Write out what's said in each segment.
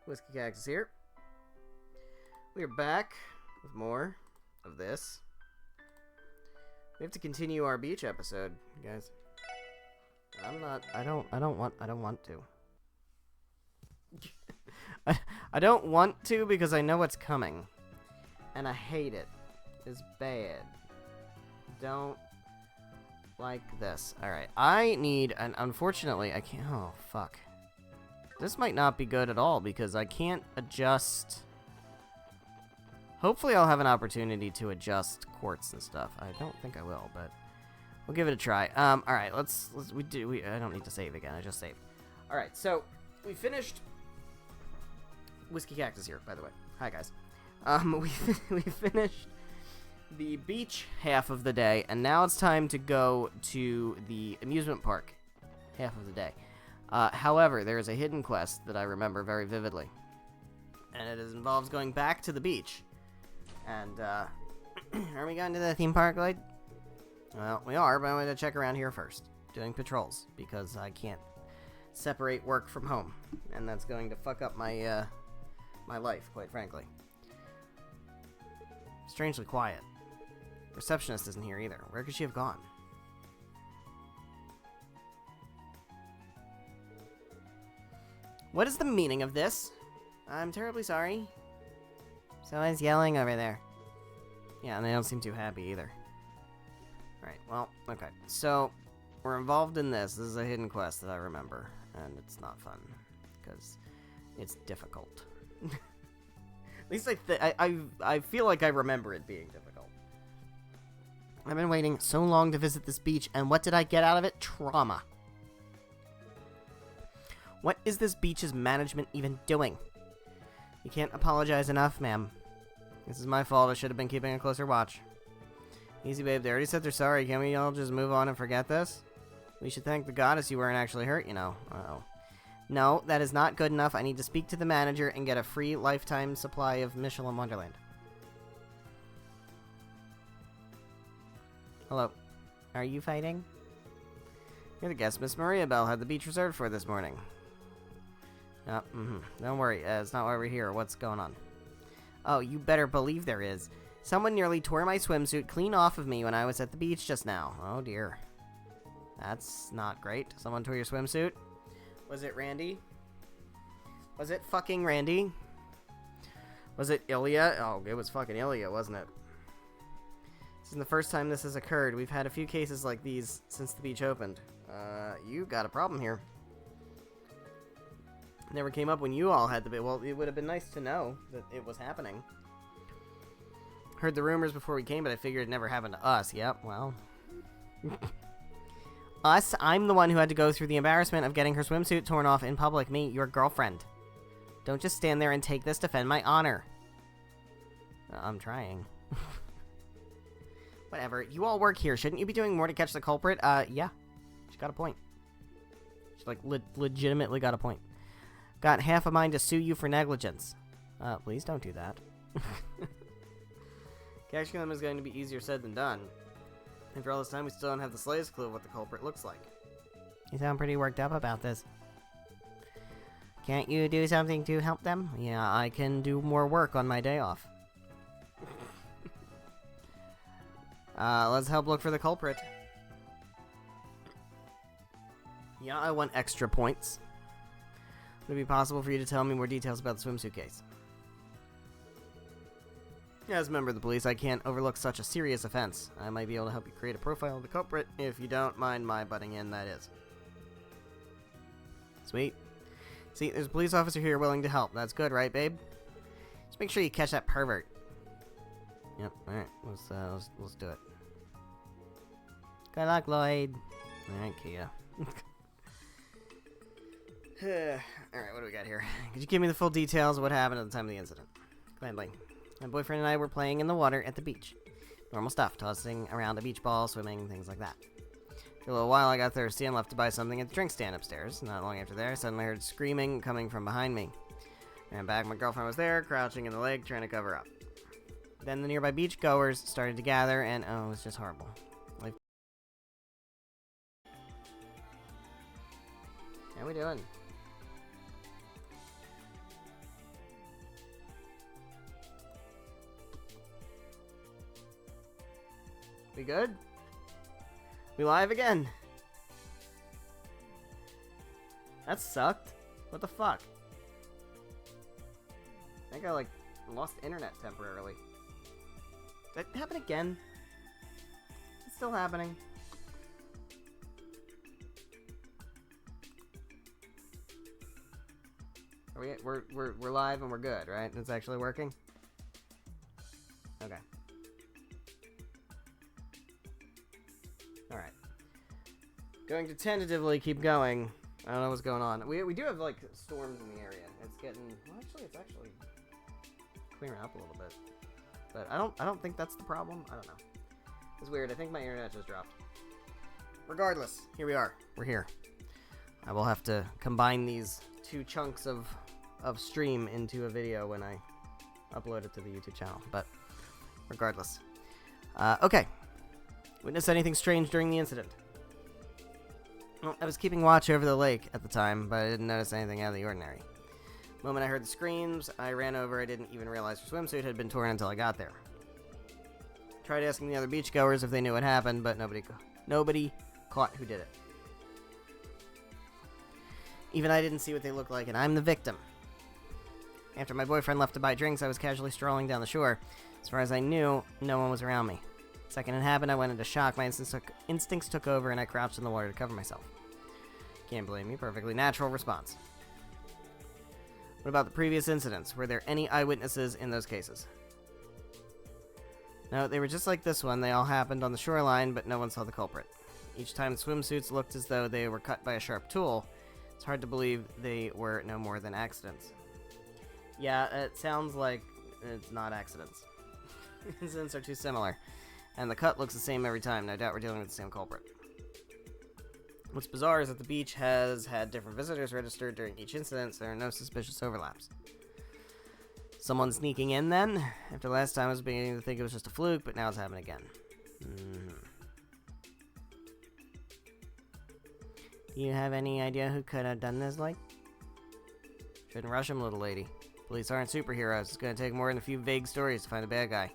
Whiskey Cactus here. We are back with more of this. We have to continue our beach episode, guys. I don't want to. I don't want to because I know what's coming. And I hate it. It's bad. Don't like this. Alright, I need, and unfortunately, I can't, oh, fuck. This might not be good at all because I can't adjust. Hopefully I'll have an opportunity to adjust quartz and stuff. I don't think I will, but we'll give it a try. Alright, I don't need to save again, I just saved. Alright, so we finished Whiskey Cactus here, by the way. Hi, guys. We finished the beach half of the day, and now it's time to go to the amusement park half of the day. However, there is a hidden quest that I remember very vividly, and it involves going back to the beach. And, are we going to the theme park, Lloyd? Well, we are, but I'm going to check around here first, doing patrols, because I can't separate work from home, and that's going to fuck up my, my life, quite frankly. Strangely quiet. Receptionist isn't here either. Where could she have gone? What is the meaning of this? I'm terribly sorry. Someone's yelling over there. Yeah, and they don't seem too happy either. Alright, well, okay. So, we're involved in this. This is a hidden quest that I remember. And it's not fun. Because it's difficult. At least I feel like I remember it being difficult. I've been waiting so long to visit this beach, and what did I get out of it? Trauma. What is this beach's management even doing? You can't apologize enough, ma'am. This is my fault. I should have been keeping a closer watch. Easy, babe. They already said they're sorry. Can't we all just move on and forget this? We should thank the goddess you weren't actually hurt, you know. Uh-oh. No, that is not good enough. I need to speak to the manager and get a free lifetime supply of Michelin Wonderland. Hello. Are you fighting? You're the guest Miss Maria Bell had the beach reserved for this morning. Don't worry, it's not why we're here. What's going on? Oh, you better believe there is. Someone nearly tore my swimsuit clean off of me when I was at the beach just now. Oh dear. That's not great. Someone tore your swimsuit? Was it Randy? Was it fucking Randy? Was it Ilya? Oh, it was fucking Ilya, wasn't it? This isn't the first time this has occurred. We've had a few cases like these since the beach opened. You got a problem here. Never came up when you all had the bit. Well, it would have been nice to know that it was happening. Heard the rumors before we came, but I figured it never happened to us. Yep, well. Us? I'm the one who had to go through the embarrassment of getting her swimsuit torn off in public. Me, your girlfriend. Don't just stand there and take this. Defend my honor. I'm trying. Whatever. You all work here. Shouldn't you be doing more to catch the culprit? Yeah. She got a point. She, like, legitimately got a point. Got half a mind to sue you for negligence. Please don't do that. Catching them is going to be easier said than done. And for all this time, we still don't have the slightest clue of what the culprit looks like. You sound pretty worked up about this. Can't you do something to help them? Yeah, I can do more work on my day off. Let's help look for the culprit. Yeah, I want extra points. Would it be possible for you to tell me more details about the swimsuit case? As a member of the police, I can't overlook such a serious offense. I might be able to help you create a profile of the culprit, if you don't mind my butting in, that is. Sweet. See, there's a police officer here willing to help. That's good, right, babe? Just make sure you catch that pervert. Yep, alright. Let's do it. Good luck, Lloyd. Alright, Kia. Alright, what do we got here? Could you give me the full details of what happened at the time of the incident? Gladly. My boyfriend and I were playing in the water at the beach. Normal stuff, tossing around a beach ball, swimming, things like that. For a little while, I got thirsty and left to buy something at the drink stand upstairs. Not long after there, I suddenly heard screaming coming from behind me. Ran back, my girlfriend was there, crouching in the lake, trying to cover up. Then the nearby beach goers started to gather, and oh, it was just horrible. How we doing? We good? We live again. That sucked. What the fuck? I think I, like, lost internet temporarily. Did that happen again? It's still happening. We're live and we're good, right? It's actually working? Okay. Alright. Going to tentatively keep going. I don't know what's going on. We do have, like, storms in the area. It's getting... Well, actually, it's actually clearing up a little bit. But I don't think that's the problem. I don't know. It's weird. I think my internet just dropped. Regardless, here we are. We're here. I will have to combine these two chunks of stream into a video when I upload it to the YouTube channel. But regardless. Okay. Witness anything strange during the incident? Well, I was keeping watch over the lake at the time, but I didn't notice anything out of the ordinary. The moment I heard the screams, I ran over. I didn't even realize her swimsuit had been torn until I got there. Tried asking the other beachgoers if they knew what happened, but nobody caught who did it. Even I didn't see what they looked like, and I'm the victim. After my boyfriend left to buy drinks, I was casually strolling down the shore. As far as I knew, no one was around me. The second it happened, I went into shock. My instincts took over, and I crouched in the water to cover myself. Can't blame me. Perfectly natural response. What about the previous incidents? Were there any eyewitnesses in those cases? No, they were just like this one. They all happened on the shoreline, but no one saw the culprit. Each time the swimsuits looked as though they were cut by a sharp tool. It's hard to believe they were no more than accidents. Yeah, it sounds like it's not accidents. Incidents are too similar. And the cut looks the same every time. No doubt we're dealing with the same culprit. What's bizarre is that the beach has had different visitors registered during each incident, so there are no suspicious overlaps. Someone sneaking in, then? After last time, I was beginning to think it was just a fluke, but now it's happening again. Do you have any idea who could have done this, like? Shouldn't rush him, little lady. Police aren't superheroes. It's gonna take more than a few vague stories to find the bad guy.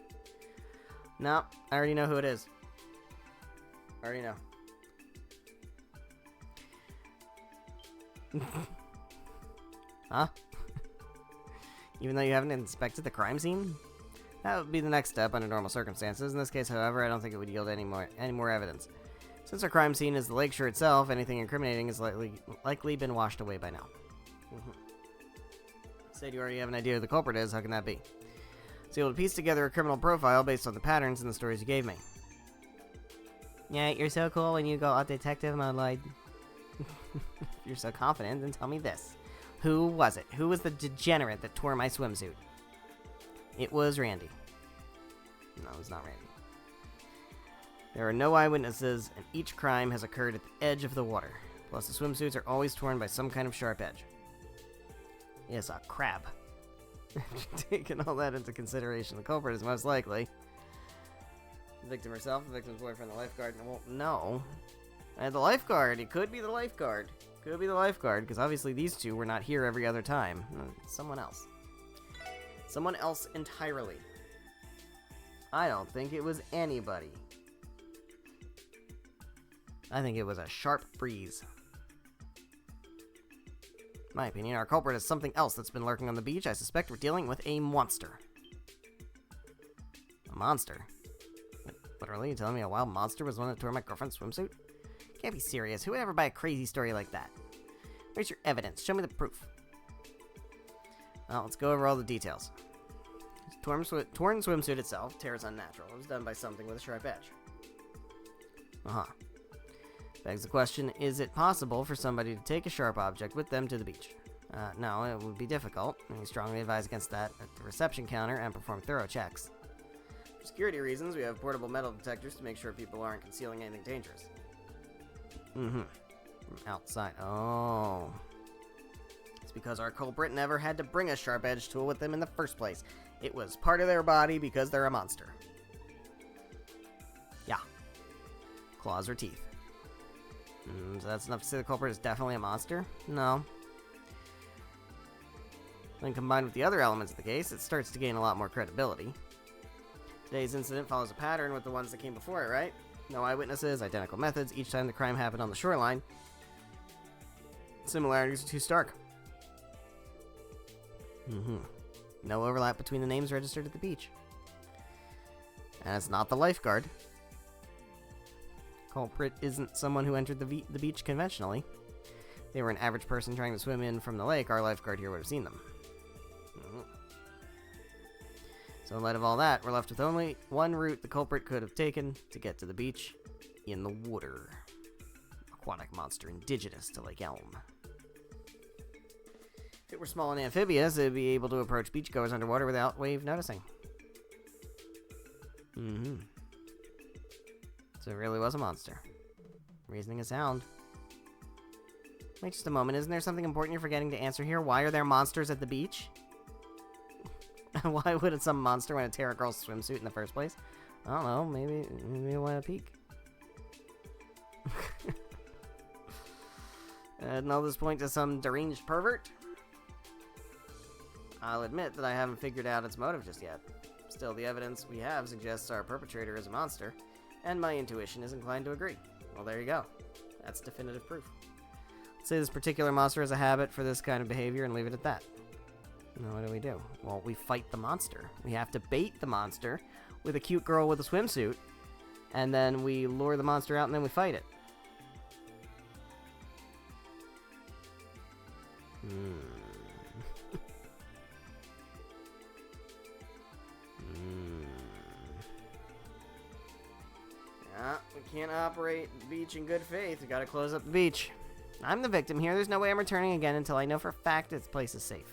No, I already know who it is. I already know. Huh? Even though you haven't inspected the crime scene? That would be the next step under normal circumstances. In this case, however, I don't think it would yield any more evidence. Since our crime scene is the lakeshore itself, anything incriminating has likely been washed away by now. Said you already have an idea who the culprit is. How can that be? So able to piece together a criminal profile based on the patterns in the stories you gave me. Yeah, you're so cool when you go all detective mode, like... If you're so confident, then tell me this. Who was it? Who was the degenerate that tore my swimsuit? It was Randy. No, it was not Randy. There are no eyewitnesses, and each crime has occurred at the edge of the water. Plus, the swimsuits are always torn by some kind of sharp edge. Yes, a crab. Taking all that into consideration, the culprit is most likely the victim herself, the victim's boyfriend, the lifeguard. Well, no. The lifeguard. It could be the lifeguard. Could be the lifeguard, because obviously these two were not here every other time. Someone else. Someone else entirely. I don't think it was anybody. I think it was a sharp breeze. In my opinion, our culprit is something else that's been lurking on the beach. I suspect we're dealing with a monster. A monster? Literally, you telling me a wild monster was the one that tore my girlfriend's swimsuit? Can't be serious. Who would ever buy a crazy story like that? Where's your evidence? Show me the proof. Well, let's go over all the details. Torn swimsuit itself tears unnatural. It was done by something with a sharp edge. Begs the question, is it possible for somebody to take a sharp object with them to the beach? No, it would be difficult. We strongly advise against that at the reception counter and perform thorough checks. For security reasons, we have portable metal detectors to make sure people aren't concealing anything dangerous. From outside. Oh. It's because our culprit never had to bring a sharp-edged tool with them in the first place. It was part of their body because they're a monster. Yeah. Claws or teeth. So that's enough to say the culprit is definitely a monster? No. When combined with the other elements of the case, it starts to gain a lot more credibility. Today's incident follows a pattern with the ones that came before it, right? No eyewitnesses, identical methods, each time the crime happened on the shoreline. Similarities are too stark. No overlap between the names registered at the beach. And it's not the lifeguard. Culprit isn't someone who entered the beach conventionally. If they were an average person trying to swim in from the lake, our lifeguard here would have seen them. So in light of all that, we're left with only one route the culprit could have taken to get to the beach: in the water. Aquatic monster indigenous to Lake Elm. If it were small and amphibious, it'd be able to approach beachgoers underwater without wave noticing. So it really was a monster. Reasoning is sound. Wait just a moment, isn't there something important you're forgetting to answer here? Why are there monsters at the beach? Why would some monster want to tear a girl's swimsuit in the first place? I don't know, maybe I want to peek. And all this point to some deranged pervert? I'll admit that I haven't figured out its motive just yet. Still, the evidence we have suggests our perpetrator is a monster, and my intuition is inclined to agree. Well, there you go. That's definitive proof. Let's say this particular monster has a habit for this kind of behavior and leave it at that. Now, what do? Well, we fight the monster. We have to bait the monster with a cute girl with a swimsuit, and then we lure the monster out and then we fight it. Yeah, we can't operate the beach in good faith. We gotta close up the beach. I'm the victim here. There's no way I'm returning again until I know for a fact this place is safe.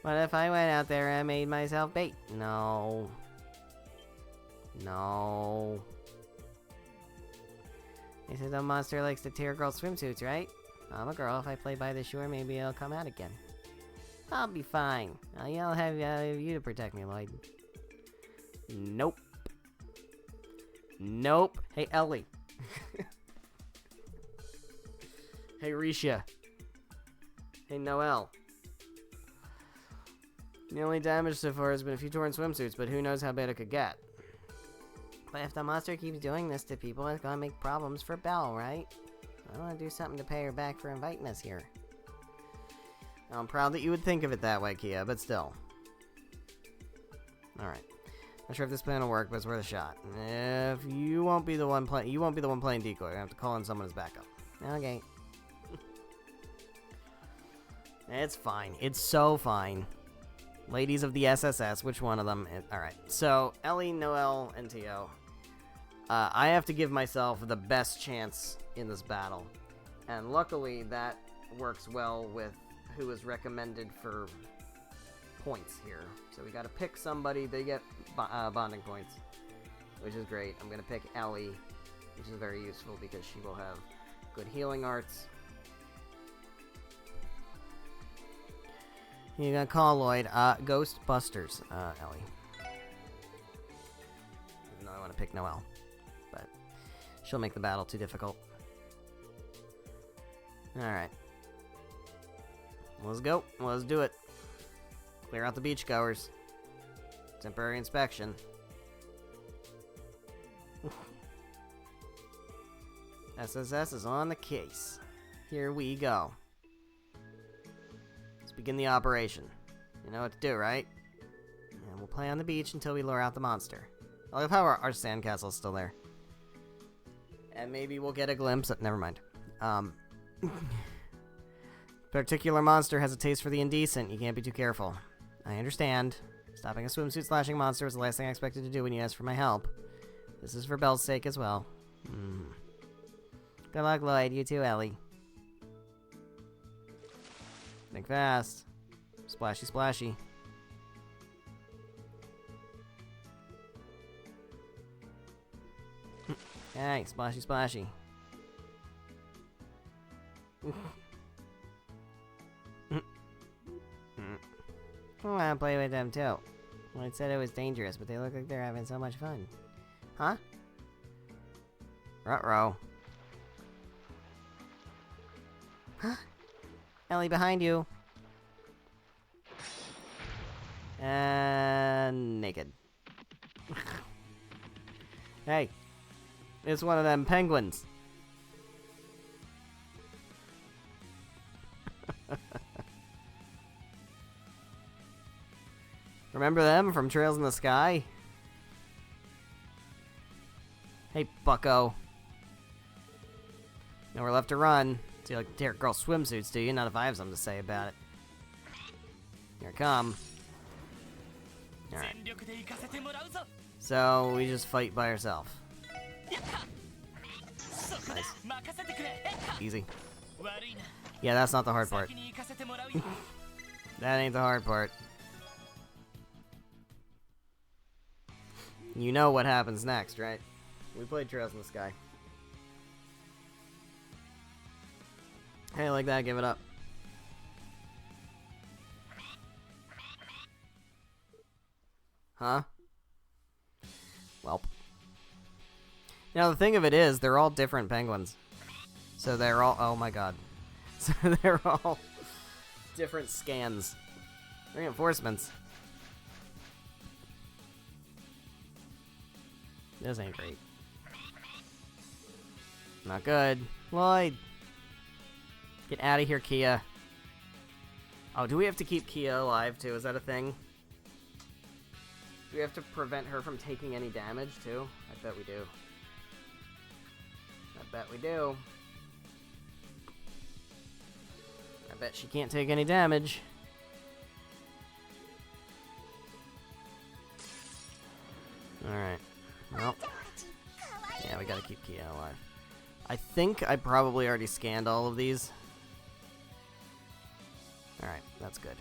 What if I went out there and made myself bait? No. No. They said the monster likes to tear girls' swimsuits, right? I'm a girl. If I play by the shore, maybe it'll come out again. I'll be fine. I'll have you to protect me, Lloyd. Nope. Nope. Hey, Ellie. Hey, Risha. Hey, Noelle. The only damage so far has been a few torn swimsuits, but who knows how bad it could get. But if the monster keeps doing this to people, it's gonna make problems for Belle, right? I wanna do something to pay her back for inviting us here. I'm proud that you would think of it that way, Kia, but still. Alright. Not sure if this plan will work, but it's worth a shot. If you won't be the one playing decoy. I have to call in someone as backup. Okay. It's fine. It's so fine. Ladies of the SSS, which one of them? Alright, so Ellie, Noelle, and Tio. I have to give myself the best chance in this battle. And luckily, that works well with who is recommended for points here. So we gotta pick somebody. They get bonding points, which is great. I'm gonna pick Ellie, which is very useful because she will have good healing arts. You gonna call Lloyd? Ghostbusters, Ellie. Even though I want to pick Noelle, but she'll make the battle too difficult. Alright. Let's go. Let's do it. Clear out the beachgoers. Temporary inspection. SSS is on the case. Here we go. Let's begin the operation. You know what to do, right? And we'll play on the beach until we lure out the monster. I love how our sandcastle's still there. And maybe we'll get a glimpse of... Never mind. Particular monster has a taste for the indecent. You can't be too careful. I understand. Stopping a swimsuit slashing monster was the last thing I expected to do when you asked for my help. This is for Belle's sake as well. Good luck, Lloyd. You too, Ellie. Think fast. Splashy, splashy. Hey, splashy, splashy. I want to play with them too. Lloyd said it was dangerous, but they look like they're having so much fun. Huh? Ruh-roh. Huh? Ellie, behind you. And naked. Hey, it's one of them penguins. Remember them from Trails in the Sky? Hey, bucko. Nowhere left to run. So you like to tear girl swimsuits, do you? Not if I have something to say about it. Here I come. Alright. So, we just fight by ourselves. Nice. Easy. Yeah, that's not the hard part. That ain't the hard part. You know what happens next, right? We played Trails in the Sky. Hey, like that, give it up. Huh? Welp. You know, the thing of it is, they're all different penguins. So they're all... Oh my god. So they're all different scans. Reinforcements. This ain't great. Not good. Lloyd! Get out of here, Kia. Oh, do we have to keep Kia alive, too? Is that a thing? Do we have to prevent her from taking any damage, too? I bet we do. I bet we do. I bet she can't take any damage. Alright. Well. Yeah, we gotta keep Kia alive. I think I probably already scanned all of these. Alright, that's good.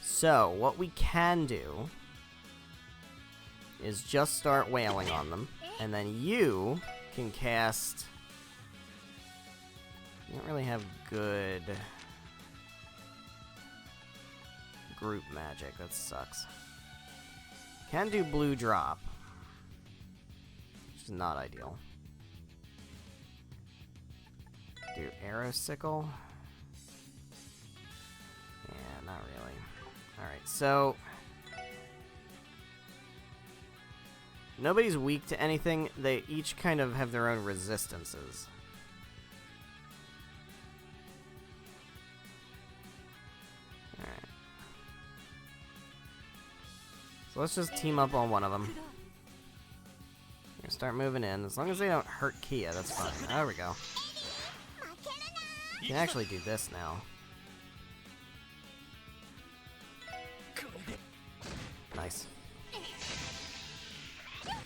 So, what we can do is just start wailing on them, and then you can cast... You don't really have good group magic, that sucks. Can do blue drop, which is not ideal. Do arrow sickle? Yeah, not really. Alright, so nobody's weak to anything. They each kind of have their own resistances. Alright. So let's just team up on one of them. We're gonna start moving in. As long as they don't hurt Kia, that's fine. There we go. You can actually do this now. Nice.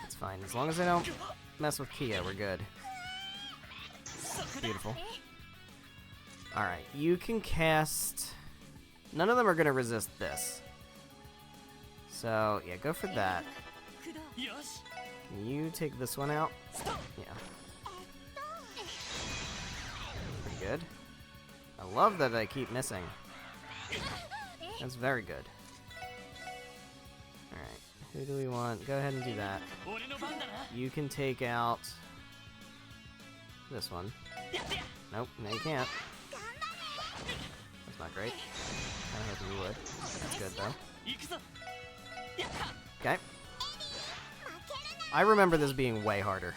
It's fine. As long as they don't mess with Kia, we're good. Beautiful. Alright, you can cast... None of them are going to resist this. So, yeah, go for that. Can you take this one out? Yeah. Pretty good. I love that I keep missing. That's very good. Alright, who do we want? Go ahead and do that. You can take out this one. Nope, no you can't. That's not great. I hope you would. That's good though. Okay. I remember this being way harder.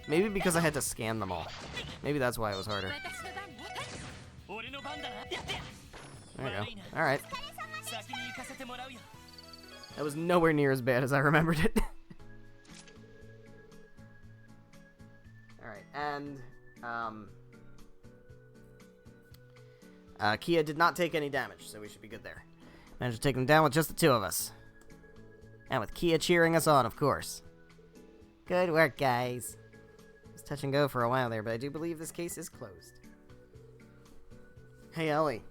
Maybe because I had to scan them all. Maybe that's why it was harder. There we go. Alright. That was nowhere near as bad as I remembered it. Alright, and Kia did not take any damage, so we should be good there. Managed to take them down with just the two of us. And with Kia cheering us on, of course. Good work, guys. It was touch and go for a while there, but I do believe this case is closed. Hey, Ellie.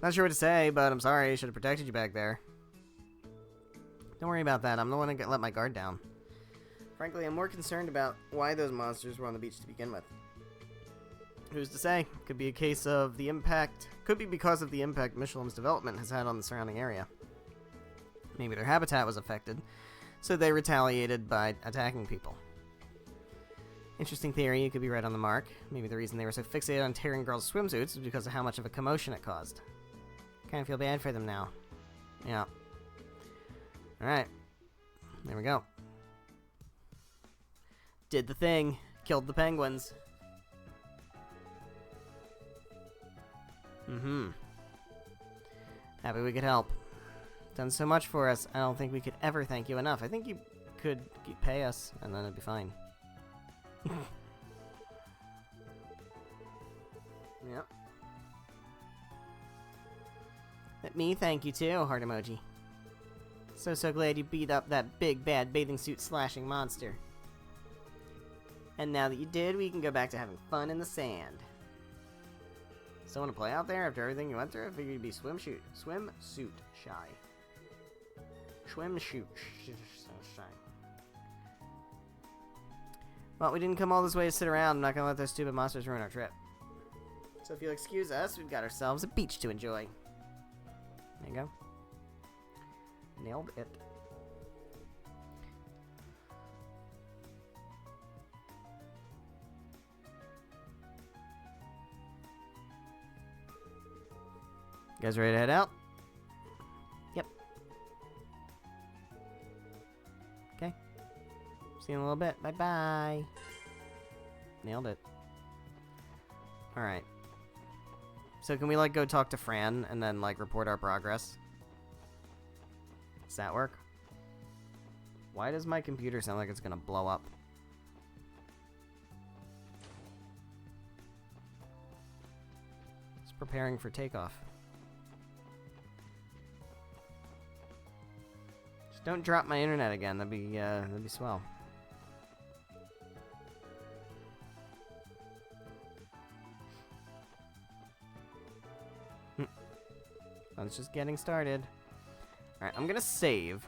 Not sure what to say, but I'm sorry. I should have protected you back there. Don't worry about that. I'm the one that let my guard down. Frankly, I'm more concerned about why those monsters were on the beach to begin with. Who's to say? Could be a case of the impact... Could be because of the impact Michelin's development has had on the surrounding area. Maybe their habitat was affected, so they retaliated by attacking people. Interesting theory, you could be right on the mark. Maybe the reason they were so fixated on tearing girls' swimsuits is because of how much of a commotion it caused. kind of feel bad for them now. Yeah. Alright. There we go. Did the thing. Killed the penguins. Mm-hmm. Happy we could help. Done so much for us, I don't think we could ever thank you enough. I think you could pay us, and then it'd be fine. Yep. Let me thank you too, heart emoji. So glad you beat up that big bad bathing suit slashing monster. And now that you did, we can go back to having fun in the sand. Still want to play out there after everything you went through? I figured you'd be swimsuit shy. Swimsuit shy. Well, we didn't come all this way to sit around. I'm not gonna let those stupid monsters ruin our trip. So if you'll excuse us, we've got ourselves a beach to enjoy. There you go. Nailed it. You guys ready to head out? Yep. Okay. See you in a little bit. Bye-bye. Nailed it. Alright. So can we, like, go talk to Fran and then, like, report our progress? Does that work? Why does my computer sound like it's gonna blow up? It's preparing for takeoff. Just don't drop my internet again. That'd be swell. It's just getting started. Alright, I'm gonna save.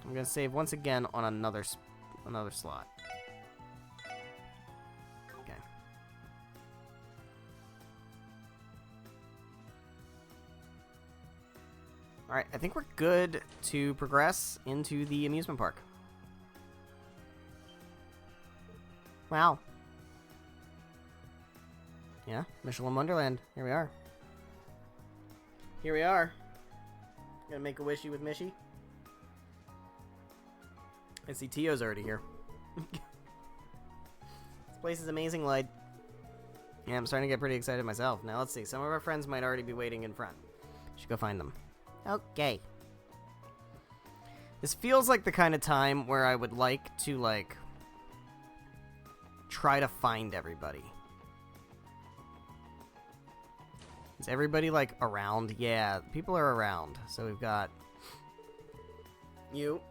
I'm gonna save once again on another slot. Okay. Alright, I think we're good to progress into the amusement park. Wow. Yeah, Michelin Wonderland. Here we are. Here we are. Gonna make a wishy with Mishy. I see Tio's already here. This place is amazing, Lloyd. Yeah, I'm starting to get pretty excited myself. Now let's see. Some of our friends might already be waiting in front. Should go find them. Okay. This feels like the kind of time where I would like to, like, try to find everybody. Is everybody, like, around? Yeah, people are around. So we've got you.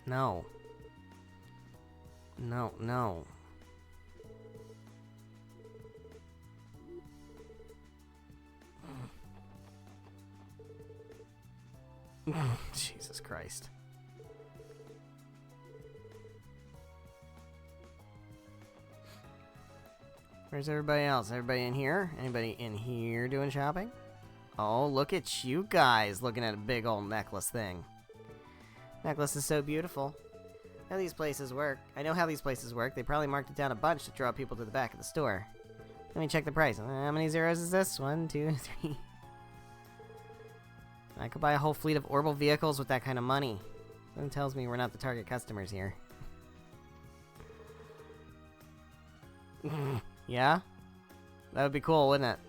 No. No, no. Jesus Christ. Where's everybody else? Everybody in here? Anybody in here doing shopping? Oh, look at you guys looking at a big old necklace thing. Necklace is so beautiful. How these places work. I know how these places work. They probably marked it down a bunch to draw people to the back of the store. Let me check the price. How many zeros is this? 1, 2, 3. I could buy a whole fleet of orbital vehicles with that kind of money. Something tells me we're not the target customers here. Yeah? That would be cool, wouldn't it?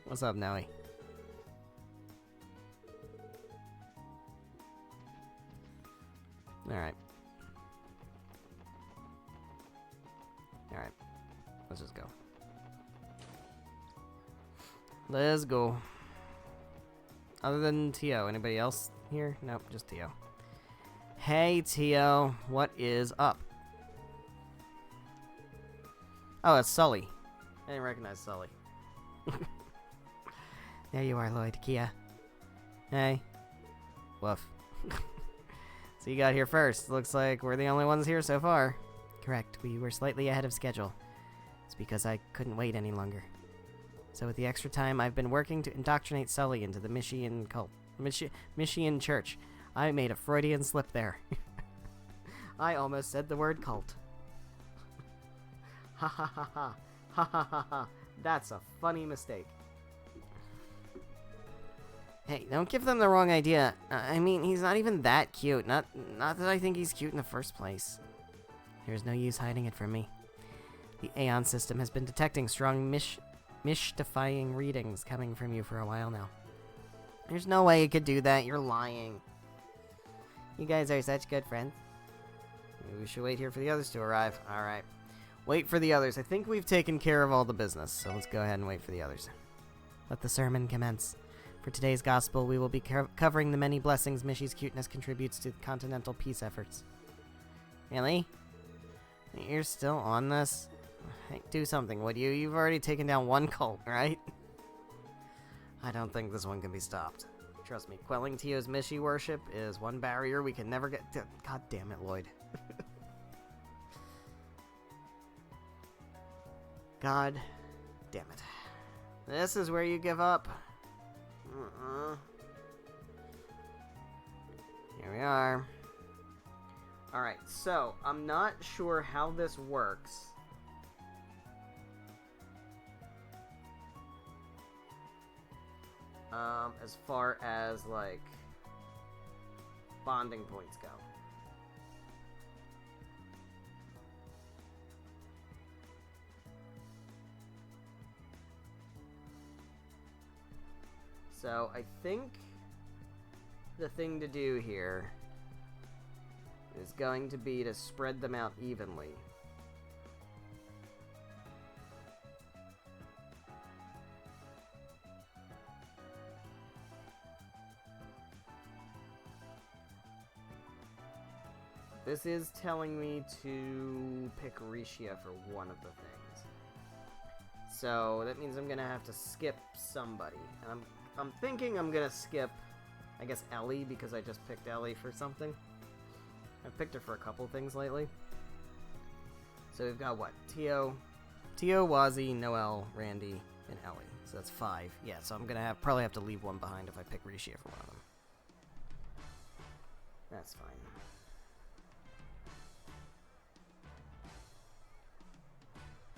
What's up, Noe? Alright. Alright. Let's just go. Let's go. Other than Tio, anybody else here? Nope, just Tio. Hey, Tio. What is up? Oh, it's Sully. I didn't recognize Sully. There you are, Lloyd. Kia. Hey. Woof. So you got here first. Looks like we're the only ones here so far. Correct. We were slightly ahead of schedule. It's because I couldn't wait any longer. So with the extra time, I've been working to indoctrinate Sully into the Mishian cult. Mishian church. I made a Freudian slip there. I almost said the word cult. Ha ha ha ha. Ha ha ha ha. That's a funny mistake. Hey, don't give them the wrong idea. I mean, he's not even that cute. Not that I think he's cute in the first place. There's no use hiding it from me. The Aeon system has been detecting strong mystifying readings coming from you for a while now. There's no way you could do that. You're lying. You guys are such good friends. Maybe we should wait here for the others to arrive. Alright. Wait for the others. I think we've taken care of all the business, so let's go ahead and wait for the others. Let the sermon commence. For today's gospel, we will be covering the many blessings Mishy's cuteness contributes to the continental peace efforts. Really? You're still on this? Hey, do something, would you? You've already taken down one cult, right? I don't think this one can be stopped. Trust me, quelling Tio's Mishy worship is one barrier we can never get... God damn it, Lloyd. God damn it. This is where you give up. Here we are. Alright, so, I'm not sure how this works. As far as, like, bonding points go. So, I think the thing to do here is going to be to spread them out evenly. This is telling me to pick Rishia for one of the things. So that means I'm gonna have to skip somebody. And I'm thinking I'm gonna skip, I guess, Ellie, because I just picked Ellie for something. I've picked her for a couple things lately. So we've got what? Tio, Wazzy, Noelle, Randy, and Ellie. So that's 5. Yeah, so I'm gonna probably have to leave one behind if I pick Rishia for one of them. That's fine.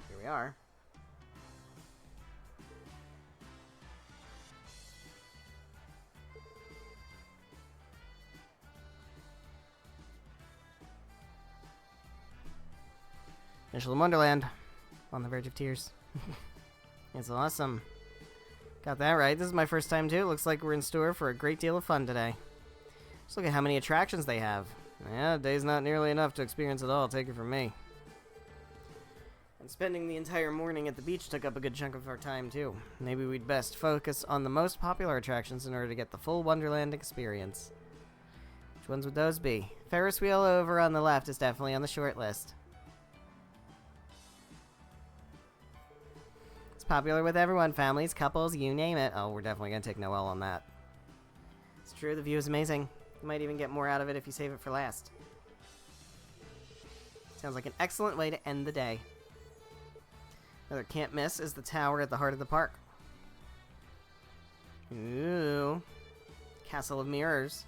Here we are. Initial in Wonderland. On the verge of tears. It's awesome. Got that right. This is my first time too. Looks like we're in store for a great deal of fun today. Just look at how many attractions they have. Yeah, day's not nearly enough to experience it all, take it from me. And spending the entire morning at the beach took up a good chunk of our time too. Maybe we'd best focus on the most popular attractions in order to get the full Wonderland experience. Which ones would those be? Ferris wheel over on the left is definitely on the short list. Popular with everyone, families, couples, you name it. Oh, we're definitely gonna take Noelle on that. It's true, the view is amazing. You might even get more out of it if you save it for last. Sounds like an excellent way to end the day. Another can't miss is the tower at the heart of the park. Ooh. Castle of Mirrors.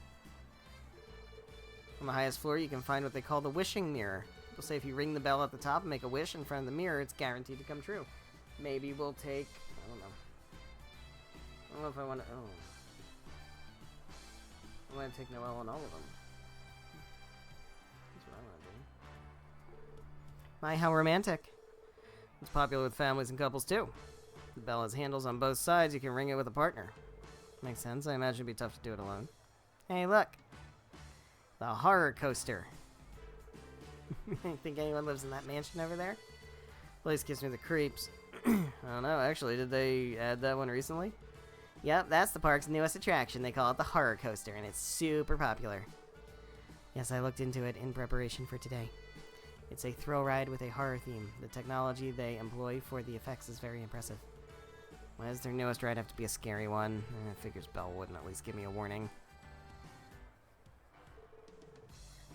On the highest floor, you can find what they call the wishing mirror. People say if you ring the bell at the top and make a wish in front of the mirror, it's guaranteed to come true. Maybe we'll take... I don't know. I don't know if I want to... Oh. I want to take Noelle on all of them. That's what I want to do. My, how romantic. It's popular with families and couples, too. The bell has handles on both sides. You can ring it with a partner. Makes sense. I imagine it'd be tough to do it alone. Hey, look. The horror coaster. Think anyone lives in that mansion over there? Place gives me the creeps. I don't know, actually, did they add that one recently? Yep, that's the park's newest attraction. They call it the horror coaster, and it's super popular. Yes, I looked into it in preparation for today. It's a thrill ride with a horror theme. The technology they employ for the effects is very impressive. Why does their newest ride have to be a scary one? I figures Belle wouldn't at least give me a warning.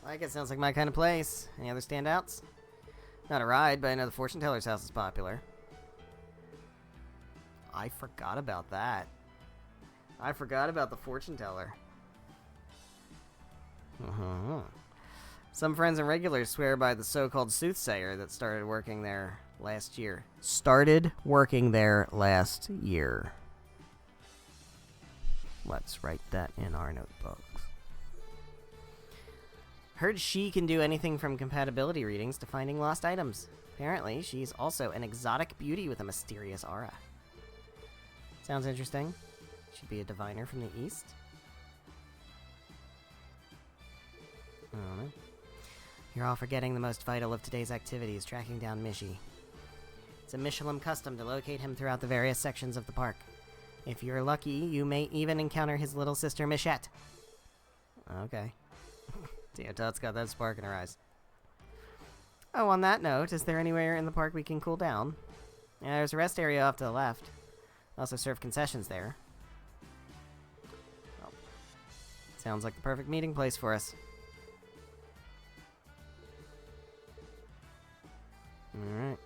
Like it sounds like my kind of place. Any other standouts? Not a ride, but I know the fortune teller's house is popular. I forgot about that. I forgot about the fortune teller. Some friends and regulars swear by the so-called soothsayer that started working there last year. Started working there last year. Let's write that in our notebooks. Heard she can do anything from compatibility readings to finding lost items. Apparently, she's also an exotic beauty with a mysterious aura. Sounds interesting. She'd be a diviner from the east. I don't know. You're all forgetting the most vital of today's activities, tracking down Mishy. It's a Michelin custom to locate him throughout the various sections of the park. If you're lucky, you may even encounter his little sister, Michette. Okay. Damn, Tut's got that spark in her eyes. Oh, on that note, is there anywhere in the park we can cool down? Yeah, there's a rest area off to the left. Also serve concessions there. Well, sounds like the perfect meeting place for us. Alright.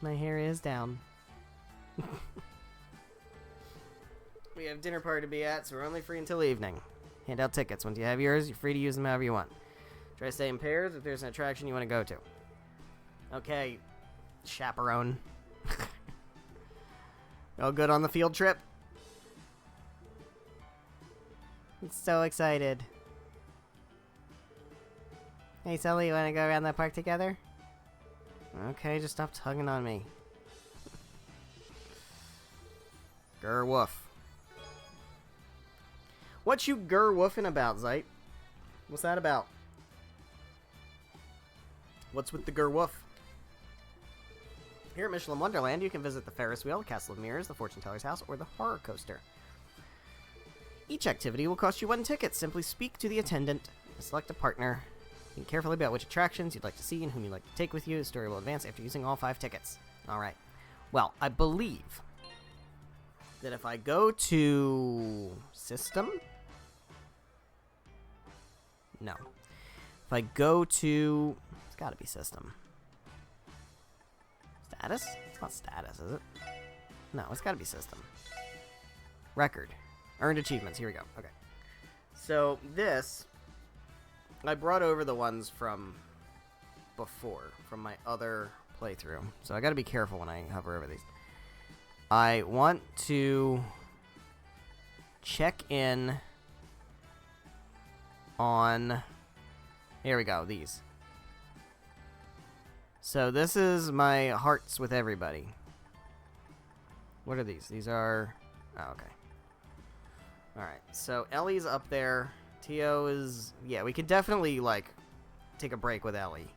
My hair is down. We have dinner party to be at, so we're only free until evening. Hand out tickets. Once you have yours, you're free to use them however you want. Try to stay in pairs if there's an attraction you want to go to. Okay, chaperone. All good on the field trip? I'm so excited. Hey, Sully, you want to go around that park together? Okay, just stop tugging on me. Grr woof. What you grr woofing about, Zeit? What's that about? What's with the grr woof? Here at Michelin Wonderland, you can visit the Ferris wheel, the Castle of Mirrors, the Fortune Teller's house, or the Horror Coaster. Each activity will cost you 1 ticket. Simply speak to the attendant, select a partner. Think carefully about which attractions you'd like to see and whom you'd like to take with you. The story will advance after using all 5 tickets. Alright. Well, I believe that if I go to System? No. If I go to... It's gotta be System. Status? It's not status, is it? No, it's gotta be System. Record. Earned achievements. Here we go. Okay. So, this... I brought over the ones from before, from my other playthrough. So I gotta be careful when I hover over these. I want to check in on... Here we go, these. So this is my hearts with everybody. What are these? These are... Oh, okay. Alright, so Ellie's up there. Tio is... Yeah, we could definitely, like, take a break with Ellie.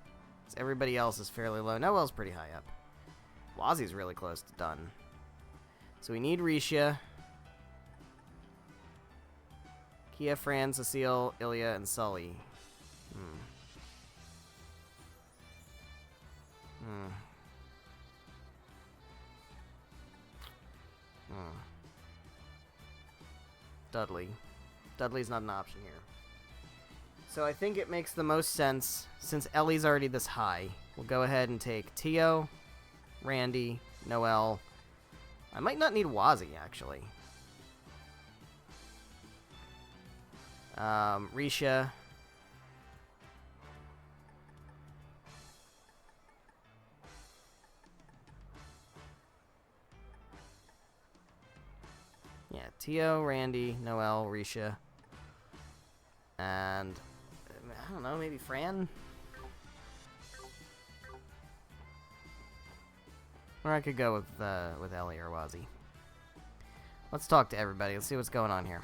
Everybody else is fairly low. Noelle's pretty high up. Wazzy's really close to done. So we need Risha. Kia, Fran, Cecile, Ilya, and Sully. Dudley. Dudley's not an option here. So I think it makes the most sense, since Ellie's already this high, we'll go ahead and take Tio, Randy, Noelle. I might not need Wazzy, actually. Risha. Yeah, Tio, Randy, Noelle, Risha. And, I don't know, maybe Fran? Or I could go with Ellie or Wazzy. Let's talk to everybody. Let's see what's going on here.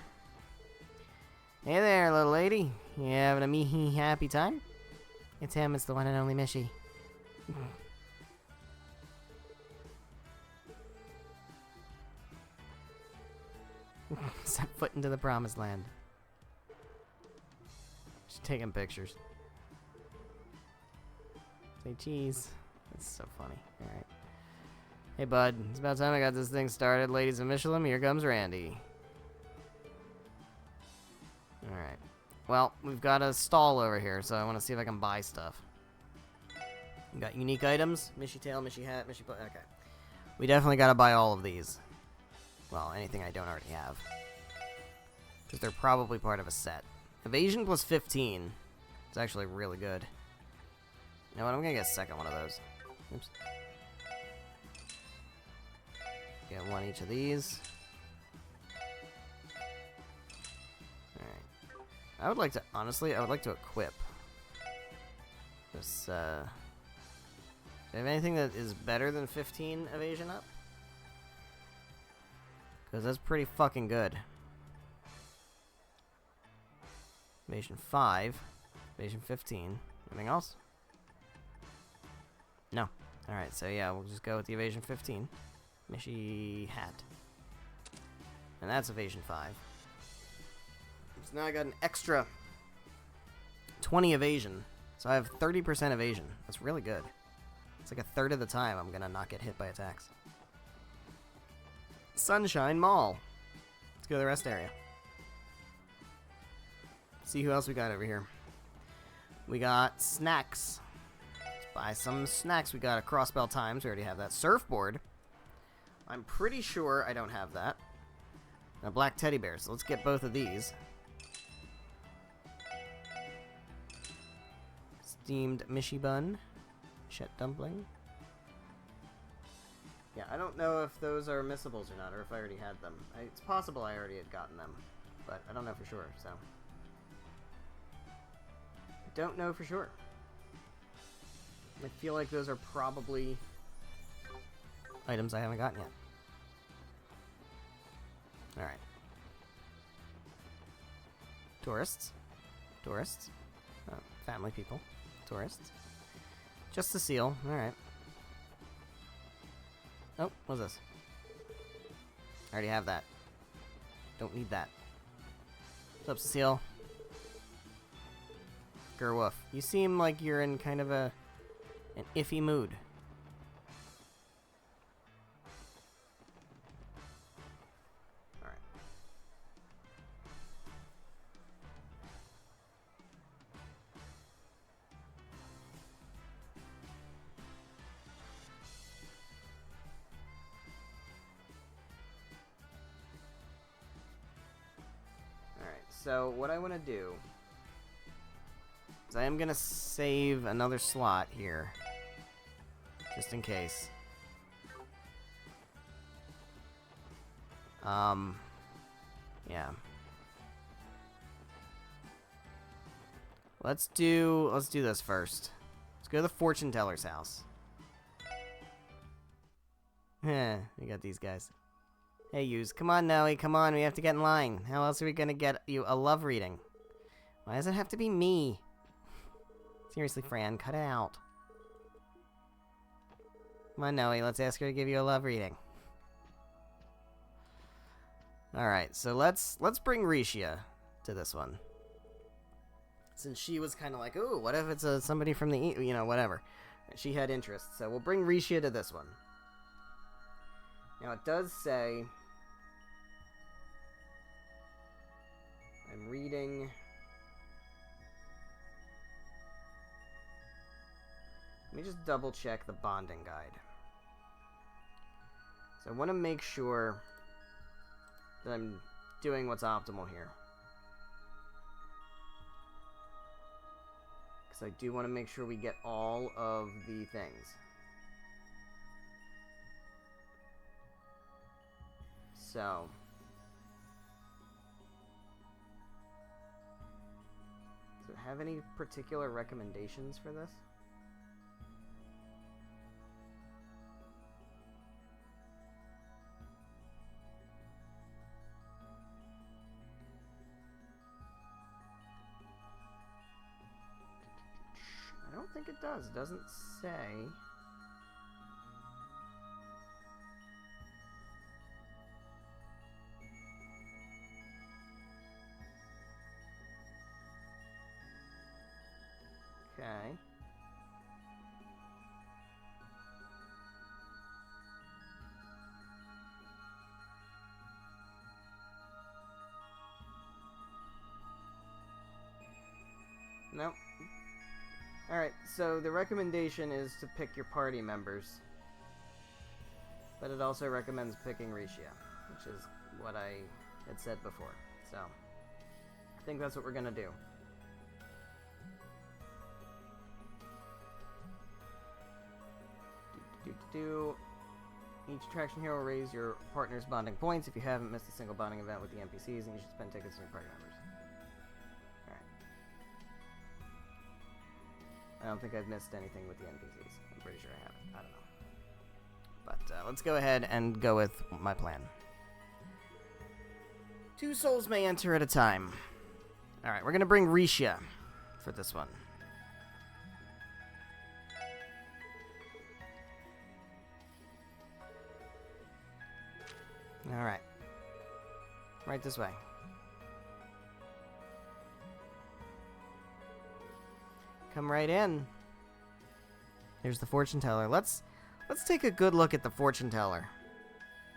Hey there, little lady. You having a me-hee happy time? It's him. It's the one and only Mishy. Step foot into the promised land. Just taking pictures. Say cheese. That's so funny. Alright. Hey, bud. It's about time I got this thing started. Ladies of Michelin, here comes Randy. Alright. Well, we've got a stall over here, so I want to see if I can buy stuff. We got unique items. Mishy tail, Mishy hat, Mishy... Okay. We definitely gotta buy all of these. Well, anything I don't already have. Because they're probably part of a set. Evasion plus 15. It's actually really good. You know what? I'm gonna get a second one of those. Oops. Get one each of these. Alright. I would like to, honestly, I would like to equip this, do I have anything that is better than 15 evasion up? Because that's pretty fucking good. Evasion 5. Evasion 15. Anything else? No. Alright, so yeah, we'll just go with the evasion 15. Mishy hat. And that's evasion 5. So now I got an extra 20 evasion. So I have 30% evasion. That's really good. It's like a third of the time I'm gonna not get hit by attacks. Sunshine Mall. Let's go to the rest area. See who else we got over here. We got snacks. Let's buy some snacks. We got a crossbell times. We already have that. Surfboard. I'm pretty sure I don't have that. And a black teddy bear. So let's get both of these. Steamed Mishy bun. Shet dumpling. Yeah, I don't know if those are missables or not, or if I already had them. It's possible I already had gotten them, but I don't know for sure, so. I don't know for sure. I feel like those are probably items I haven't gotten yet. Alright. Tourists. Tourists. Oh, family people. Tourists. Just the seal. Alright. Oh, what's this? I already have that. Don't need that. What's up, Cecile? Gerwoof. You seem like you're in kind of an iffy mood. Alright. So what I want to do is I am going to save another slot here, just in case. Yeah. Let's do this first. Let's go to the fortune teller's house. Heh, we got these guys. Hey, yous. Come on, Noe. Come on. We have to get in line. How else are we going to get you a love reading? Why does it have to be me? Seriously, Fran. Cut it out. Come on, Noe. Let's ask her to give you a love reading. Alright, so let's bring Rishia to this one. Since she was kind of like, ooh, what if it's somebody from the, you know, whatever. She had interest. So we'll bring Rishia to this one. Now, it does say... I'm reading... Let me just double check the bonding guide. So I want to make sure that I'm doing what's optimal here. Because I do want to make sure we get all of the things. So... does it have any particular recommendations for this? I don't think it does. It doesn't say. Okay. Nope. Alright, so the recommendation is to pick your party members. But it also recommends picking Rishia, which is what I had said before. So, I think that's what we're gonna do. Each attraction here will raise your partner's bonding points if you haven't missed a single bonding event with the NPCs, and you should spend tickets on your party members. Alright. I don't think I've missed anything with the NPCs. I'm pretty sure I haven't. I don't know. But let's go ahead and go with my plan. 2 souls may enter at a time. Alright, we're going to bring Rishia for this one. Alright. Right this way. Come right in. Here's the fortune teller. Let's take a good look at the fortune teller.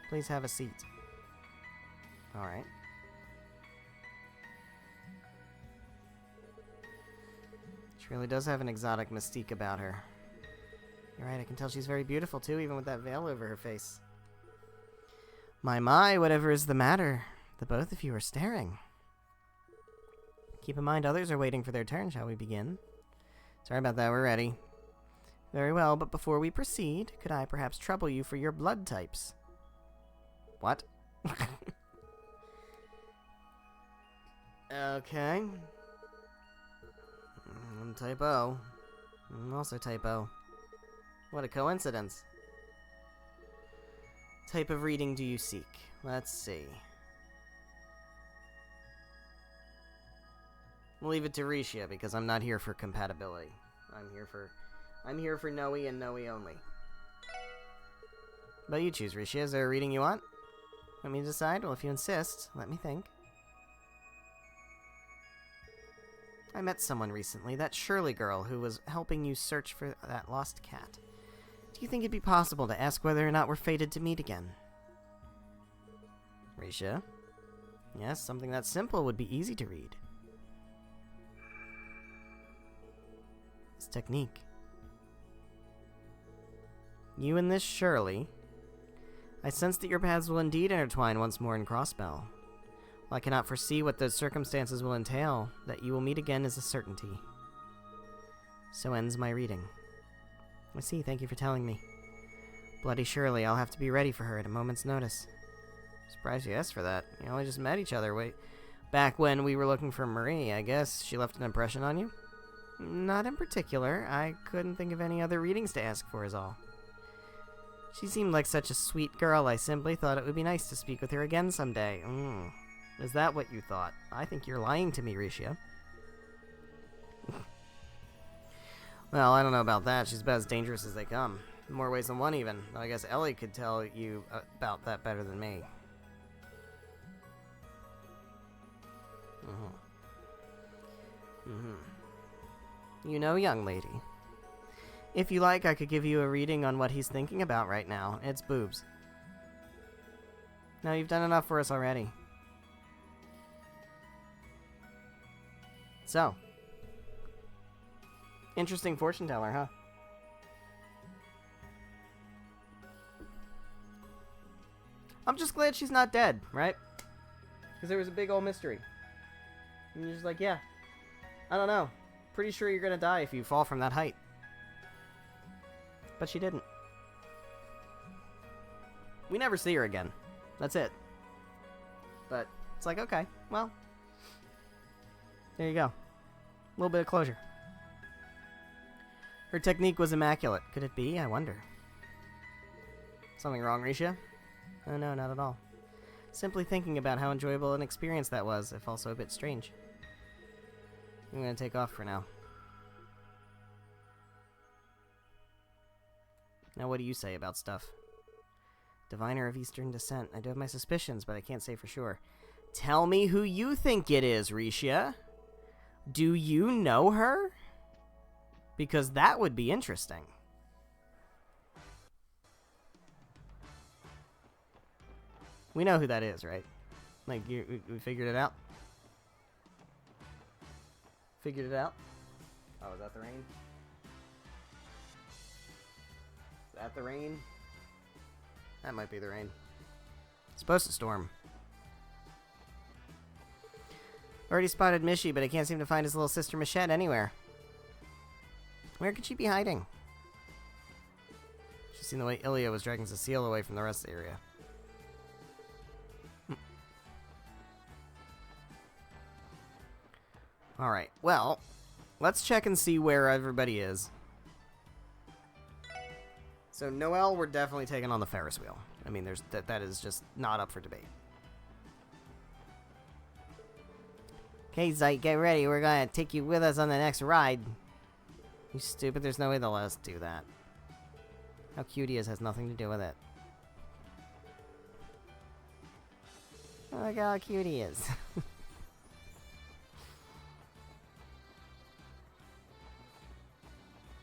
Please have a seat. Alright. She really does have an exotic mystique about her. You're right, I can tell she's very beautiful too, even with that veil over her face. My, whatever is the matter? The both of you are staring. Keep in mind, others are waiting for their turn. Shall we begin? Sorry about that, we're ready. Very well, but before we proceed, could I perhaps trouble you for your blood types? What? Okay. I'm type O. I'm also type O. What a coincidence. Type of reading do you seek? Let's see. We'll leave it to Rishia because I'm not here for compatibility. I'm here for Noe and Noe only. But you choose, Rishia. Is there a reading you want? Want me to decide? Well, if you insist, let me think. I met someone recently, that Shirley girl who was helping you search for that lost cat. Do you think it'd be possible to ask whether or not we're fated to meet again? Risha? Yes, something that simple would be easy to read. It's technique. You and this Shirley. I sense that your paths will indeed intertwine once more in Crossbell. While I cannot foresee what those circumstances will entail, that you will meet again is a certainty. So ends my reading. I see, thank you for telling me. Bloody Shirley, I'll have to be ready for her at a moment's notice. Surprised you asked for that. You only just met each other back when we were looking for Marie. I guess she left an impression on you? Not in particular. I couldn't think of any other readings to ask for is all. She seemed like such a sweet girl, I simply thought it would be nice to speak with her again someday. Is that what you thought? I think you're lying to me, Rishia. Well, I don't know about that. She's about as dangerous as they come. In more ways than one, even. Though I guess Ellie could tell you about that better than me. You know, young lady. If you like, I could give you a reading on what he's thinking about right now. It's boobs. No, you've done enough for us already. So. Interesting fortune teller, huh? I'm just glad she's not dead, right? Because there was a big old mystery. And you're just like, yeah. I don't know. Pretty sure you're gonna die if you fall from that height. But she didn't. We never see her again. That's it. But it's like, okay, well. There you go. A little bit of closure. Her technique was immaculate. Could it be? I wonder. Something wrong, Risha? Oh, no, not at all. Simply thinking about how enjoyable an experience that was, if also a bit strange. I'm gonna take off for now. Now, what do you say about stuff? Diviner of Eastern descent. I do have my suspicions, but I can't say for sure. Tell me who you think it is, Risha. Do you know her? Because that would be interesting. We know who that is, right? Like, we figured it out? Figured it out? Oh, is that the rain? that the rain? That might be the rain. It's supposed to storm. Already spotted Mishy, but I can't seem to find his little sister Michette anywhere. Where could she be hiding? She's seen the way Ilya was dragging Cecile away from the rest of the area. Alright, well, let's check and see where everybody is. So, Noelle, we're definitely taking on the Ferris wheel. I mean, that is just not up for debate. Okay, Zeit, get ready. We're gonna take you with us on the next ride. You stupid, there's no way they'll let us do that. How cute he is has nothing to do with it. Oh, look how cute he is.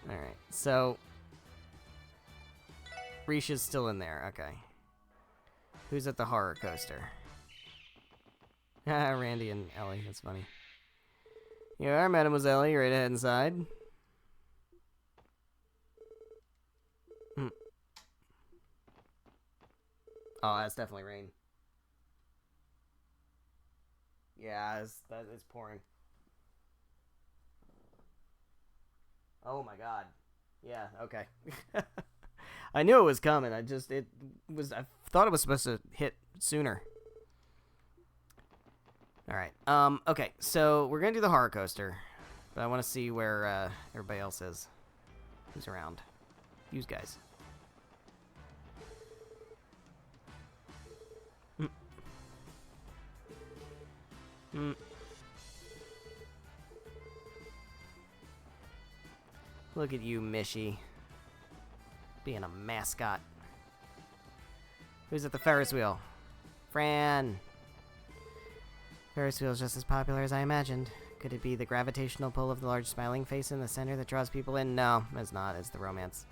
Alright, so... Risha's still in there, okay. Who's at the horror coaster? Ah, Randy and Ellie, that's funny. You are, Mademoiselle, you're right ahead inside. Oh, that's definitely rain. Yeah, it's pouring. Oh my god. Yeah, okay. I knew it was coming. I thought it was supposed to hit sooner. Alright. Okay, so we're gonna do the horror coaster. But I want to see where everybody else is. Who's around? You guys. Look at you, Mishy. Being a mascot. Who's at the Ferris wheel? Fran. Ferris wheel is just as popular as I imagined. Could it be the gravitational pull of the large smiling face in the center that draws people in? No, it's not. It's the romance.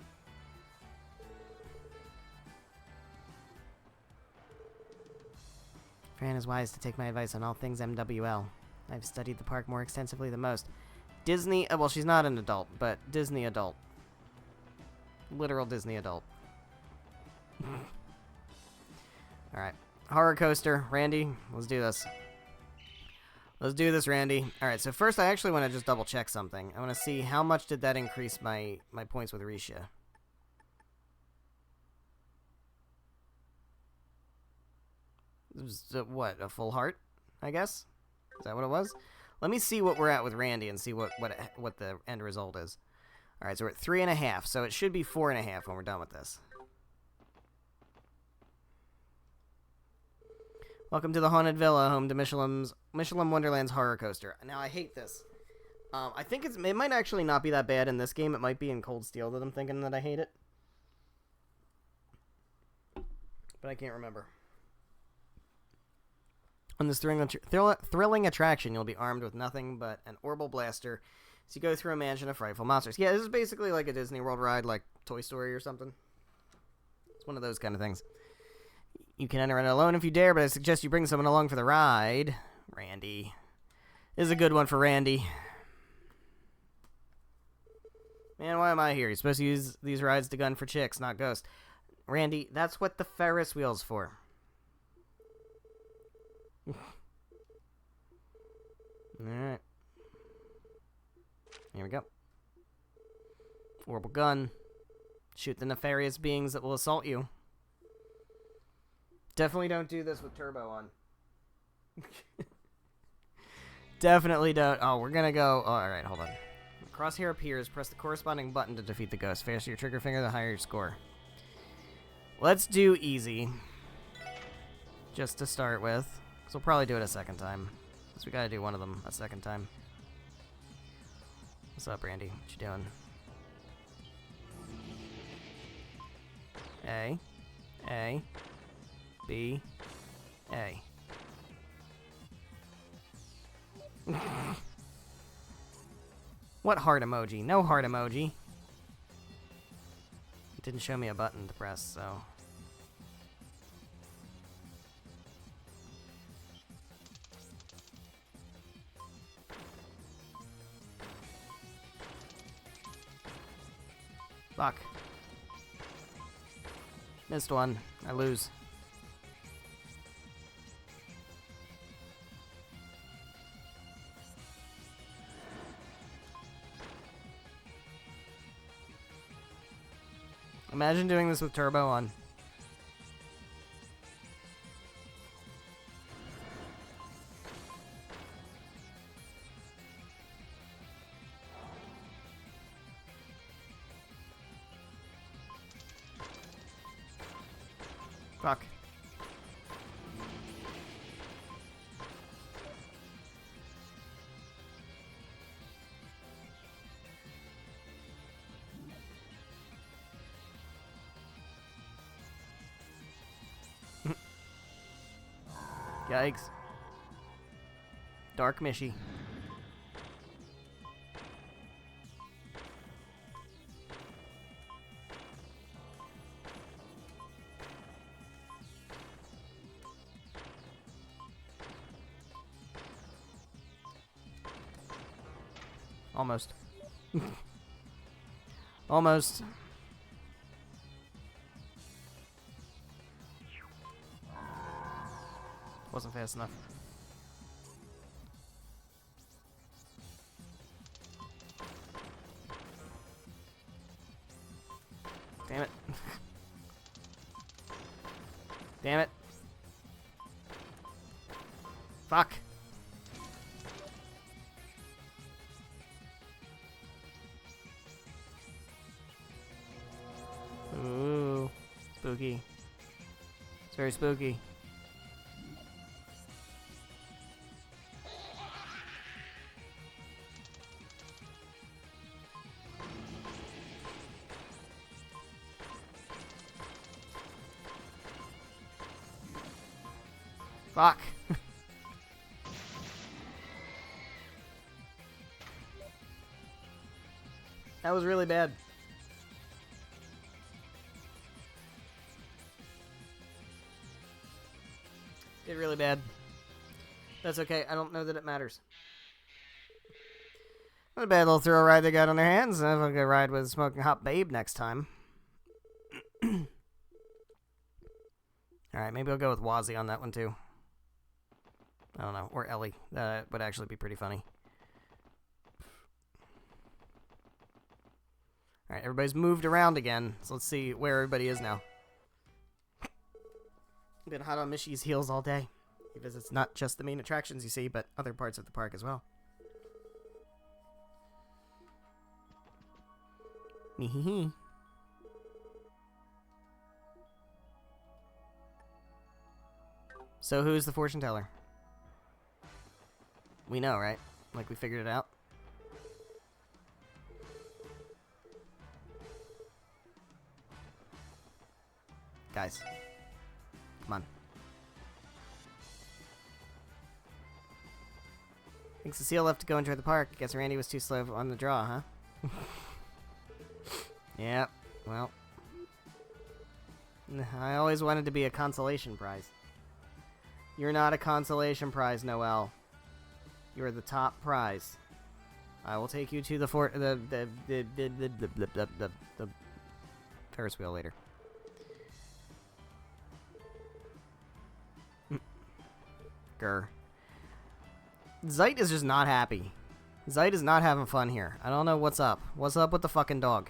Fran is wise to take my advice on all things MWL. I've studied the park more extensively than most. Disney, well, she's not an adult, but Disney adult. Literal Disney adult. Alright. Horror coaster. Randy, let's do this. Let's do this, Randy. Alright, so first I actually want to just double check something. I want to see how much did that increase my points with Risha. It was, what, a full heart, I guess? Is that what it was? Let me see what we're at with Randy and see what the end result is. Alright, so we're at 3.5, so it should be 4.5 when we're done with this. Welcome to the Haunted Villa, home to Michelin Wonderland's horror coaster. Now, I hate this. I think it might actually not be that bad in this game. It might be in Cold Steel that I'm thinking that I hate it. But I can't remember. On this thrilling attraction, you'll be armed with nothing but an orbital blaster as you go through a mansion of frightful monsters. Yeah, this is basically like a Disney World ride, like Toy Story or something. It's one of those kind of things. You can enter it alone if you dare, but I suggest you bring someone along for the ride. Randy. This is a good one for Randy. Man, why am I here? You're supposed to use these rides to gun for chicks, not ghosts. Randy, that's what the Ferris wheel's for. Alright. Here we go. Orbital gun. Shoot the nefarious beings that will assault you. Definitely don't do this with turbo on. Definitely don't. Oh, we're gonna go. Oh, alright, hold on. Crosshair appears. Press the corresponding button to defeat the ghost. Faster your trigger finger, the higher your score. Let's do easy. Just to start with. Because we'll probably do it a second time. Because we gotta do one of them a second time. What's up, Randy? What you doing? A. A. B. A. What heart emoji? No heart emoji. It didn't show me a button to press, so... Fuck. Missed one. I lose. Imagine doing this with turbo on. Fuck. Yikes. Dark Mishy. Almost. Almost. Wasn't fast enough. Damn it. Damn it. Fuck. Ooh. Spooky. It's very spooky. Fuck. That was really bad. Did really bad. That's okay. I don't know that it matters. Not a bad little thrill ride they got on their hands. I'll go ride with Smoking Hot Babe next time. Alright, maybe I'll go with Wazzy on that one too. I don't know. Or Ellie. That would actually be pretty funny. Alright, everybody's moved around again. So let's see where everybody is now. Been hot on Mishy's heels all day. He visits not just the main attractions you see, but other parts of the park as well. Hee. So who's the fortune teller? We know, right? Like we figured it out. Guys. Come on. Thinks Cecile left to go enjoy the park. Guess Randy was too slow on the draw, huh? Yeah, well. I always wanted to be a consolation prize. You're not a consolation prize, Noelle. You're the top prize. I will take you to the Ferris wheel later. Grr. Zeit is just not happy. Zeit is not having fun here. I don't know what's up. What's up with the fucking dog?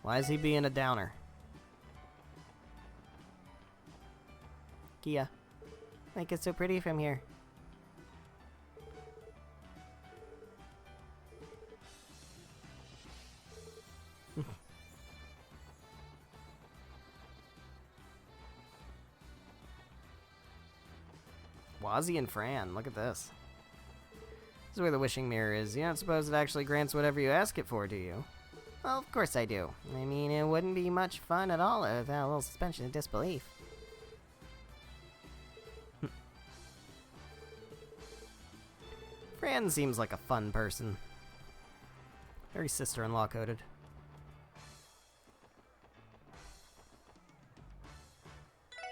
Why is he being a downer? Kia. Like it's so pretty from here. Wazzy and Fran, look at this. This is where the wishing mirror is. You don't suppose it actually grants whatever you ask it for, do you? Well, of course I do. I mean, it wouldn't be much fun at all without a little suspension of disbelief. Fran seems like a fun person. Very sister-in-law coded.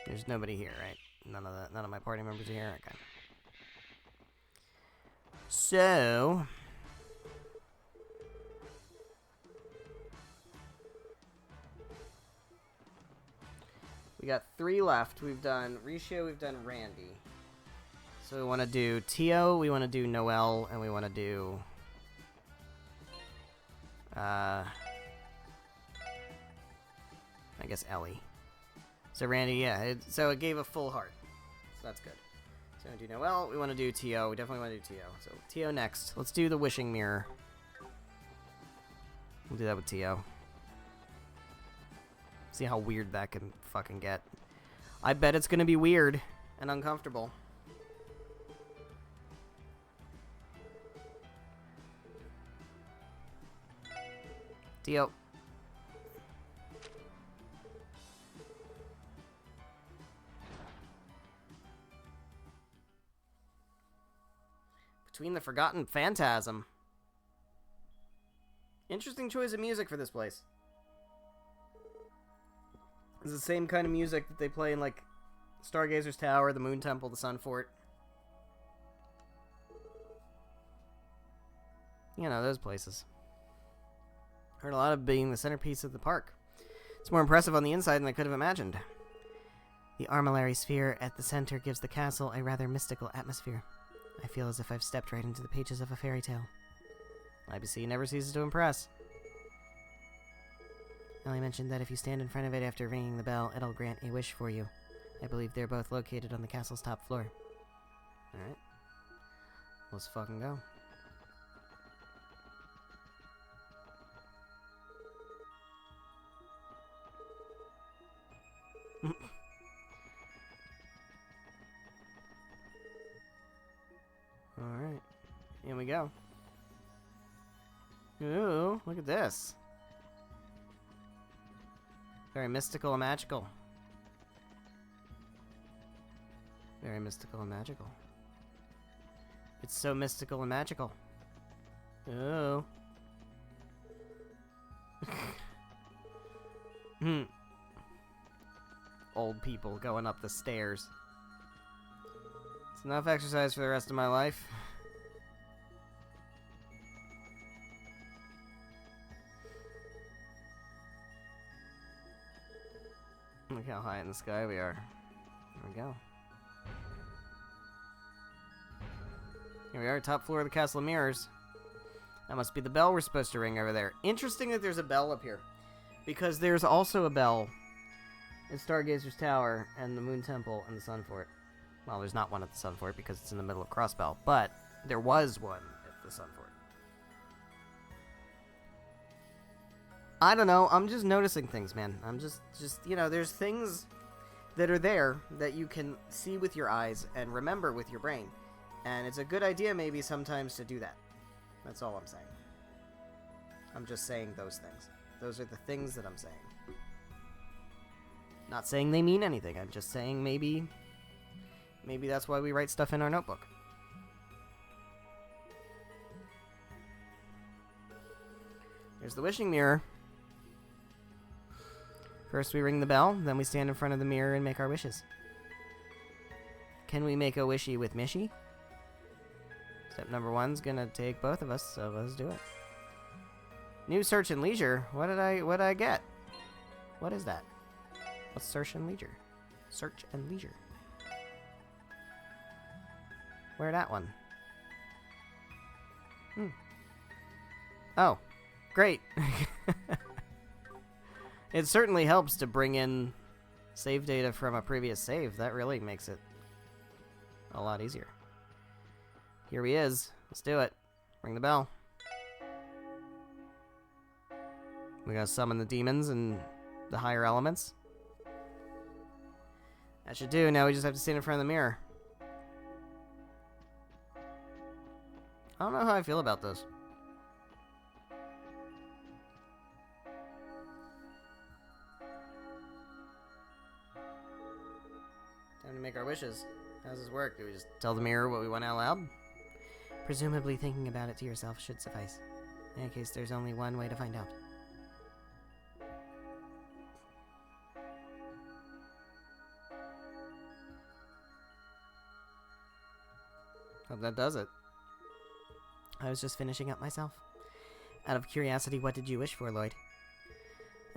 There's nobody here, right? None of my party members are here. Okay. So, We got 3 left. We've done Ricio, we've done Randy. So we want to do Tio, we want to do Noelle, and we want to do... I guess Ellie. So Randy, yeah, so it gave a full heart. So that's good. So we want to do Noelle, we want to do Tio. We definitely want to do Tio. So Tio next. Let's do the Wishing Mirror. We'll do that with Tio. See how weird that can fucking get. I bet it's gonna be weird and uncomfortable. Tio. Between the Forgotten Phantasm. Interesting choice of music for this place. It's the same kind of music that they play in, like, Stargazer's Tower, the Moon Temple, the Sun Fort. You know, those places. Heard a lot of being the centerpiece of the park. It's more impressive on the inside than I could have imagined. The armillary sphere at the center gives the castle a rather mystical atmosphere. I feel as if I've stepped right into the pages of a fairy tale. IBC never ceases to impress. Ellie mentioned that if you stand in front of it after ringing the bell, it'll grant a wish for you. I believe they're both located on the castle's top floor. Alright. Let's fucking go. Alright. Here we go. Ooh, look at this. Very mystical and magical. Very mystical and magical. It's so mystical and magical. Oh. Old people going up the stairs. It's enough exercise for the rest of my life. Look how high in the sky we are. There we go. Here we are, top floor of the Castle of Mirrors. That must be the bell we're supposed to ring over there. Interesting that there's a bell up here. Because there's also a bell in Stargazer's Tower and the Moon Temple and the Sun Fort. Well, there's not one at the Sun Fort because it's in the middle of Crossbell, but there was one at the Sun Fort. I don't know, I'm just noticing things, man. I'm just, you know, there's things that are there that you can see with your eyes and remember with your brain. And it's a good idea maybe sometimes to do that. That's all I'm saying. I'm just saying those things. Those are the things that I'm saying. Not saying they mean anything. I'm just saying maybe that's why we write stuff in our notebook. Here's the wishing mirror. First we ring the bell, then we stand in front of the mirror and make our wishes. Can we make a wishy with Mishy? Step number 1's gonna take both of us, so let's do it. New search and leisure? What did I get? What is that? What's search and leisure? Search and leisure. Where that one? Oh, great. It certainly helps to bring in save data from a previous save. That really makes it a lot easier. Here he is. Let's do it. Ring the bell. We gotta summon the demons and the higher elements. That should do. Now we just have to stand in front of the mirror. I don't know how I feel about this. Time to make our wishes. How does this work? Do we just tell the mirror what we want out loud? Presumably thinking about it to yourself should suffice. In any case, there's only one way to find out. Hope that does it. I was just finishing up myself. Out of curiosity, what did you wish for, Lloyd?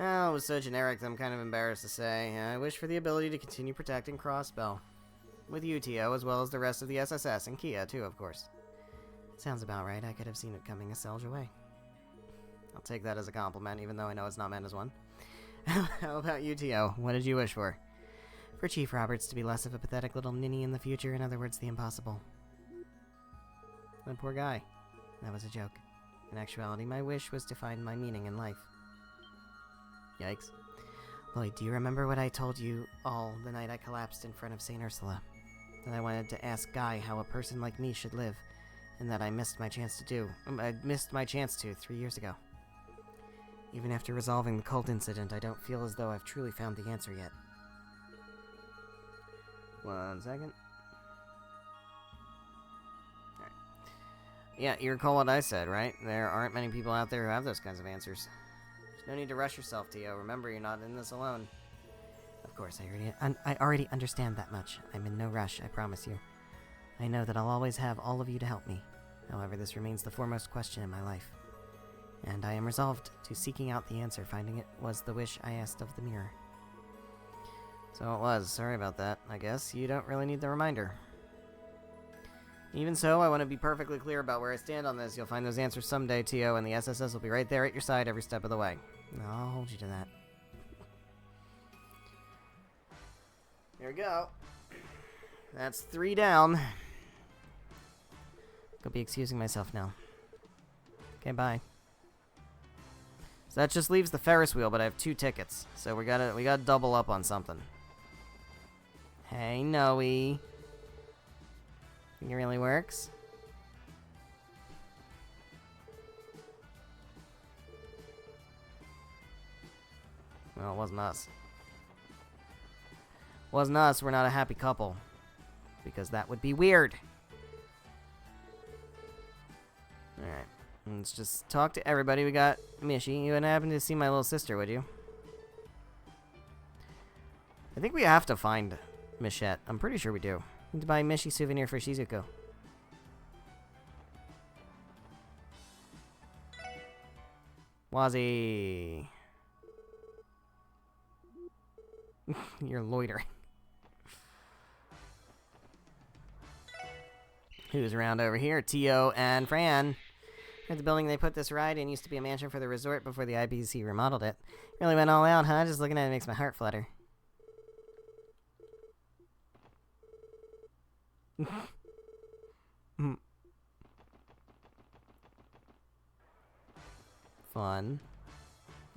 Oh, it was so generic that I'm kind of embarrassed to say. I wish for the ability to continue protecting Crossbell. With you, Tio, as well as the rest of the SSS, and Kia, too, of course. Sounds about right. I could have seen it coming a Selge away. I'll take that as a compliment, even though I know it's not meant as one. How about you, Tio? What did you wish for? For Chief Roberts to be less of a pathetic little ninny in the future, in other words, the impossible. That poor guy. That was a joke. In actuality, my wish was to find my meaning in life. Yikes. Lloyd, do you remember what I told you all the night I collapsed in front of St. Ursula? That I wanted to ask Guy how a person like me should live, and that I missed my chance to 3 years ago. Even after resolving the cult incident, I don't feel as though I've truly found the answer yet. 1 second. Alright. Yeah, you recall what I said, right? There aren't many people out there who have those kinds of answers. There's no need to rush yourself, Tio. Remember, you're not in this alone. Of course, I already understand that much. I'm in no rush, I promise you. I know that I'll always have all of you to help me. However, this remains the foremost question in my life. And I am resolved to seeking out the answer. Finding it was the wish I asked of the mirror. So it was. Sorry about that. I guess you don't really need the reminder. Even so, I want to be perfectly clear about where I stand on this. You'll find those answers someday, Tio, and the SSS will be right there at your side every step of the way. I'll hold you to that. There we go. That's 3 down. I'll be excusing myself now. Okay, bye. So that just leaves the Ferris wheel, but I have 2 tickets. So we gotta double up on something. Hey, Noe. Think it really works? Well, it wasn't us. Wasn't us, we're not a happy couple. Because that would be weird. Alright. Let's just talk to everybody. We got Mishy. You wouldn't happen to see my little sister, would you? I think we have to find Michette. I'm pretty sure we do. Need to buy a Mishy souvenir for Shizuko. Wazzy. You're loitering. Who's around over here? Tio and Fran. Heard the building they put this ride in used to be a mansion for the resort before the IBC remodeled it. Really went all out, huh? Just looking at it makes my heart flutter. Fun.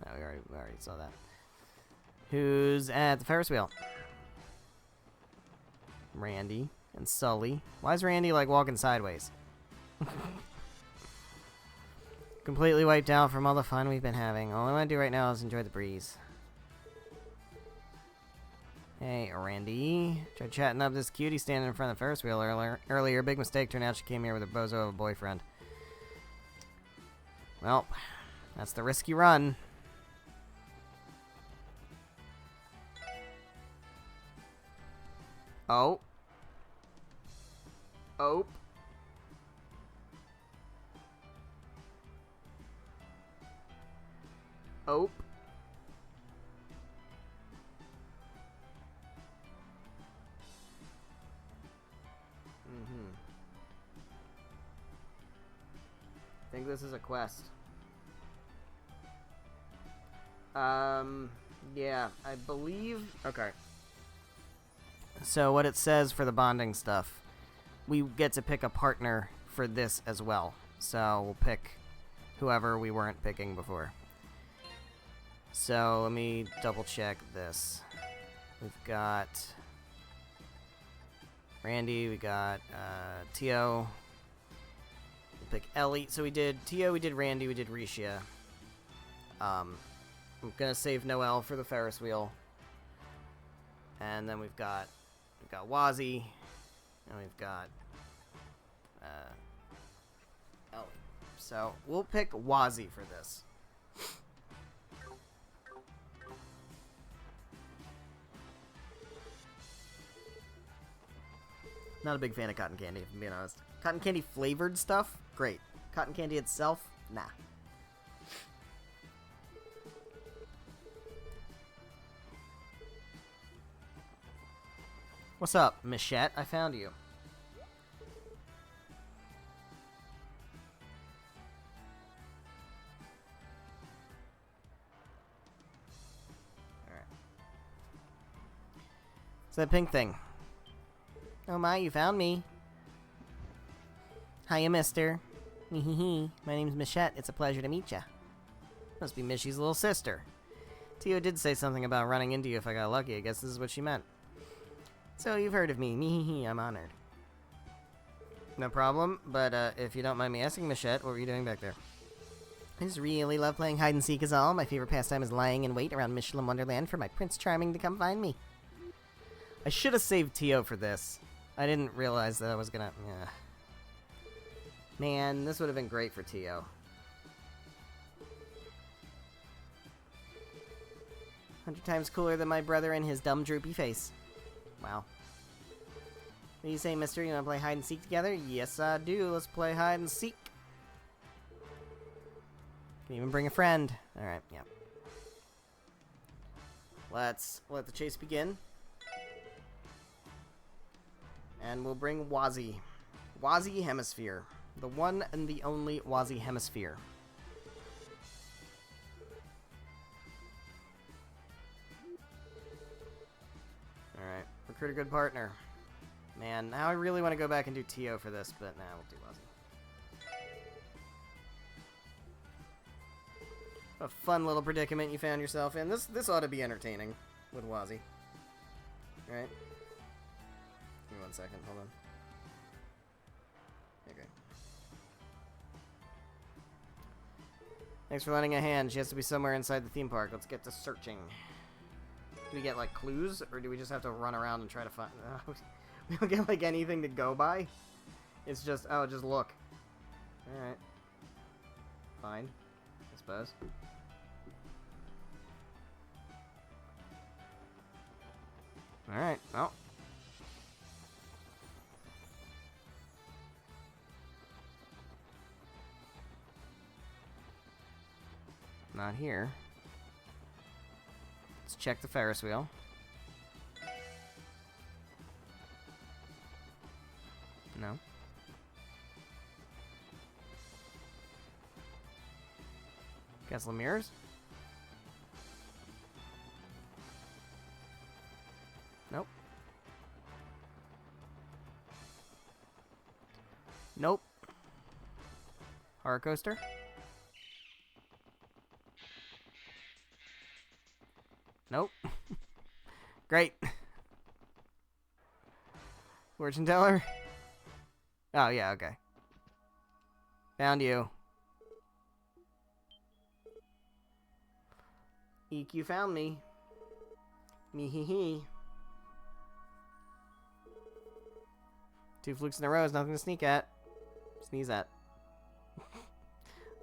Oh, we already saw that. Who's at the Ferris wheel? Randy and Sully. Why is Randy like walking sideways? Completely wiped out from all the fun we've been having. All I want to do right now is enjoy the breeze. Hey, Randy. Tried chatting up this cutie standing in front of the Ferris wheel earlier. Big mistake. Turned out she came here with a bozo of a boyfriend. Well, that's the risk you run. Oh. Oh. Oh. I think this is a quest. Yeah, I believe... Okay. So what it says for the bonding stuff, we get to pick a partner for this as well. So we'll pick whoever we weren't picking before. So let me double check this. We've got Randy, we got Tio. We'll pick Ellie. So we did Tio, we did Randy, we did Risha. I'm gonna save Noelle for the Ferris wheel. And then we've got Wazzy, and we've got Ellie. So we'll pick Wazzy for this. Not a big fan of cotton candy, if I'm being honest. Cotton candy flavored stuff, great. Cotton candy itself, nah. What's up, Michette? I found you. Alright. It's that pink thing. Oh my, you found me. Hiya, mister. My name's Michette. It's a pleasure to meet ya. Must be Mishy's little sister. Tio did say something about running into you if I got lucky. I guess this is what she meant. So you've heard of me. I'm honored. No problem, but if you don't mind me asking, Michette, what were you doing back there? I just really love playing hide and seek is all. My favorite pastime is lying in wait around Michelin Wonderland for my Prince Charming to come find me. I should have saved Tio for this. I didn't realize that I was gonna... Yeah. Man, this would have been great for Tio. 100 times cooler than my brother and his dumb droopy face. Wow. What do you say, mister? You wanna play hide and seek together? Yes, I do. Let's play hide and seek. Can even bring a friend. Alright, yeah. Let's let the chase begin. And we'll bring Wazzy. Wazzy Hemisphere. The one and the only Wazzy Hemisphere. Alright. Recruit a good partner. Man, now I really want to go back and do Tio for this, but nah, we'll do Wazzy. What a fun little predicament you found yourself in. This ought to be entertaining with Wazzy. Alright. Give me 1 second, hold on. Okay. Thanks for lending a hand. She has to be somewhere inside the theme park. Let's get to searching. Do we get, like, clues? Or do we just have to run around and try to find... we don't get, like, anything to go by? It's just... Oh, just look. Alright. Fine. I suppose. Alright, well... Not here. Let's check the Ferris wheel. No. Guess Lemire's? Nope. Nope. Horror coaster? Nope. Great. Fortune teller? Oh, yeah, okay. Found you. Eek, you found me. Me hee hee. 2 flukes in a row is nothing to sneak at. Sneeze at.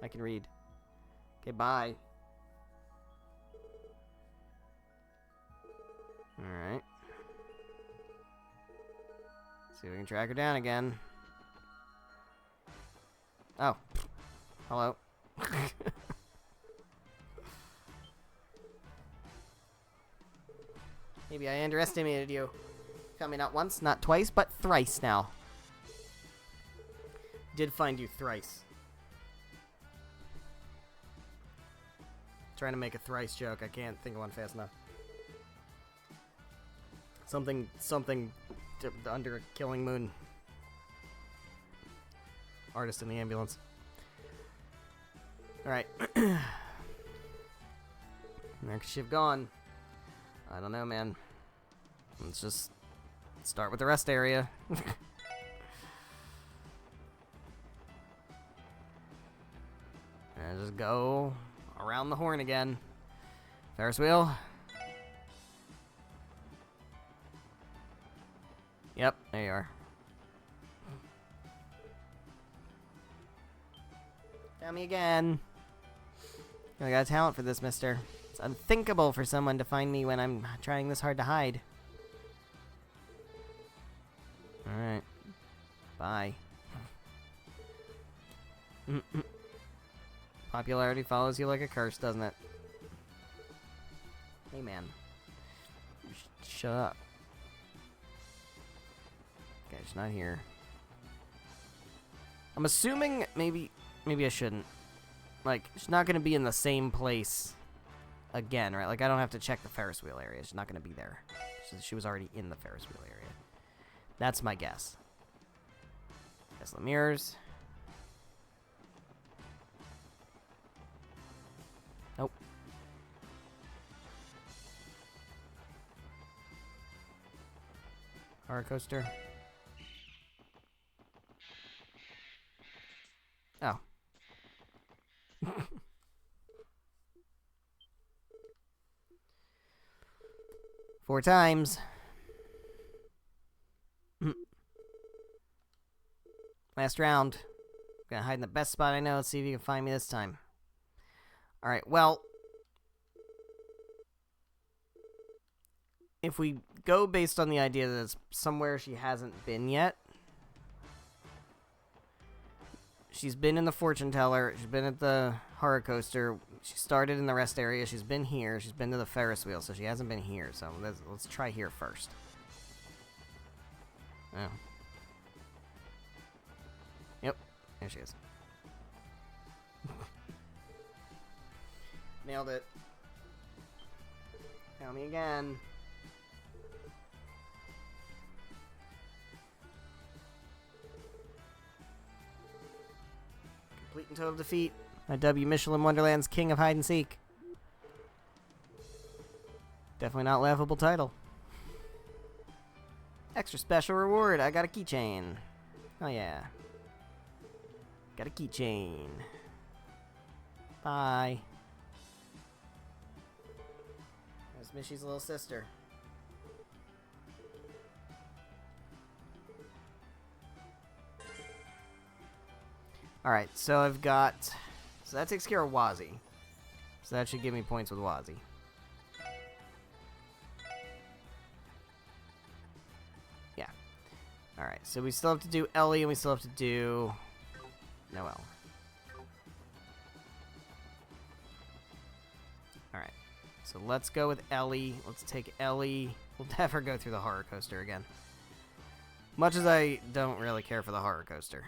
I can read. Okay, bye. Alright. See if we can track her down again. Oh. Hello. Maybe I underestimated you. Found me not once, not twice, but thrice now. Did find you thrice. Trying to make a thrice joke. I can't think of one fast enough. Something under a killing moon. Artist in the ambulance. Alright. Where could she have gone? I don't know, man. Let's just start with the rest area. And just go around the horn again. Ferris wheel. Yep, there you are. Found me again. I got a talent for this, mister. It's unthinkable for someone to find me when I'm trying this hard to hide. Alright. Bye. Popularity follows you like a curse, doesn't it? Hey, man. Shut up. Okay, she's not here. I'm assuming maybe I shouldn't. Like, she's not going to be in the same place again, right? Like, I don't have to check the Ferris wheel area. She's not going to be there. She was already in the Ferris wheel area. That's my guess. Tesla mirrors. Nope. Roller coaster. Oh. 4 times. Last round. Gonna hide in the best spot I know. Let's see if you can find me this time. Alright, well. If we go based on the idea that it's somewhere she hasn't been yet. She's been in the fortune teller. She's been at the horror coaster. She started in the rest area. She's been here. She's been to the Ferris wheel, so she hasn't been here. So let's try here first. Oh. Yep. There she is. Nailed it. Tell me again. Complete and total defeat. I W Michelin Wonderland's King of Hide and Seek. Definitely not laughable title. Extra special reward. I got a keychain. Oh yeah. Got a keychain. Bye. There's Mishy's little sister. Alright, so I've got... So that takes care of Wazzy. So that should give me points with Wazzy. Yeah. Alright, so we still have to do Ellie and we still have to do... Noelle. Alright. So let's go with Ellie. Let's take Ellie. We'll have her go through the horror coaster again. Much as I don't really care for the horror coaster.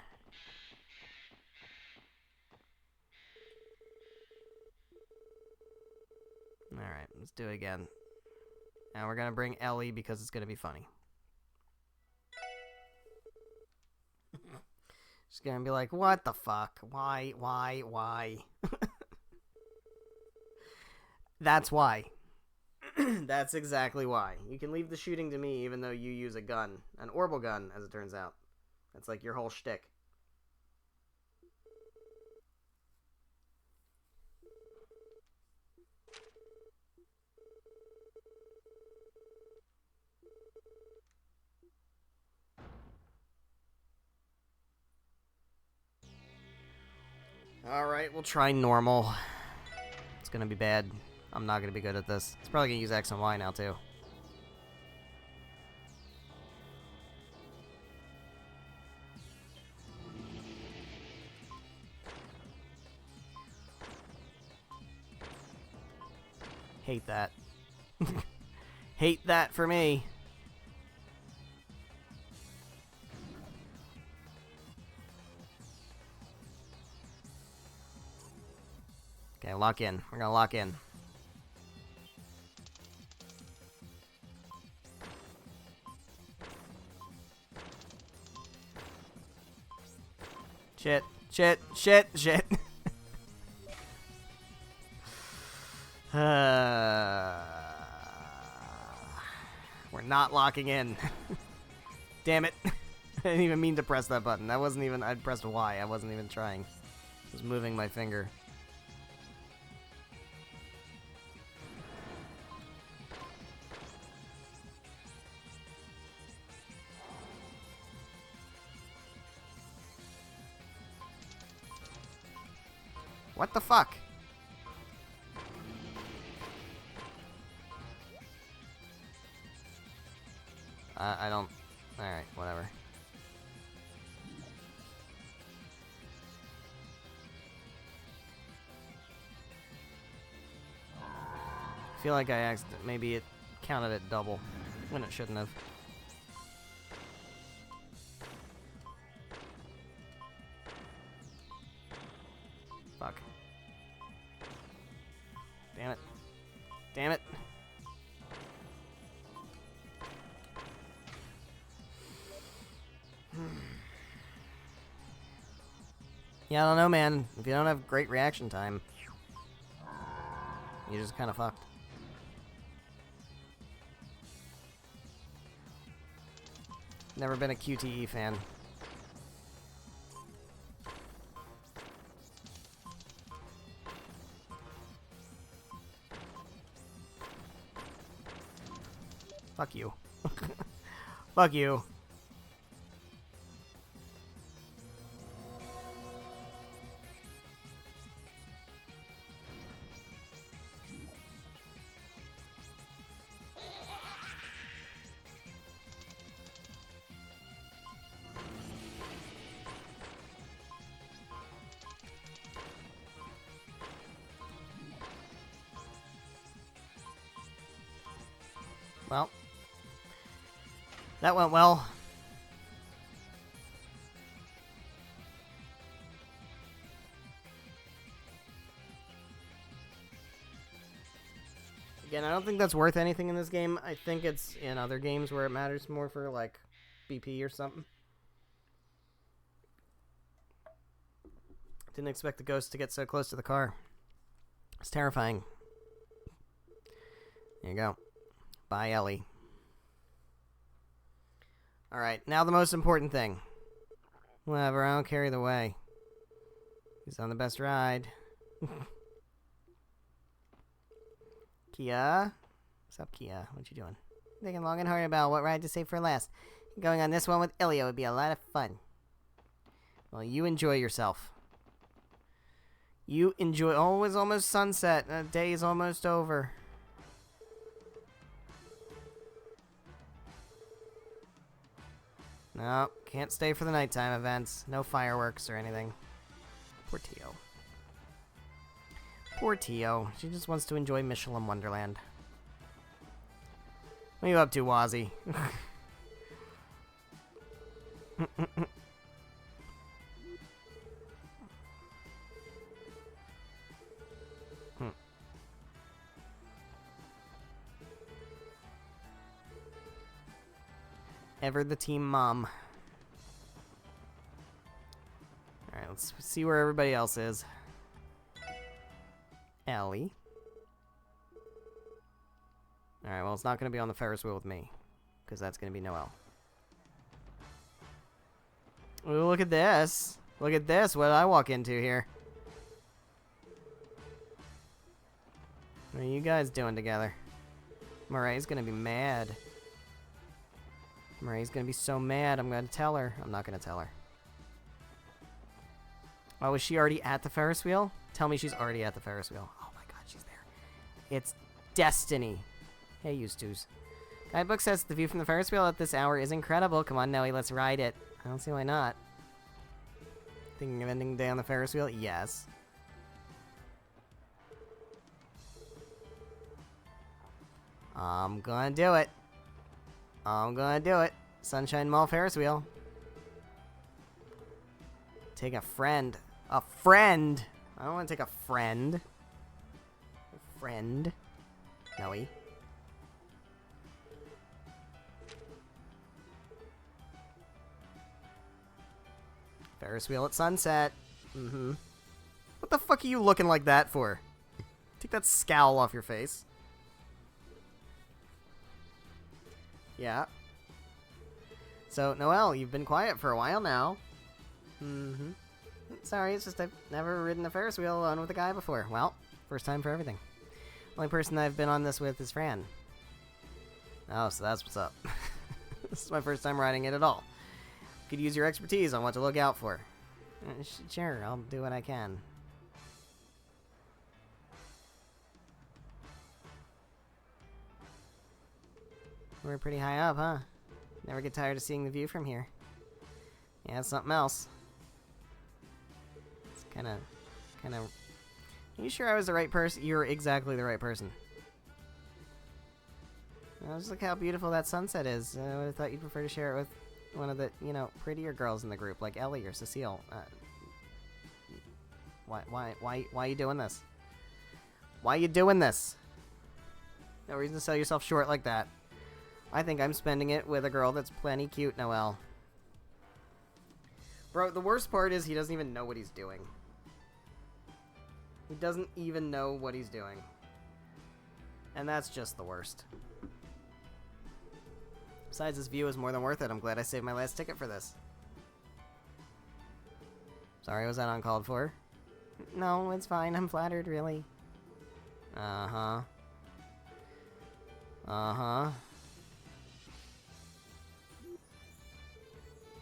Alright, let's do it again. Now we're gonna bring Ellie because it's gonna be funny. She's gonna be like, what the fuck? Why? That's why. That's exactly why. You can leave the shooting to me even though you use a gun. An orbital gun, as it turns out. That's like your whole shtick. Alright, we'll try normal. It's gonna be bad. I'm not gonna be good at this. It's probably gonna use X and Y now, too. Hate that. Hate that for me. Okay, lock in. We're gonna lock in. Shit. We're not locking in. Damn it. I didn't even mean to press that button. That wasn't even... I pressed Y. I wasn't even trying. I was moving my finger. What the fuck? I don't... Alright, whatever. I feel like I asked... Maybe it counted it double when it shouldn't have. Yeah, I don't know, man. If you don't have great reaction time, you're just kind of fucked. Never been a QTE fan. Fuck you. Fuck you. Well, that went well. Again, I don't think that's worth anything in this game. I think it's in other games where it matters more for, like, BP or something. Didn't expect the ghost to get so close to the car. It's terrifying. There you go. Bye, Ellie. Alright, now the most important thing. Whatever, I don't carry the way. He's on the best ride. Kia? What's up, Kia? What you doing? Thinking long and hard about what ride to save for last. Going on this one with Elio would be a lot of fun. Well, you enjoy yourself. You enjoy... Oh, it's almost sunset. The day is almost over. No, can't stay for the nighttime events. No fireworks or anything. Poor Tio. Poor Tio. She just wants to enjoy Michelin Wonderland. What are you up to, Wazzy? Ever the team mom. Alright, let's see where everybody else is. Ellie. Alright, well, it's not going to be on the Ferris wheel with me. Because that's going to be Noelle. Ooh, look at this. Look at this. What did I walk into here? What are you guys doing together? Moray's going to be mad. Moray's going to be so mad. I'm going to tell her. I'm not going to tell her. Oh, is she already at the Ferris wheel? Tell me she's already at the Ferris wheel. Oh my god, she's there. It's destiny. Hey, you stews. Guidebook says the view from the Ferris wheel at this hour is incredible. Come on, Nelly, let's ride it. I don't see why not. Thinking of ending the day on the Ferris wheel? Yes. I'm gonna do it. I'm gonna do it. Sunshine Mall Ferris wheel. Take a friend. A friend! I don't want to take a friend. A friend. Noe. Ferris wheel at sunset. Mm-hmm. What the fuck are you looking like that for? Take that scowl off your face. Yeah. So, Noelle, you've been quiet for a while now. Mm-hmm. Sorry, it's just I've never ridden a Ferris wheel alone with a guy before. Well, first time for everything. Only person I've been on this with is Fran. Oh, so that's what's up. This is my first time riding it at all. Could use your expertise on what to look out for. Sure, I'll do what I can. We're pretty high up, huh? Never get tired of seeing the view from here. Yeah, it's something else. It's kind of... Are you sure I was the right person? You're exactly the right person. Just look how beautiful that sunset is. I would have thought you'd prefer to share it with one of the, you know, prettier girls in the group, like Ellie or Cecile. Why are you doing this? Why are you doing this? No reason to sell yourself short like that. I think I'm spending it with a girl that's plenty cute, Noelle. Bro, the worst part is he doesn't even know what he's doing. He doesn't even know what he's doing. And that's just the worst. Besides, this view is more than worth it. I'm glad I saved my last ticket for this. Sorry, was that uncalled for? No, it's fine. I'm flattered, really. Uh-huh. Uh-huh.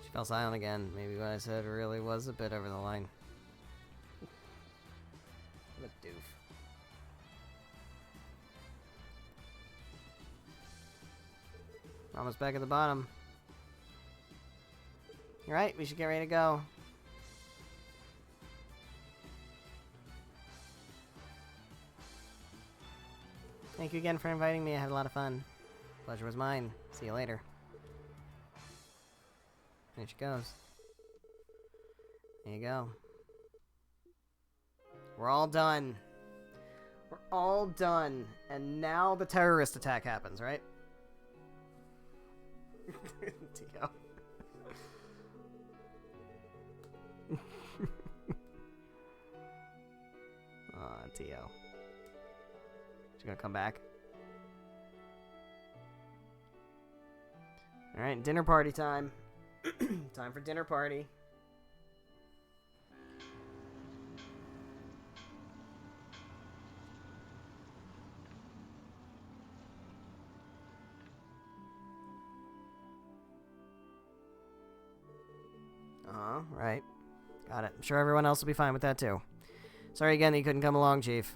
She fell silent again. Maybe what I said really was a bit over the line. What a doof. Almost back at the bottom. You're right, we should get ready to go. Thank you again for inviting me. I had a lot of fun. Pleasure was mine. See you later. There she goes. There you go. We're all done. We're all done. And now the terrorist attack happens, right? T.O. Aw, T.O. She's gonna come back. Alright, dinner party time. Time for dinner party. Right. Got it. I'm sure everyone else will be fine with that too. Sorry again that you couldn't come along, Chief.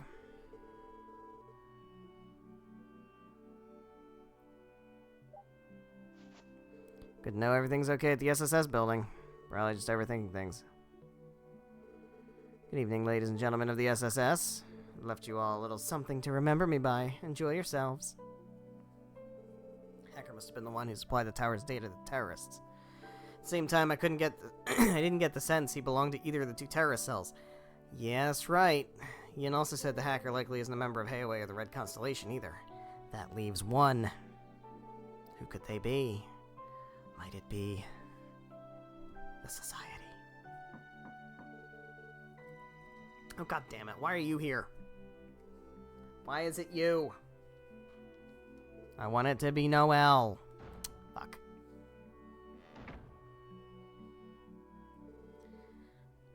Good to know everything's okay at the SSS building. Probably just overthinking things. Good evening, ladies and gentlemen of the SSS. I've left you all a little something to remember me by. Enjoy yourselves. Hacker must have been the one who supplied the tower's data to the terrorists. At the same time, I couldn't get I didn't get the sense he belonged to either of the two terrorist cells. Yeah, that's right. Ian also said the hacker likely isn't a member of Hayaway or the Red Constellation either. That leaves one. Who could they be? Might it be the Society? Oh, god damn it. Why are you here? Why is it you? I want it to be Noelle. Fuck.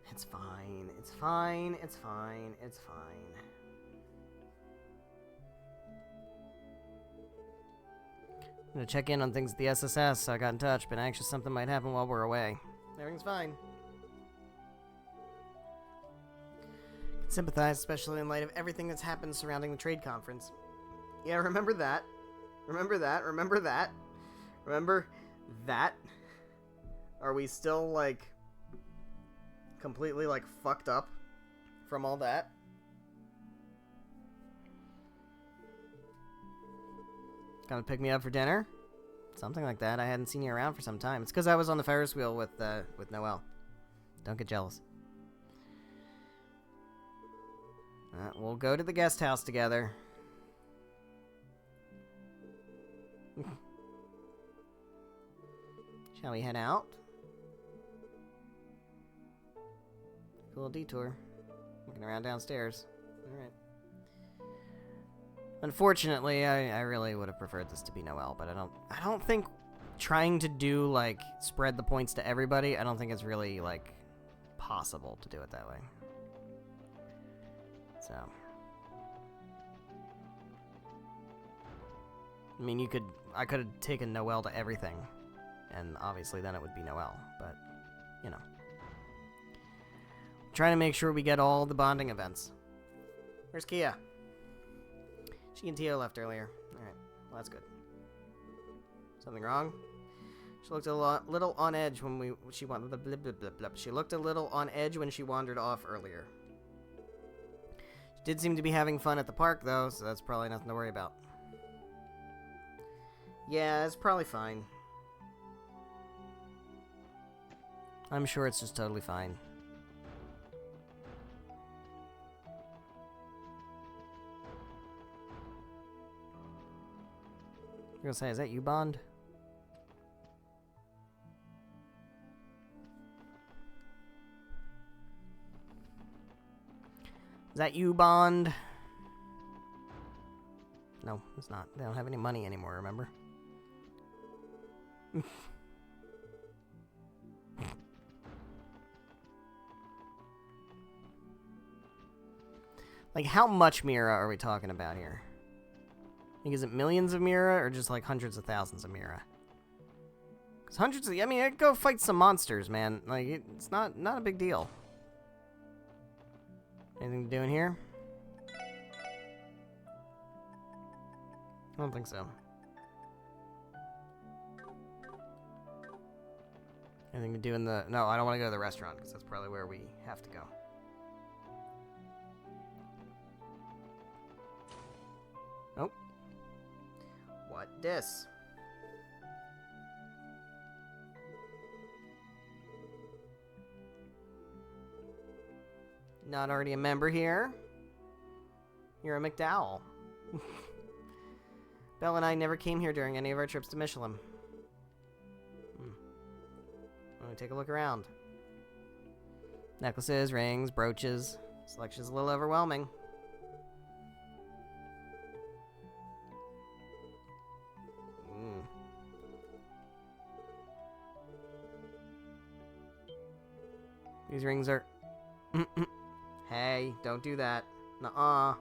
It's fine. It's fine. It's fine. It's fine. I'm gonna check in on things at the SSS, so I got in touch, but anxious something might happen while we're away. Everything's fine. Can sympathize, especially in light of everything that's happened surrounding the trade conference. Yeah, remember that. Remember that. Remember that. Remember that. Are we still, like, completely, like, fucked up from all that? Gonna pick me up for dinner? Something like that. I hadn't seen you around for some time. It's because I was on the Ferris wheel with Noelle. Don't get jealous. We'll go to the guest house together. Shall we head out? A little detour. Looking around downstairs. Alright. Unfortunately, I really would have preferred this to be Noelle, but I don't think trying to do, like, spread the points to everybody, I don't think it's really, like, possible to do it that way. So. I mean, I could have taken Noelle to everything, and obviously then it would be Noelle, but, you know. Trying to make sure we get all the bonding events. Where's Kia? She and Tio left earlier. Alright, well that's good. Something wrong? She looked a little on edge when she wandered. She looked a little on edge when she wandered off earlier. She did seem to be having fun at the park though, so that's probably nothing to worry about. Yeah, it's probably fine. I'm sure it's just totally fine. I was gonna say, is that you, Bond? Is that you, Bond? No, it's not. They don't have any money anymore, remember? Like, how much Mira are we talking about here? Like, is it millions of Mira or just like hundreds of thousands of Mira? Because hundreds of... I mean, I'd go fight some monsters, man. Like, it's not a big deal. Anything to do in here? I don't think so. Anything to do in the... No, I don't want to go to the restaurant, because that's probably where we have to go. Nope. What this? Not already a member here? You're a McDowell. Belle and I never came here during any of our trips to Michelin. Let me take a look around. Necklaces, rings, brooches. Selection's a little overwhelming. These rings are... Hey, don't do that. Nuh-uh.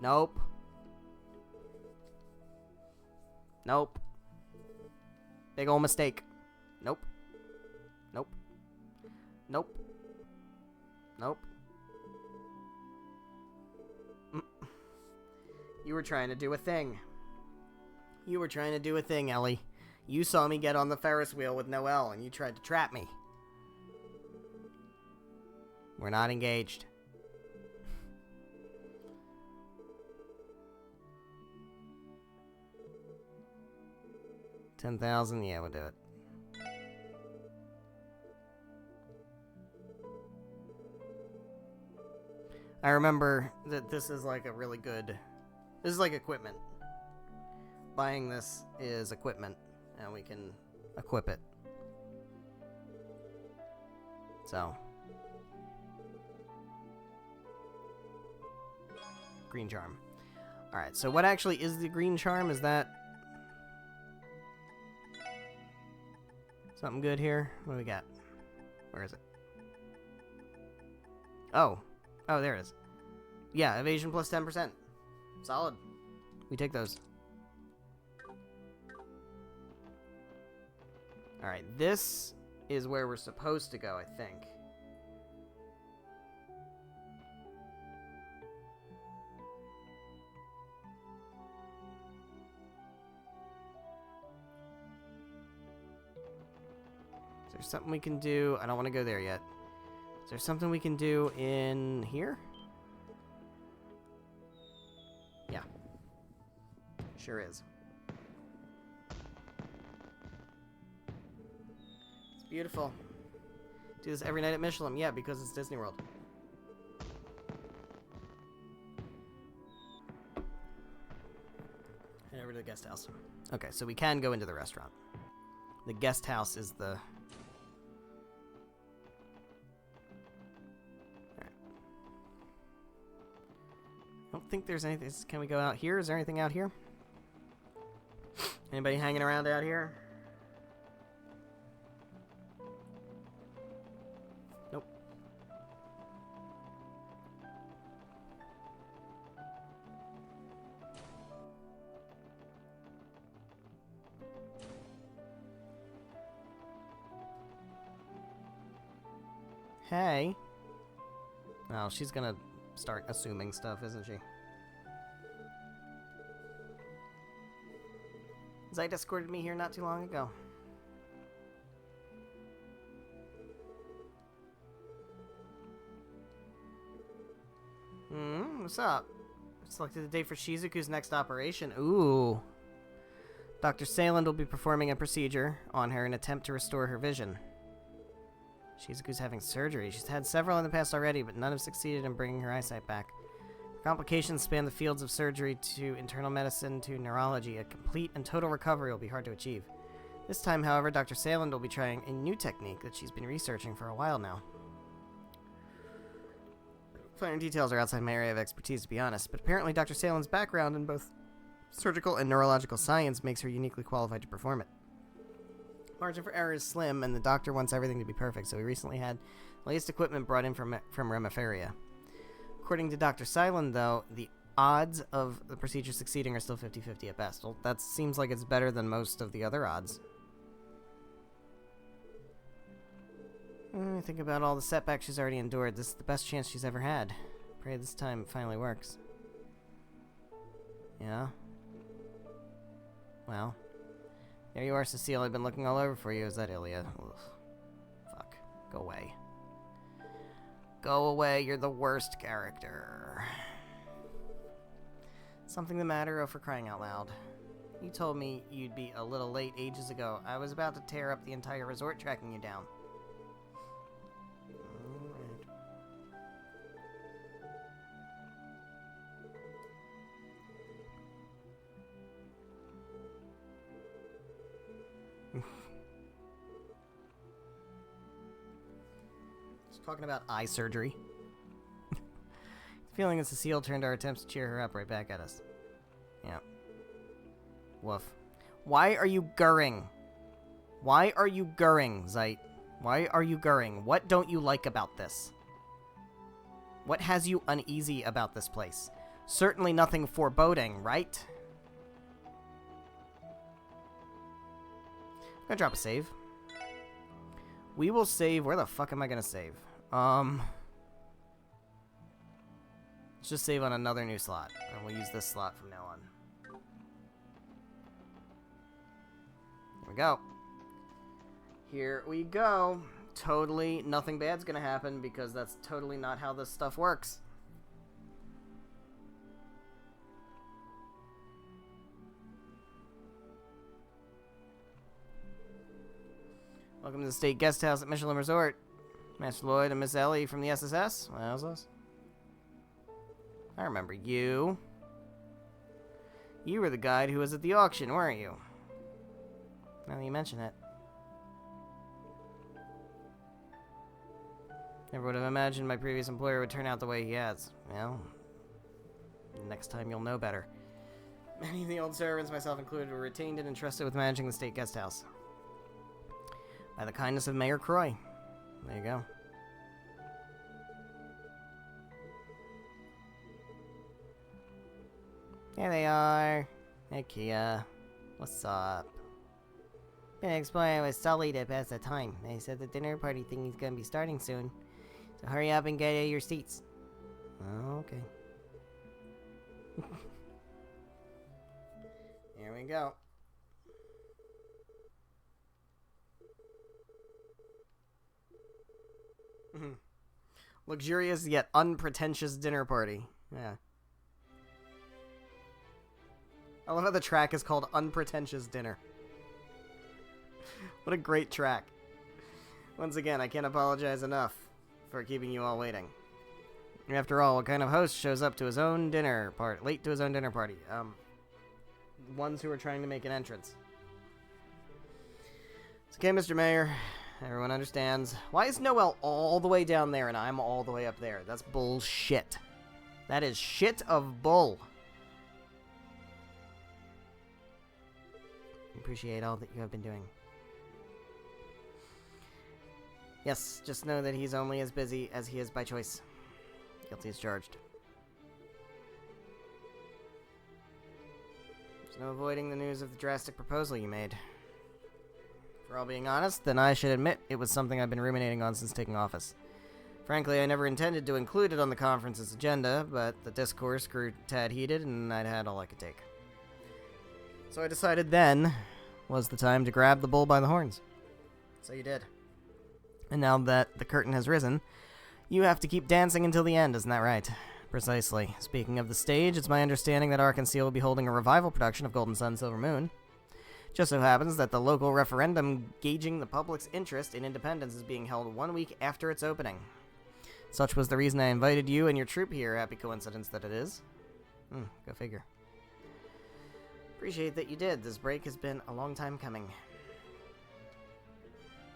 Nope. Nope. Big ol' mistake. Nope. Nope. Nope. Nope. You were trying to do a thing. You were trying to do a thing, Ellie. You saw me get on the Ferris wheel with Noelle, and you tried to trap me. We're not engaged. $10,000? Yeah, we'll do it. I remember that this is like a really good... This is like equipment. Buying this is equipment, and we can equip it. So... Green charm. Alright, so what actually is the green charm? Is that... something good here? What do we got? Where is it? Oh. Oh, there it is. Yeah, evasion plus 10%. Solid. We take those. Alright, this is where we're supposed to go, I think. Is there something we can do? I don't want to go there yet. Is there something we can do in here? Yeah. Sure is. It's beautiful. Do this every night at Michelin. Yeah, because it's Disney World. Head over to the guest house. Okay, so we can go into the restaurant. The guest house is the... I don't think there's anything. Can we go out here? Is there anything out here? Anybody hanging around out here? Nope. Hey. Oh, she's gonna start assuming stuff, isn't she? Zeit escorted me here not too long ago. What's up? Selected the date for Shizuku's next operation. Ooh. Dr. Sayland will be performing a procedure on her in an attempt to restore her vision. Shizuku's having surgery. She's had several in the past already, but none have succeeded in bringing her eyesight back. Complications span the fields of surgery to internal medicine to neurology. A complete and total recovery will be hard to achieve. This time, however, Dr. Sayland will be trying a new technique that she's been researching for a while now. Finer details are outside my area of expertise, to be honest, but apparently Dr. Salen's background in both surgical and neurological science makes her uniquely qualified to perform it. Margin for error is slim, and the doctor wants everything to be perfect, so we recently had the latest equipment brought in from Remiferia. According to Dr. Silen, though, the odds of the procedure succeeding are still 50-50 at best. Well, that seems like it's better than most of the other odds. Think about all the setbacks she's already endured. This is the best chance she's ever had. Pray this time it finally works. Yeah? Well. There you are, Cecile. I've been looking all over for you. Is that Ilya? Ugh. Fuck. Go away. Go away. You're the worst character. Something the matter? Oh, for crying out loud. You told me you'd be a little late ages ago. I was about to tear up the entire resort tracking you down. Talking about eye surgery. Feeling that Cecile turned our attempts to cheer her up right back at us. Yeah. Woof. Why are you gurring? Why are you gurring, Zeit? Why are you gurring? What don't you like about this? What has you uneasy about this place? Certainly nothing foreboding, right? I'm gonna drop a save. We will save. Where the fuck am I gonna save? Let's just save on another new slot, and we'll use this slot from now on. Here we go. Here we go. Totally nothing bad's gonna happen, because that's totally not how this stuff works. Welcome to the State Guest House at Michelin Resort. Master Lloyd and Miss Ellie from the SSS. What else was? I remember you. You were the guide who was at the auction, weren't you? Now that you mention it. Never would have imagined my previous employer would turn out the way he has. Well, next time you'll know better. Many of the old servants, myself included, were retained and entrusted with managing the State Guest House. By the kindness of Mayor Croy. There you go. There they are. Hey, Kia. What's up? Been exploring with Sully to pass the time. They said the dinner party thing is gonna be starting soon. So hurry up and get out of your seats. Oh, okay. Here we go. Luxurious yet unpretentious dinner party. Yeah. I love how the track is called Unpretentious Dinner. What a great track. Once again, I can't apologize enough for keeping you all waiting. After all, what kind of host shows up to his own dinner party, late to his own dinner party? Ones who are trying to make an entrance. It's okay, Mr. Mayor. Everyone understands. Why is Noel all the way down there and I'm all the way up there? That's bullshit. That is shit of bull. Appreciate all that you have been doing. Yes, just know that he's only as busy as he is by choice. Guilty as charged. There's no avoiding the news of the drastic proposal you made. For all being honest, then I should admit it was something I've been ruminating on since taking office. Frankly, I never intended to include it on the conference's agenda, but the discourse grew a tad heated, and I'd had all I could take. So I decided then was the time to grab the bull by the horns. So you did. And now that the curtain has risen, you have to keep dancing until the end, isn't that right? Precisely. Speaking of the stage, it's my understanding that Arkansas will be holding a revival production of Golden Sun, Silver Moon. Just so happens that the local referendum gauging the public's interest in independence is being held 1 week after its opening. Such was the reason I invited you and your troupe here. Happy coincidence that it is. Go figure. Appreciate that you did. This break has been a long time coming.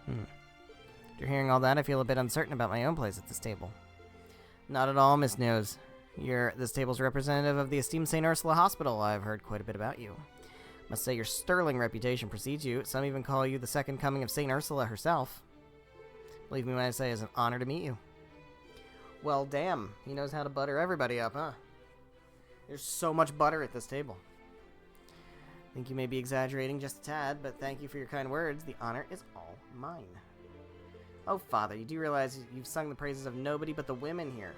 After hearing all that, I feel a bit uncertain about my own place at this table. Not at all, Miss Nose. You're this table's representative of the esteemed St. Ursula Hospital. I've heard quite a bit about you. Must say your sterling reputation precedes you. Some even call you the second coming of St. Ursula herself. Believe me when I say it's an honor to meet you. Well, damn. He knows how to butter everybody up, huh? There's so much butter at this table. I think you may be exaggerating just a tad, but thank you for your kind words. The honor is all mine. Oh, Father, you do realize you've sung the praises of nobody but the women here.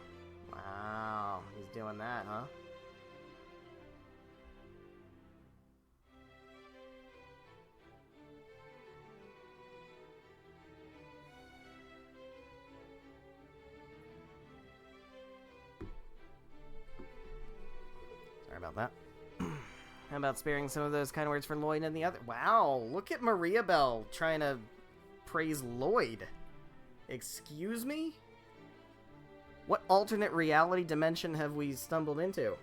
Wow, he's doing that, huh? Sorry about that. How about sparing some of those kind words for Lloyd and the other? Wow, look at Maria Bell trying to praise Lloyd. Excuse me? What alternate reality dimension have we stumbled into?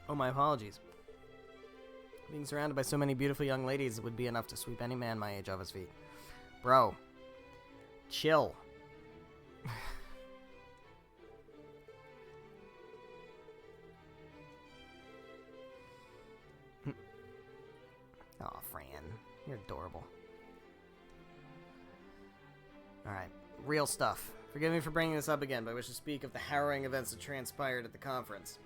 Oh, my apologies. Being surrounded by so many beautiful young ladies would be enough to sweep any man my age off his feet. Bro. Chill. Aw, Fran. You're adorable. Alright, real stuff. Forgive me for bringing this up again, but I wish to speak of the harrowing events that transpired at the conference.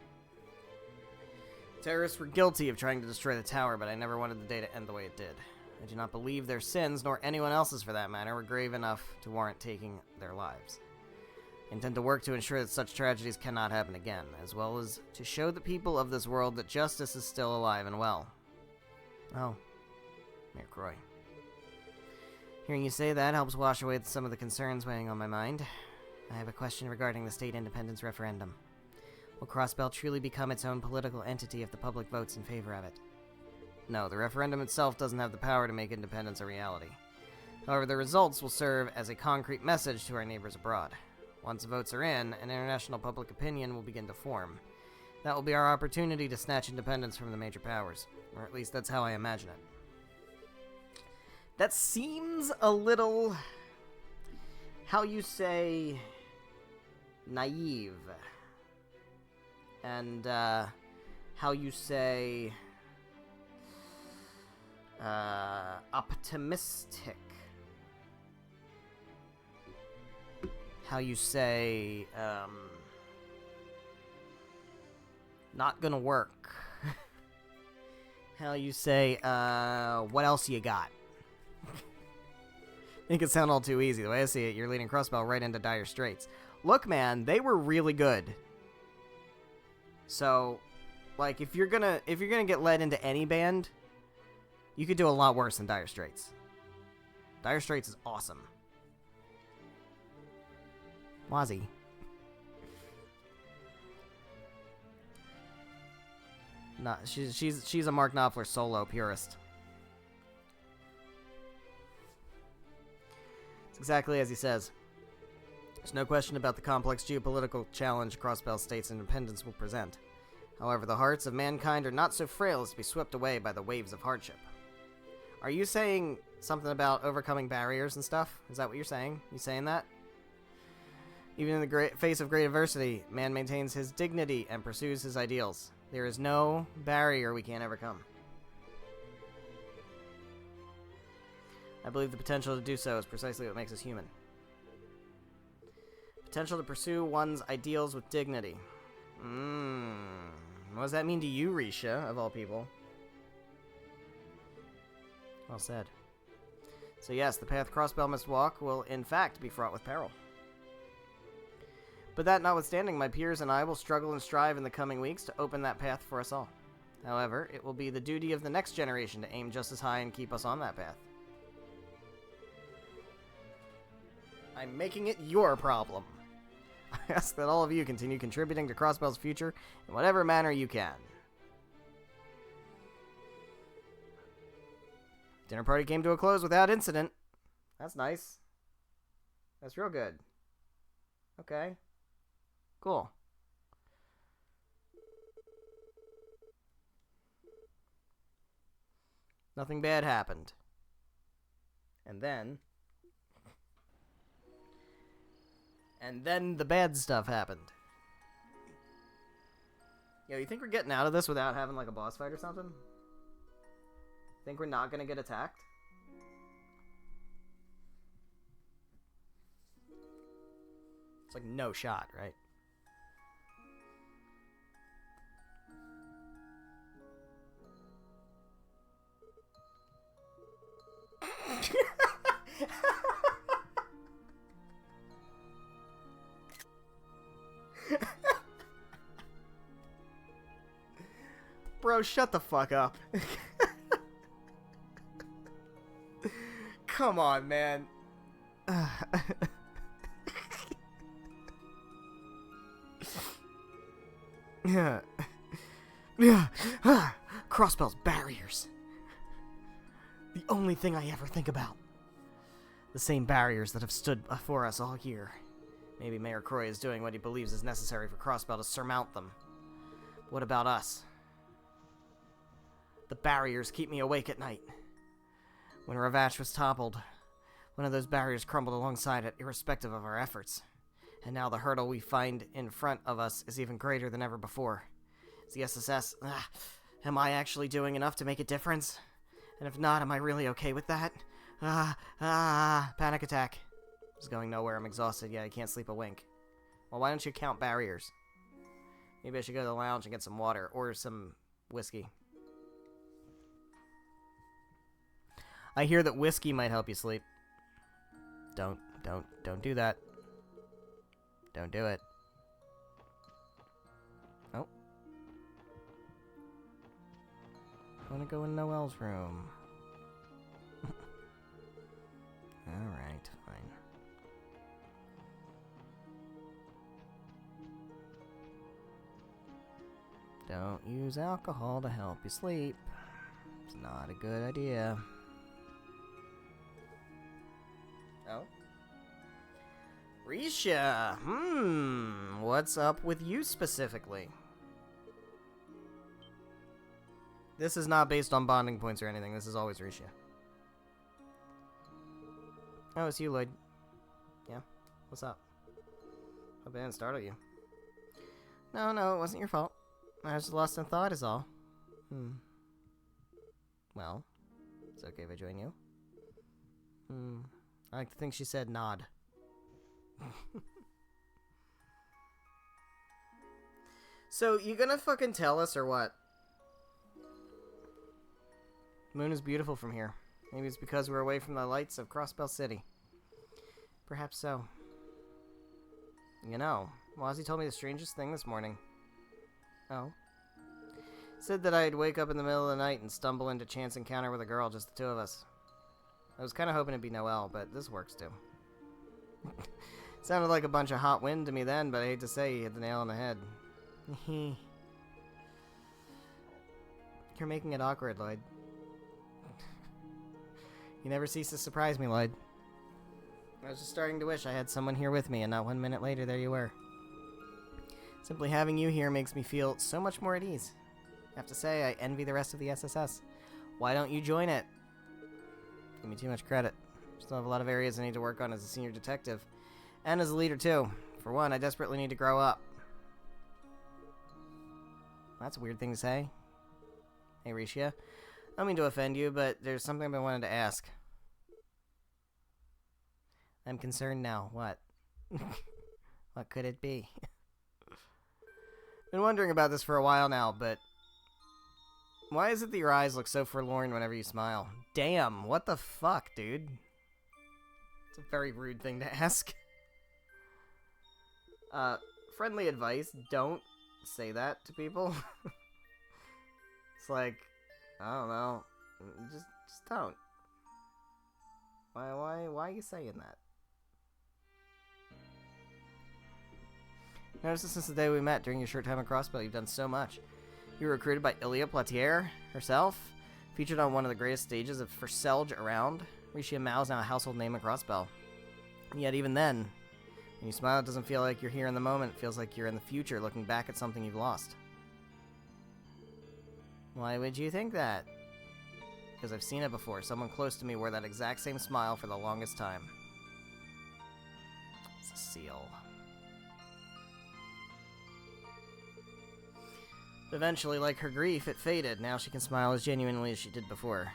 Terrorists were guilty of trying to destroy the tower, but I never wanted the day to end the way it did. I do not believe their sins, nor anyone else's for that matter, were grave enough to warrant taking their lives. I intend to work to ensure that such tragedies cannot happen again, as well as to show the people of this world that justice is still alive and well. Oh. Mayor Croy. Hearing you say that helps wash away some of the concerns weighing on my mind. I have a question regarding the state independence referendum. Will Crossbell truly become its own political entity if the public votes in favor of it? No, the referendum itself doesn't have the power to make independence a reality. However, the results will serve as a concrete message to our neighbors abroad. Once votes are in, an international public opinion will begin to form. That will be our opportunity to snatch independence from the major powers. Or at least that's how I imagine it. That seems a little, how you say, naive. And, how you say, optimistic. How you say, not gonna work. How you say, what else you got? It can sound all too easy. The way I see it, you're leading Crossbell right into dire straits. Look, man, they were really good. So, like, if you're gonna get led into any band, you could do a lot worse than Dire Straits. Dire Straits is awesome. Wazzy. Nah, she's a Mark Knopfler solo purist. It's exactly as he says. There's no question about the complex geopolitical challenge Crossbell State's independence will present. However, the hearts of mankind are not so frail as to be swept away by the waves of hardship. Are you saying something about overcoming barriers and stuff? Is that what you're saying? You saying that? Even in the face of great adversity, man maintains his dignity and pursues his ideals. There is no barrier we can't overcome. I believe the potential to do so is precisely what makes us human. Potential to pursue one's ideals with dignity. What does that mean to you, Risha, of all people? Well said. So yes, the path Crossbell must walk will in fact be fraught with peril. But that notwithstanding, my peers and I will struggle and strive in the coming weeks to open that path for us all. However, it will be the duty of the next generation to aim just as high and keep us on that path. I'm making it your problem. I ask that all of you continue contributing to Crossbell's future in whatever manner you can. Dinner party came to a close without incident. That's nice. That's real good. Okay. Cool. Nothing bad happened. And then And then the bad stuff happened. Yo, you think we're getting out of this without having, like, a boss fight or something? Think we're not gonna get attacked? It's like no shot, right? Bro, shut the fuck up. Come on, man. Crossbell's barriers. The only thing I ever think about. The same barriers that have stood before us all year. Maybe Mayor Croy is doing what he believes is necessary for Crossbell to surmount them. What about us? The barriers keep me awake at night. When Ravash was toppled, one of those barriers crumbled alongside it, irrespective of our efforts. And now the hurdle we find in front of us is even greater than ever before. Is the SSS... am I actually doing enough to make a difference? And if not, am I really okay with that? Panic attack. It's going nowhere, I'm exhausted, yet I can't sleep a wink. Well, why don't you count barriers? Maybe I should go to the lounge and get some water, or some whiskey. I hear that whiskey might help you sleep. Don't do that. Don't do it. Oh. I want to go in Noelle's room. Alright, fine. Don't use alcohol to help you sleep. It's not a good idea. Oh? Risha! What's up with you specifically? This is not based on bonding points or anything. This is always Risha. Oh, it's you, Lloyd. Yeah? What's up? Hope I didn't startle you. No, it wasn't your fault. I was lost in thought is all. Well, it's okay if I join you. I like to think she said nod. So, you gonna fucking tell us or what? Moon is beautiful from here. Maybe it's because we're away from the lights of Crossbell City. Perhaps so. You know, Wazzy told me the strangest thing this morning. Oh? Said that I'd wake up in the middle of the night and stumble into chance encounter with a girl, just the two of us. I was kind of hoping it'd be Noelle, but this works too. Sounded like a bunch of hot wind to me then, but I hate to say you hit the nail on the head. You're making it awkward, Lloyd. You never cease to surprise me, Lloyd. I was just starting to wish I had someone here with me, and not 1 minute later, there you were. Simply having you here makes me feel so much more at ease. I have to say, I envy the rest of the SSS. Why don't you join it? Give me too much credit. Still have a lot of areas I need to work on as a senior detective. And as a leader, too. For one, I desperately need to grow up. That's a weird thing to say. Hey, Risha. I don't mean to offend you, but there's something I wanted to ask. I'm concerned now. What? What could it be? Been wondering about this for a while now, but... why is it that your eyes look so forlorn whenever you smile? Damn, what the fuck, dude? It's a very rude thing to ask. Friendly advice, don't say that to people. It's like, I don't know, just don't. Why are you saying that? Noticed since the day we met during your short time at Crossbell, you've done so much. You were recruited by Ilia Platier herself, featured on one of the greatest stages for Selge around. Risha Mao is now a household name at Crossbell. And yet even then, when you smile, it doesn't feel like you're here in the moment. It feels like you're in the future, looking back at something you've lost. Why would you think that? Because I've seen it before. Someone close to me wore that exact same smile for the longest time. It's a seal. Eventually, like her grief, it faded. Now she can smile as genuinely as she did before.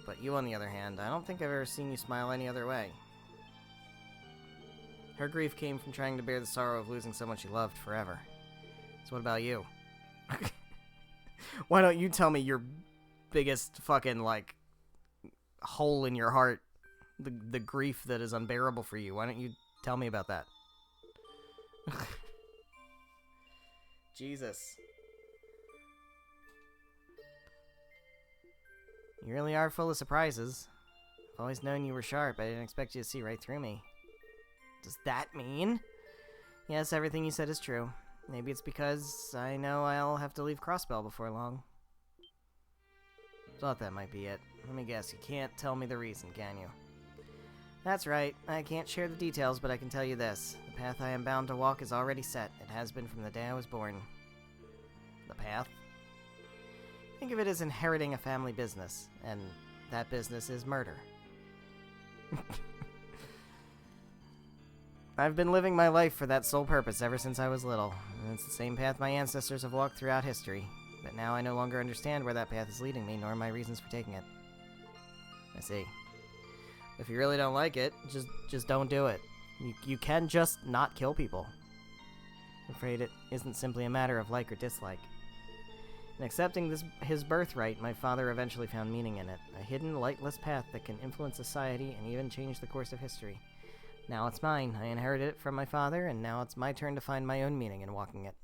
But you, on the other hand, I don't think I've ever seen you smile any other way. Her grief came from trying to bear the sorrow of losing someone she loved forever. So what about you? Why don't you tell me your biggest fucking, like, hole in your heart, the grief that is unbearable for you? Why don't you tell me about that? Jesus. You really are full of surprises. I've always known you were sharp. I didn't expect you to see right through me. Does that mean? Yes, everything you said is true. Maybe it's because I know I'll have to leave Crossbell before long. Thought that might be it. Let me guess, you can't tell me the reason, can you? That's right. I can't share the details, but I can tell you this. The path I am bound to walk is already set. It has been from the day I was born. The path? Think of it as inheriting a family business, and that business is murder. I've been living my life for that sole purpose ever since I was little, and it's the same path my ancestors have walked throughout history. But now I no longer understand where that path is leading me, nor my reasons for taking it. I see. If you really don't like it, just don't do it. You can just not kill people. I'm afraid it isn't simply a matter of like or dislike. In accepting his birthright, my father eventually found meaning in it, a hidden, lightless path that can influence society and even change the course of history. Now it's mine. I inherited it from my father, and now it's my turn to find my own meaning in walking it.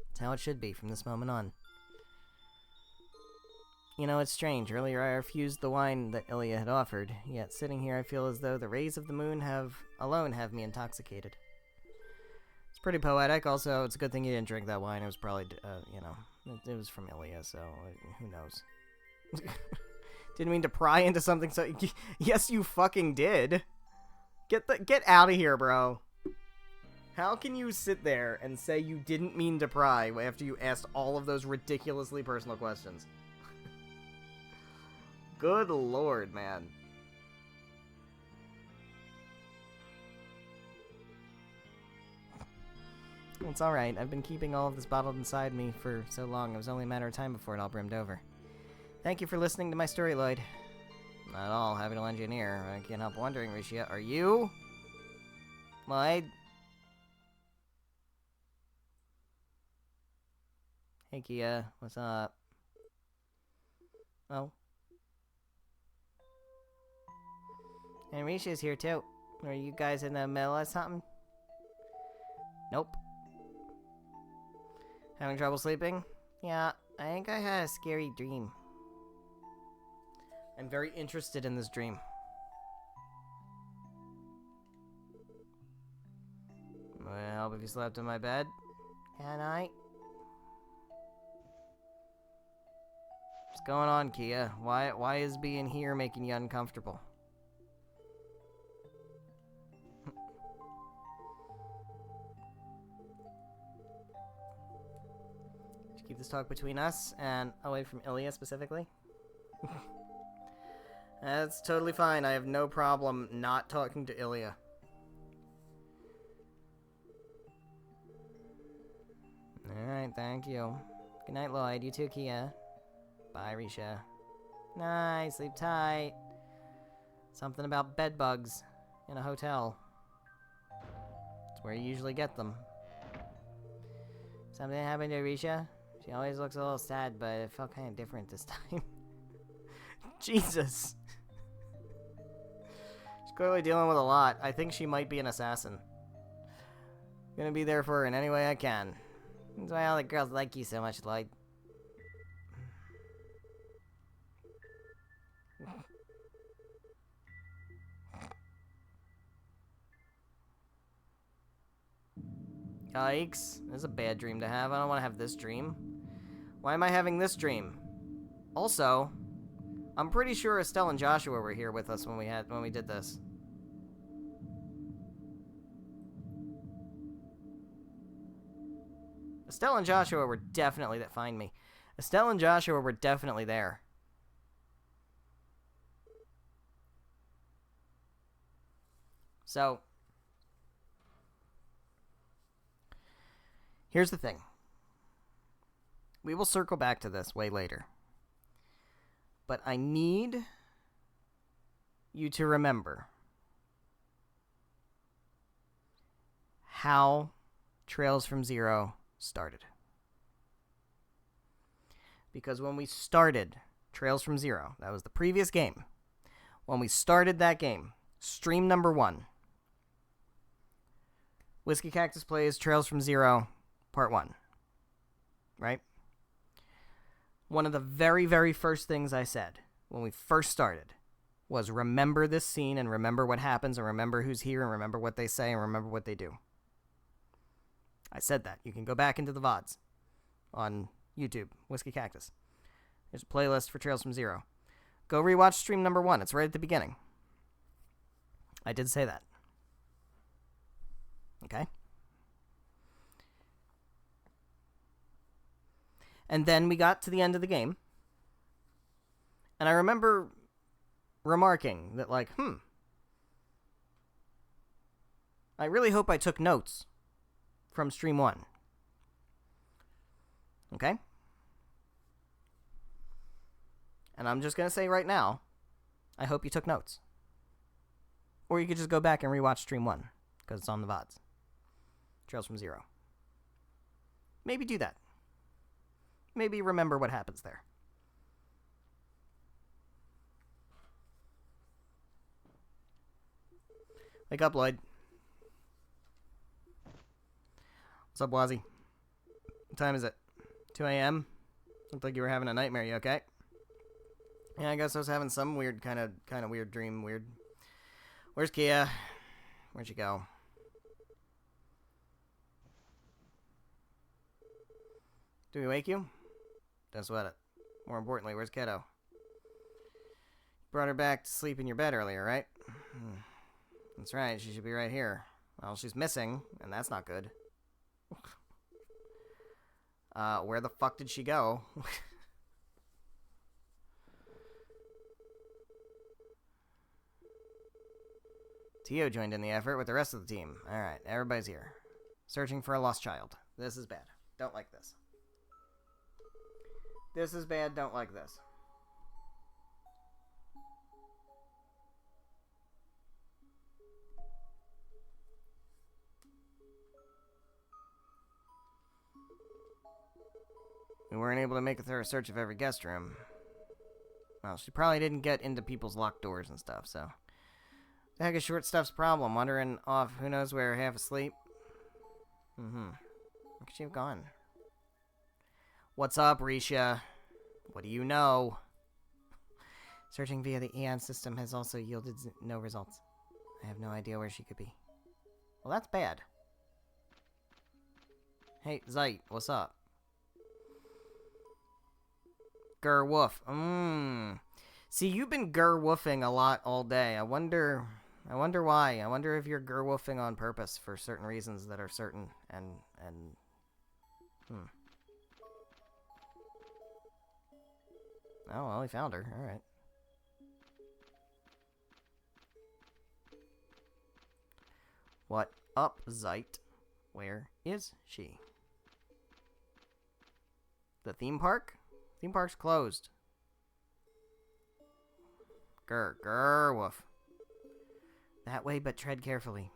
It's how it should be from this moment on. You know, it's strange. Earlier I refused the wine that Ilya had offered, yet sitting here I feel as though the rays of the moon alone have me intoxicated. It's pretty poetic. Also, it's a good thing you didn't drink that wine. It was probably, it was from Ilya, so who knows. Didn't mean to pry into something so... Yes, you fucking did. Get out of here, bro. How can you sit there and say you didn't mean to pry after you asked all of those ridiculously personal questions? Good lord, man. It's alright. I've been keeping all of this bottled inside me for so long. It was only a matter of time before it all brimmed over. Thank you for listening to my story, Lloyd. Not at all. Happy to lend you an ear. I can't help wondering, Risha, are you... Lloyd? Hey, Kia. What's up? Oh. And Risha's here, too. Are you guys in the middle of something? Nope. Having trouble sleeping? Yeah, I think I had a scary dream. I'm very interested in this dream. Would it help if you slept in my bed? Can I? What's going on, Kia? Why is being here making you uncomfortable? Should keep this talk between us and away from Ilya specifically. That's totally fine. I have no problem not talking to Ilya. Alright, thank you. Good night, Lloyd. You too, Kia. Bye, Risha. Night, sleep tight. Something about bed bugs in a hotel. It's where you usually get them. Something happened to Risha? She always looks a little sad, but it felt kind of different this time. Jesus. She's clearly dealing with a lot. I think she might be an assassin. I'm gonna be there for her in any way I can. That's why all the girls like you so much, Lloyd. Yikes. This is a bad dream to have. I don't want to have this dream. Why am I having this dream? Also, I'm pretty sure Estelle and Joshua were here with us when we did this. Estelle and Joshua were definitely that. Find me. Estelle and Joshua were definitely there. So, here's the thing. We will circle back to this way later. But I need you to remember how Trails from Zero started. Because when we started Trails from Zero, that was the previous game. When we started that game, stream number 1, Whiskey Cactus plays Trails from Zero, Part 1. Right? One of the very, very first things I said when we first started was remember this scene and remember what happens and remember who's here and remember what they say and remember what they do. I said that. You can go back into the VODs on YouTube, Whiskey Cactus. There's a playlist for Trails from Zero. Go rewatch stream number 1. It's right at the beginning. I did say that. Okay? And then we got to the end of the game. And I remember remarking that, like, I really hope I took notes from stream 1. Okay? And I'm just going to say right now, I hope you took notes. Or you could just go back and rewatch stream 1, because it's on the VODs. Trails from Zero. Maybe do that. Maybe remember what happens there. Wake up, Lloyd. What's up, Wazzy? What time is it? 2 a.m.? Looked like you were having a nightmare. You okay? Yeah, I guess I was having some weird, kind of weird dream. Weird. Where's Kia? Where'd she go? Do we wake you? Don't sweat it. More importantly, where's Kiddo? Brought her back to sleep in your bed earlier, right? That's right, she should be right here. Well, she's missing, and that's not good. Where the fuck did she go? Tio joined in the effort with the rest of the team. Alright, everybody's here. Searching for a lost child. This is bad. Don't like this. This is bad, don't like this. We weren't able to make a thorough search of every guest room. Well, she probably didn't get into people's locked doors and stuff, so... The heck is Short Stuff's problem? Wandering off who knows where, half asleep? Where could she have gone? What's up, Risha? What do you know? Searching via the Eon system has also yielded no results. I have no idea where she could be. Well, that's bad. Hey, Zeit, what's up? Gur woof. See, you've been gur woofing a lot all day. I wonder why. I wonder if you're gur woofing on purpose for certain reasons that are certain and Oh, well, we found her. Alright. What up, Zeit? Where is she? The theme park? Theme park's closed. Grr, woof. That way, but tread carefully.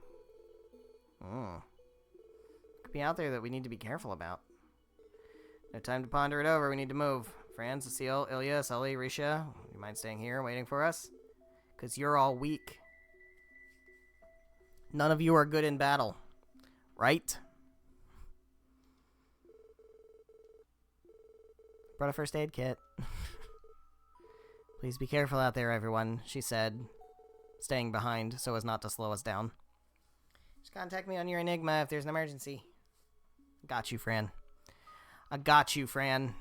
Could be out there that we need to be careful about. No time to ponder it over, we need to move. Fran, Cecile, Ilya, Sully, Risha, you mind staying here waiting for us? Because you're all weak. None of you are good in battle. Right? Brought a first aid kit. Please be careful out there, everyone, she said, staying behind so as not to slow us down. Just contact me on your Enigma if there's an emergency. Got you, Fran. I got you, Fran.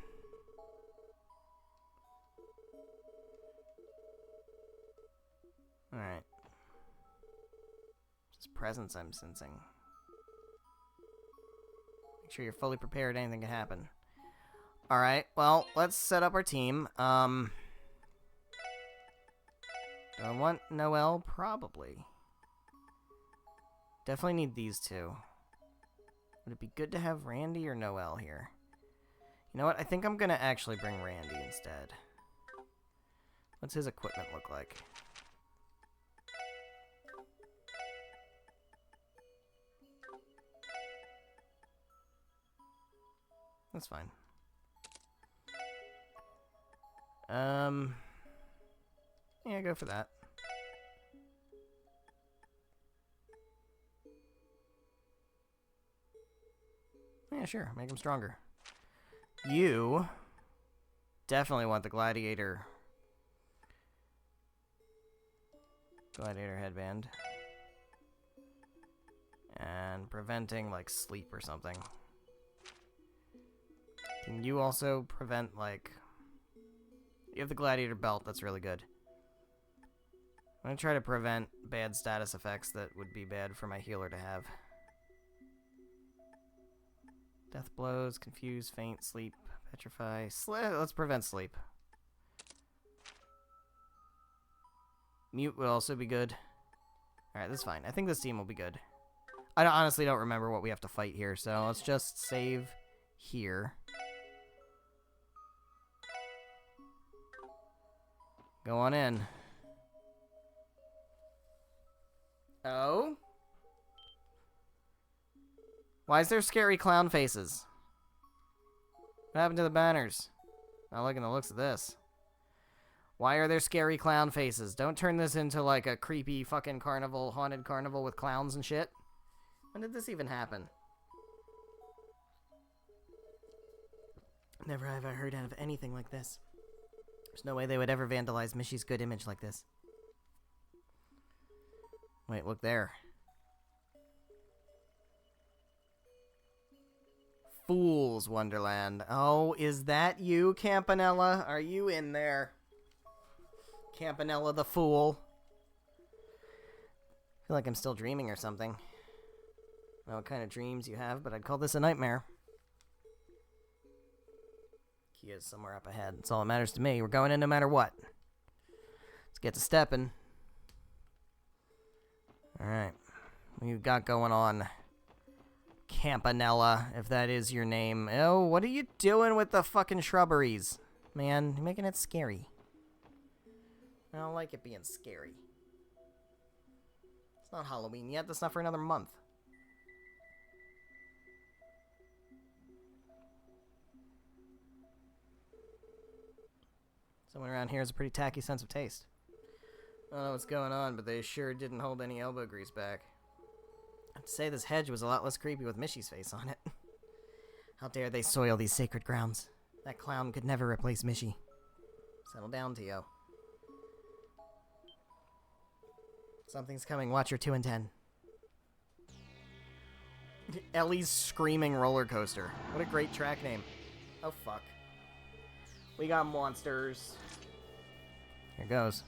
Alright. Just presence I'm sensing. Make sure you're fully prepared, anything can happen. Alright, well, let's set up our team. Do I want Noelle? Probably. Definitely need these two. Would it be good to have Randy or Noelle here? You know what? I think I'm gonna actually bring Randy instead. What's his equipment look like? That's fine. Yeah, go for that. Yeah, sure. Make him stronger. You definitely want the gladiator headband. And preventing, like, sleep or something. Can you also prevent, like... You have the gladiator belt, that's really good. I'm gonna try to prevent bad status effects that would be bad for my healer to have. Death blows, confuse, faint, sleep, petrify. Let's prevent sleep. Mute would also be good. Alright, that's fine. I think this team will be good. I honestly don't remember what we have to fight here, so let's just save here. Go on in. Oh? Why is there scary clown faces? What happened to the banners? Not liking the looks of this. Why are there scary clown faces? Don't turn this into like a creepy fucking carnival, haunted carnival with clowns and shit. When did this even happen? Never have I heard of anything like this. There's no way they would ever vandalize Mishy's good image like this. Wait, look there. Fool's Wonderland. Oh, is that you, Campanella? Are you in there? Campanella the Fool. I feel like I'm still dreaming or something. I don't know what kind of dreams you have, but I'd call this a nightmare. Key is somewhere up ahead. That's all that matters to me. We're going in no matter what. Let's get to stepping. Alright. What you got going on? Campanella, if that is your name. Oh, what are you doing with the fucking shrubberies? Man, you're making it scary. I don't like it being scary. It's not Halloween yet. That's not for another month. Someone around here has a pretty tacky sense of taste. I don't know what's going on, but they sure didn't hold any elbow grease back. I have to say this hedge was a lot less creepy with Mishy's face on it. How dare they soil these sacred grounds? That clown could never replace Mishy. Settle down, Tio. Something's coming. Watch your 2 and 10. Ellie's Screaming Roller Coaster. What a great track name. Oh, fuck. We got monsters. Here goes.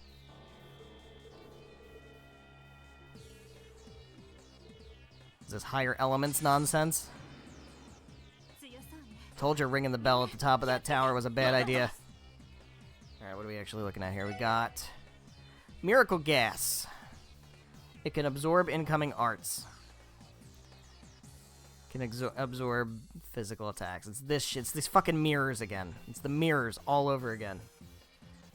Is this higher elements nonsense? Told you ringing the bell at the top of that tower was a bad idea. Alright, what are we actually looking at here? We got Miracle Gas. It can absorb incoming arts. Can absorb physical attacks. It's this shit. It's these fucking mirrors again. It's the mirrors all over again.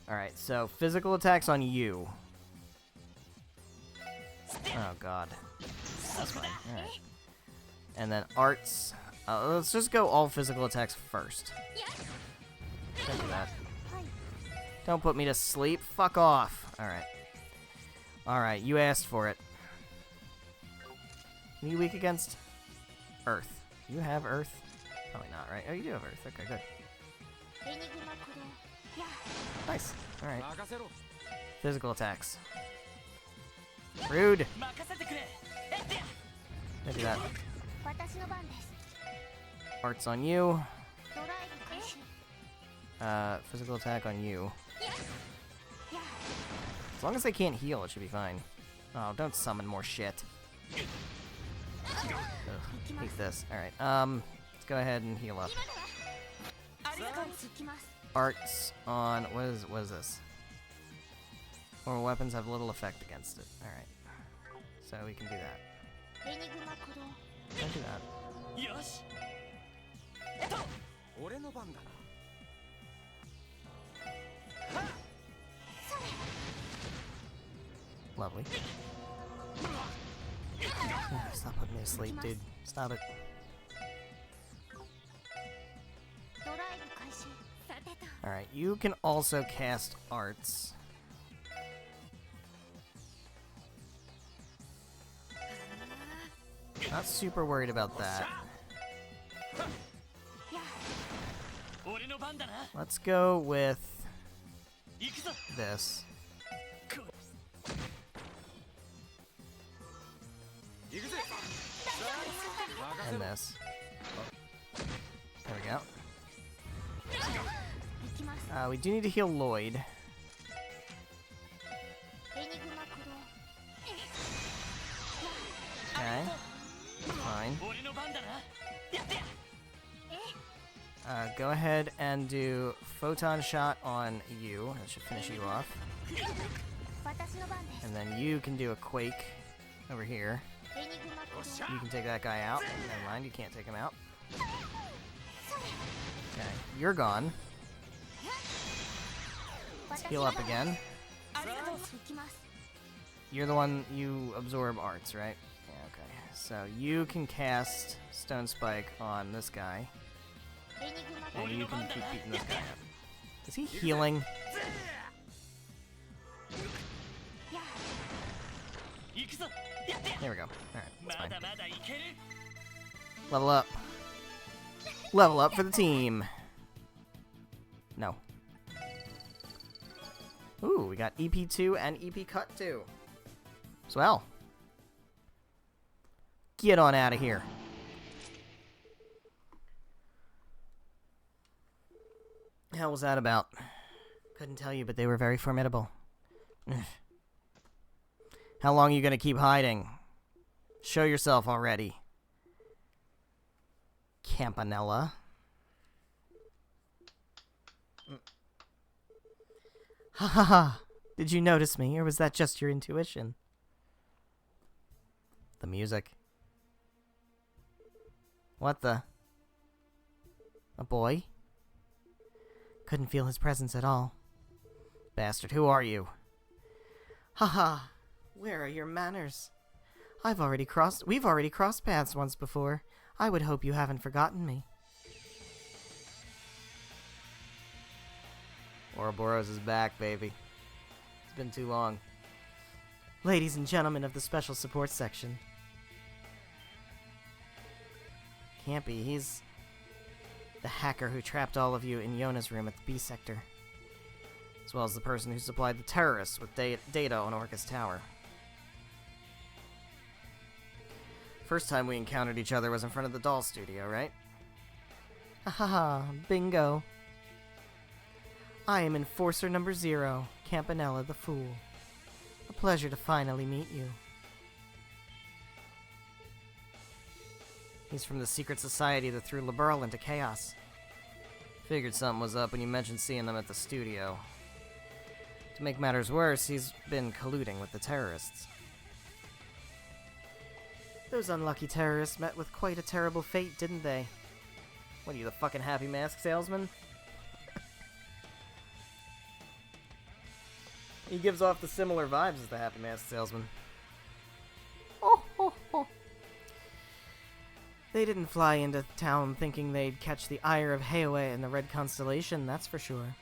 Alright, so physical attacks on you. Oh, God. That's fine. Alright. And then arts. Let's just go all physical attacks first. Don't do that. Don't put me to sleep. Fuck off. Alright. Alright, you asked for it. Are you weak against Earth? Do you have Earth? Probably not, right? Oh, you do have Earth. Okay, good. Nice. Alright. Physical attacks. Rude. Don't do that. Arts on you. Physical attack on you. As long as they can't heal, it should be fine. Oh, don't summon more shit. Ugh, hate this. Alright, let's go ahead and heal up. Arts on... What is this? Normal weapons have little effect against it. Alright. So we can do that. Don't do that. Lovely. Stop putting me to sleep, dude. Stop it. Alright, you can also cast arts. Not super worried about that. Let's go with this. And this. There we go. We do need to heal Lloyd. Okay. Fine. Go ahead and do Photon Shot on you. That should finish you off. And then you can do a Quake over here. You can take that guy out. Never mind, you can't take him out. Okay, you're gone. Let's heal up again. You're the one, you absorb arts, right? Yeah, okay. So you can cast Stone Spike on this guy. And you can keep beating this guy up. Is he healing? There we go. Alright, that's fine. Level up. Level up for the team. No. Ooh, we got EP2 and EP Cut 2. Swell. Get on out of here. The hell was that about? Couldn't tell you, but they were very formidable. How long are you gonna keep hiding? Show yourself already. Campanella. Ha ha ha! Did you notice me, or was that just your intuition? The music. What the? A boy? Couldn't feel his presence at all. Bastard, who are you? Haha, where are your manners? We've already crossed paths once before. I would hope you haven't forgotten me. Ouroboros is back, baby. It's been too long. Ladies and gentlemen of the Special Support Section. Can't be, he's the hacker who trapped all of you in Yona's room at the B sector. As well as the person who supplied the terrorists with data on Orca's tower. First time we encountered each other was in front of the doll studio, right? Haha, bingo. I am Enforcer number 0, Campanella the Fool. A pleasure to finally meet you. He's from the secret society that threw Liberal into chaos. Figured something was up when you mentioned seeing them at the studio. To make matters worse, he's been colluding with the terrorists. Those unlucky terrorists met with quite a terrible fate, didn't they? What are you, the fucking Happy Mask salesman? He gives off the similar vibes as the Happy Mask salesman. Oh, oh, oh. They didn't fly into town thinking they'd catch the ire of Heiwe and the Red Constellation, that's for sure.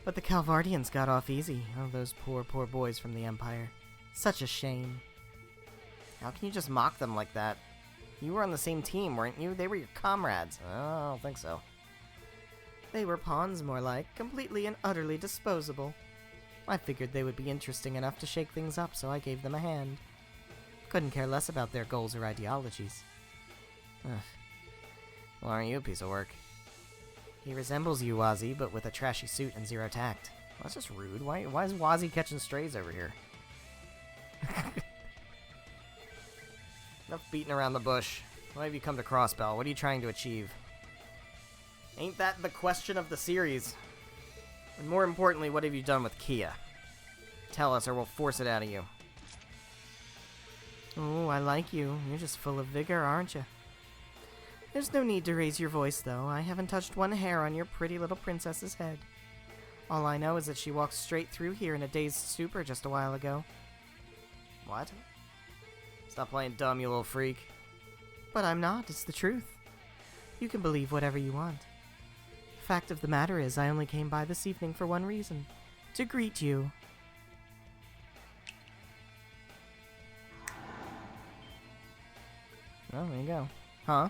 But the Calvardians got off easy. Oh, those poor, poor boys from the Empire. Such a shame. How can you just mock them like that? You were on the same team, weren't you? They were your comrades. Oh, I don't think so. They were pawns, more like. Completely and utterly disposable. I figured they would be interesting enough to shake things up, so I gave them a hand. Couldn't care less about their goals or ideologies. Ugh. Well, aren't you a piece of work? He resembles you, Wazzy, but with a trashy suit and 0 tact. Well, that's just rude. Why is Wazzy catching strays over here? Enough beating around the bush. Why have you come to Crossbell? What are you trying to achieve? Ain't that the question of the series? And more importantly, what have you done with Kia? Tell us or we'll force it out of you. Oh, I like you. You're just full of vigor, aren't you? There's no need to raise your voice, though. I haven't touched one hair on your pretty little princess's head. All I know is that she walked straight through here in a dazed stupor just a while ago. What? Stop playing dumb, you little freak. But I'm not. It's the truth. You can believe whatever you want. The fact of the matter is, I only came by this evening for one reason. To greet you. Oh, there you go. Huh?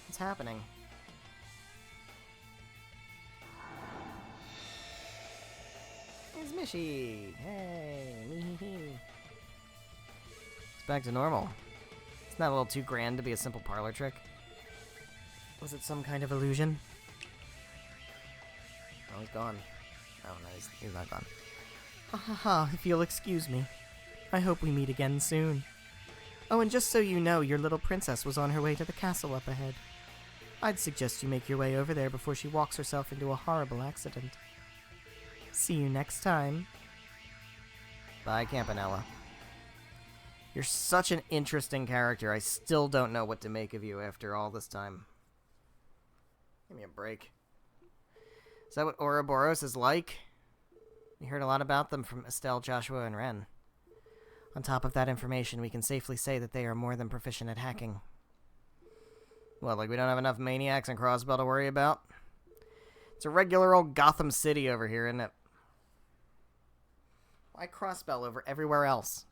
What's happening? It's Mishy! Hey! It's back to normal. It's not a little too grand to be a simple parlor trick. Was it some kind of illusion? Oh, he's gone. Oh, no, he's not gone. Ha ha ha, if you'll excuse me. I hope we meet again soon. Oh, and just so you know, your little princess was on her way to the castle up ahead. I'd suggest you make your way over there before she walks herself into a horrible accident. See you next time. Bye, Campanella. You're such an interesting character. I still don't know what to make of you after all this time. Give me a break. Is that what Ouroboros is like? We heard a lot about them from Estelle, Joshua, and Ren. On top of that information, we can safely say that they are more than proficient at hacking. What, like we don't have enough maniacs and Crossbell to worry about? It's a regular old Gotham City over here, isn't it? Why Crossbell over everywhere else?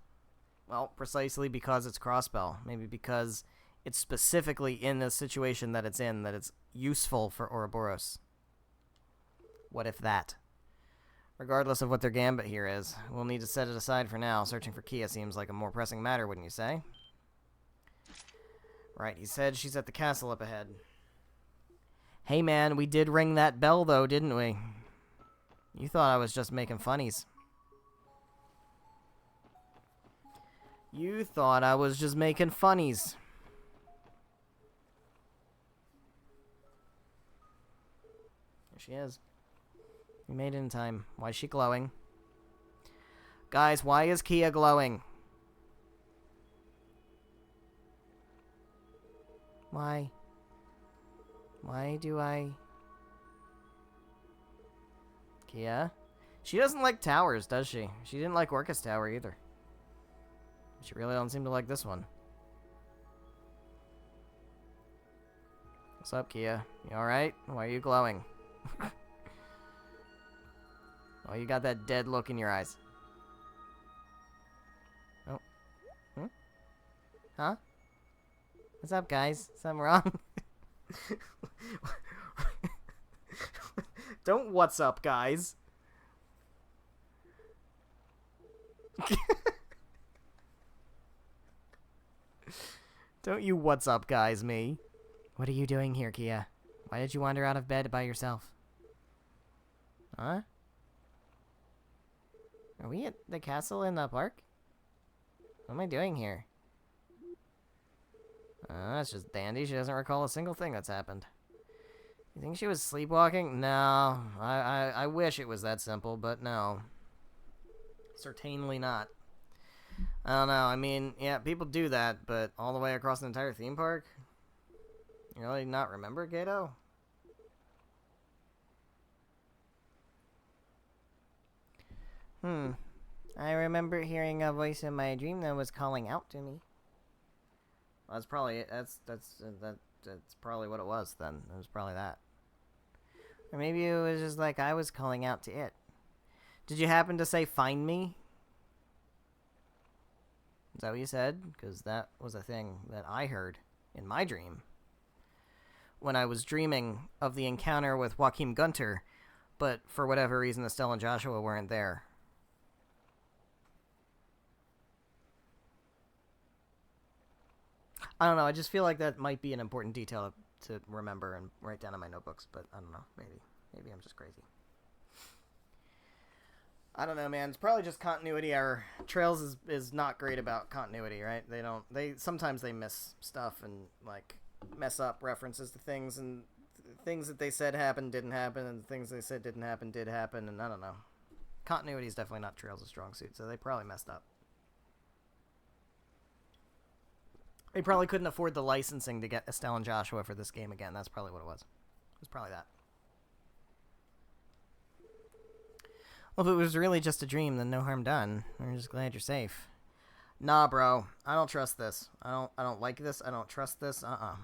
Well, precisely because it's Crossbell. Maybe because it's specifically in the situation that it's in that it's useful for Ouroboros. What if that? Regardless of what their gambit here is, we'll need to set it aside for now. Searching for Kia seems like a more pressing matter, wouldn't you say? Right, he said she's at the castle up ahead. Hey man, we did ring that bell though, didn't we? You thought I was just making funnies. You thought I was just making funnies. There she is. We made it in time. Why is she glowing? Guys, why is Kia glowing? Why? Why do I... Kia? She doesn't like towers, does she? She didn't like Orcus Tower either. She really don't seem to like this one. What's up, Kia? You alright? Why are you glowing? Oh, you got that dead look in your eyes. Oh. Hmm? Huh? What's up, guys? Something wrong? Don't what's up, guys. Don't you what's up, guys, me. What are you doing here, Kia? Why did you wander out of bed by yourself? Huh? Are we at the castle in the park? What am I doing here? That's just dandy. She doesn't recall a single thing that's happened. You think she was sleepwalking? No. I wish it was that simple, but no. Certainly not. I don't know. I mean, yeah, people do that, but all the way across the entire theme park? You really not remember, Gato? I remember hearing a voice in my dream that was calling out to me. Well, that's probably it. That's probably what it was then. It was probably that. Or maybe it was just like I was calling out to it. Did you happen to say find me? Is that what you said? Because that was a thing that I heard in my dream. When I was dreaming of the encounter with Joachim Gunter, but for whatever reason Estelle and Joshua weren't there. I don't know, I just feel like that might be an important detail to remember and write down in my notebooks, but I don't know, maybe I'm just crazy. I don't know, man, it's probably just continuity error. Trails is not great about continuity, right? Sometimes they miss stuff and, like, mess up references to things, and things that they said happened didn't happen, and things they said didn't happen did happen, and I don't know. Continuity is definitely not Trails' strong suit, so they probably messed up. They probably couldn't afford the licensing to get Estelle and Joshua for this game again. That's probably what it was. It was probably that. Well, if it was really just a dream, then no harm done. We're just glad you're safe. Nah, bro. I don't trust this. I don't like this. I don't trust this. Let's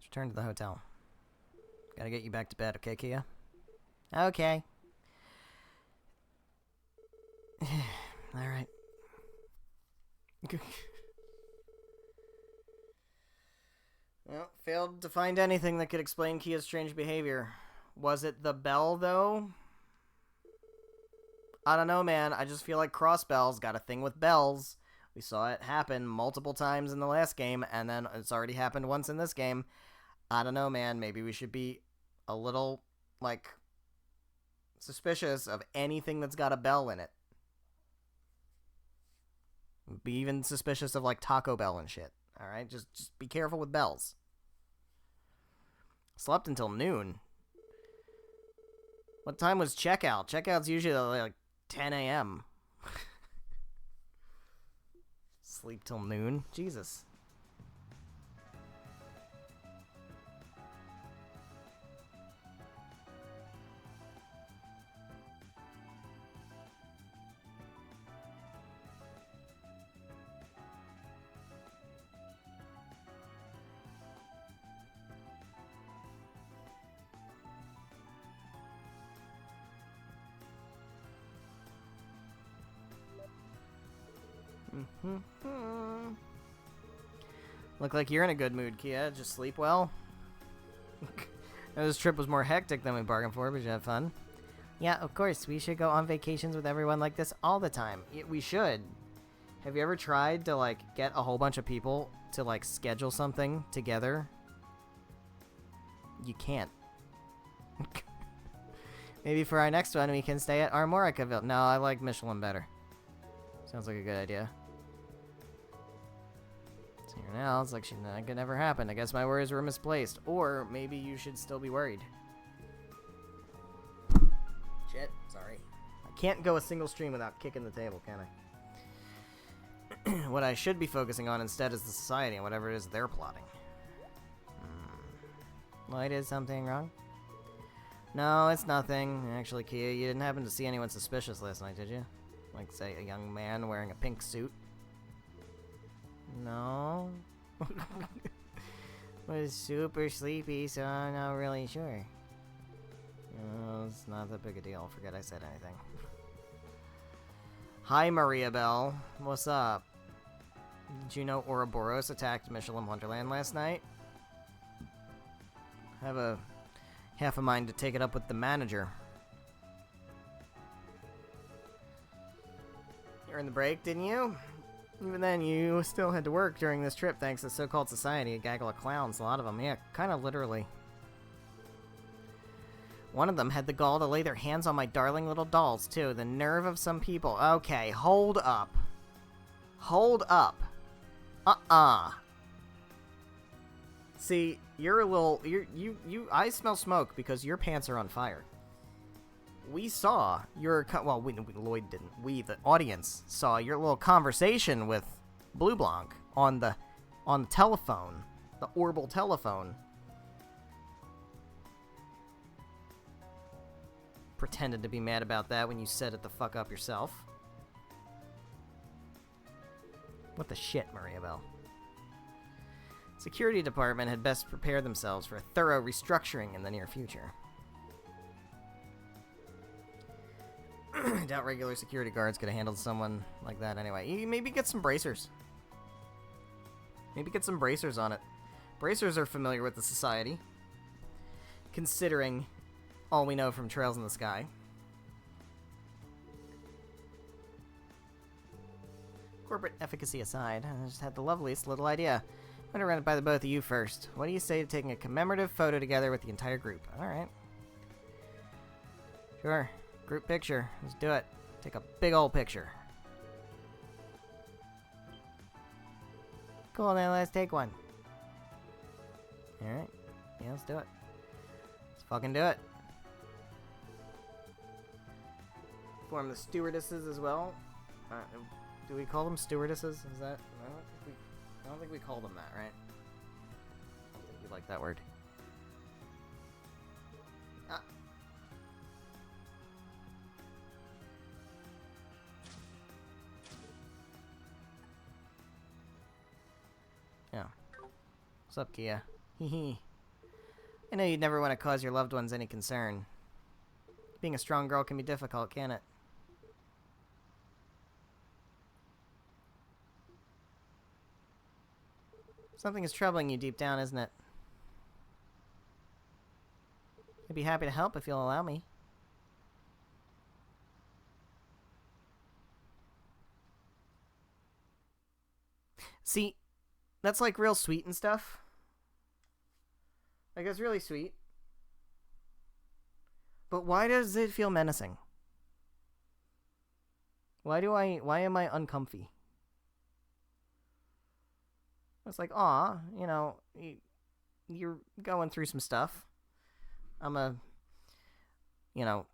return to the hotel. Gotta get you back to bed, okay, Kia? Okay. Alright. Well, failed to find anything that could explain Kia's strange behavior. Was it the bell, though? I don't know, man. I just feel like Crossbell's got a thing with bells. We saw it happen multiple times in the last game, and then it's already happened once in this game. I don't know, man. Maybe we should be a little, like, suspicious of anything that's got a bell in it. Be even suspicious of, like, Taco Bell and shit. Alright? Just be careful with bells. Slept until noon. What time was checkout? Checkout's usually, like, 10 a.m. Sleep till noon? Jesus. Look like you're in a good mood, Kia. Just sleep well. This trip was more hectic than we bargained for, but you had fun. Yeah, of course. We should go on vacations with everyone like this all the time. We should. Have you ever tried to, like, get a whole bunch of people to, like, schedule something together? You can't. Maybe for our next one, we can stay at Armoricaville. No, I like Michelin better. Sounds like a good idea. So here now, it's like that could never happen. I guess my worries were misplaced. Or maybe you should still be worried. Shit, sorry. I can't go a single stream without kicking the table, can I? What I should be focusing on instead is the society and whatever it is they're plotting. Lloyd, is something wrong? No, it's nothing. Actually, Kia, you didn't happen to see anyone suspicious last night, did you? Like, say, a young man wearing a pink suit? No. Was super sleepy, so I'm not really sure. No, it's not that big a deal. Forget I said anything. Hi, Maria Bell. What's up? Did you know Ouroboros attacked Michelin Wonderland last night? I have a half a mind to take it up with the manager. You earned the break, didn't you? Even then, you still had to work during this trip thanks to so-called society, a gaggle of clowns, a lot of them. Yeah, kind of literally. One of them had the gall to lay their hands on my darling little dolls, too. The nerve of some people. Okay, hold up. Hold up. See, you're a little... I smell smoke because your pants are on fire. We saw your... Well, Lloyd didn't. We, the audience, saw your little conversation with Blue Blanc on the telephone. The Orbital telephone. Pretended to be mad about that when you set it the fuck up yourself. What the shit, Maria Bell? Security department had best prepare themselves for a thorough restructuring in the near future. I doubt regular security guards could have handled someone like that anyway. You maybe get some bracers. Maybe get some bracers on it. Bracers are familiar with the society, considering all we know from Trails in the Sky. Corporate efficacy aside, I just had the loveliest little idea. I'm gonna run it by the both of you first. What do you say to taking a commemorative photo together with the entire group? Alright. Sure. Group picture. Let's do it. Take a big old picture. Cool, then let's take one. Alright. Yeah, let's do it. Let's fucking do it. Form the stewardesses as well. Do we call them stewardesses? Is that... I don't think we call them that, right? I don't think we like that word. Ah. Yeah. What's up, Kia? Hee. I know you'd never want to cause your loved ones any concern. Being a strong girl can be difficult, can't it? Something is troubling you deep down, isn't it? I'd be happy to help if you'll allow me. See, that's like real sweet and stuff. Like, it's really sweet. But why does it feel menacing? Why am I uncomfy? It's like, aw, you know, you're going through some stuff. I'm a, you know,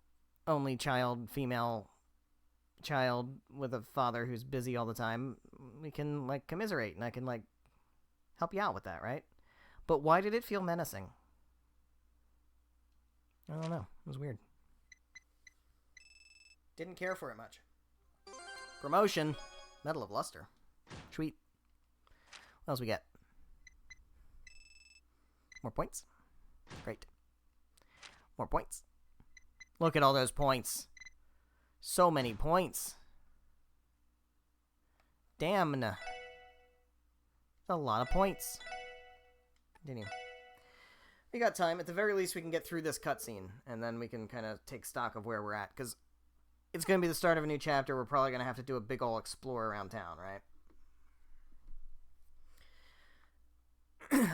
only child, female child with a father who's busy all the time. We can, like, commiserate, and I can, like, help you out with that, right? But why did it feel menacing? I don't know. It was weird. Didn't care for it much. Promotion. Medal of Luster. Sweet. What else we get? More points. Great. More points. Look at all those points. So many points. Damn. A lot of points. Continue. We got time. At the very least, we can get through this cutscene, and then we can kind of take stock of where we're at, because it's going to be the start of a new chapter. We're probably going to have to do a big ol' explore around town, right?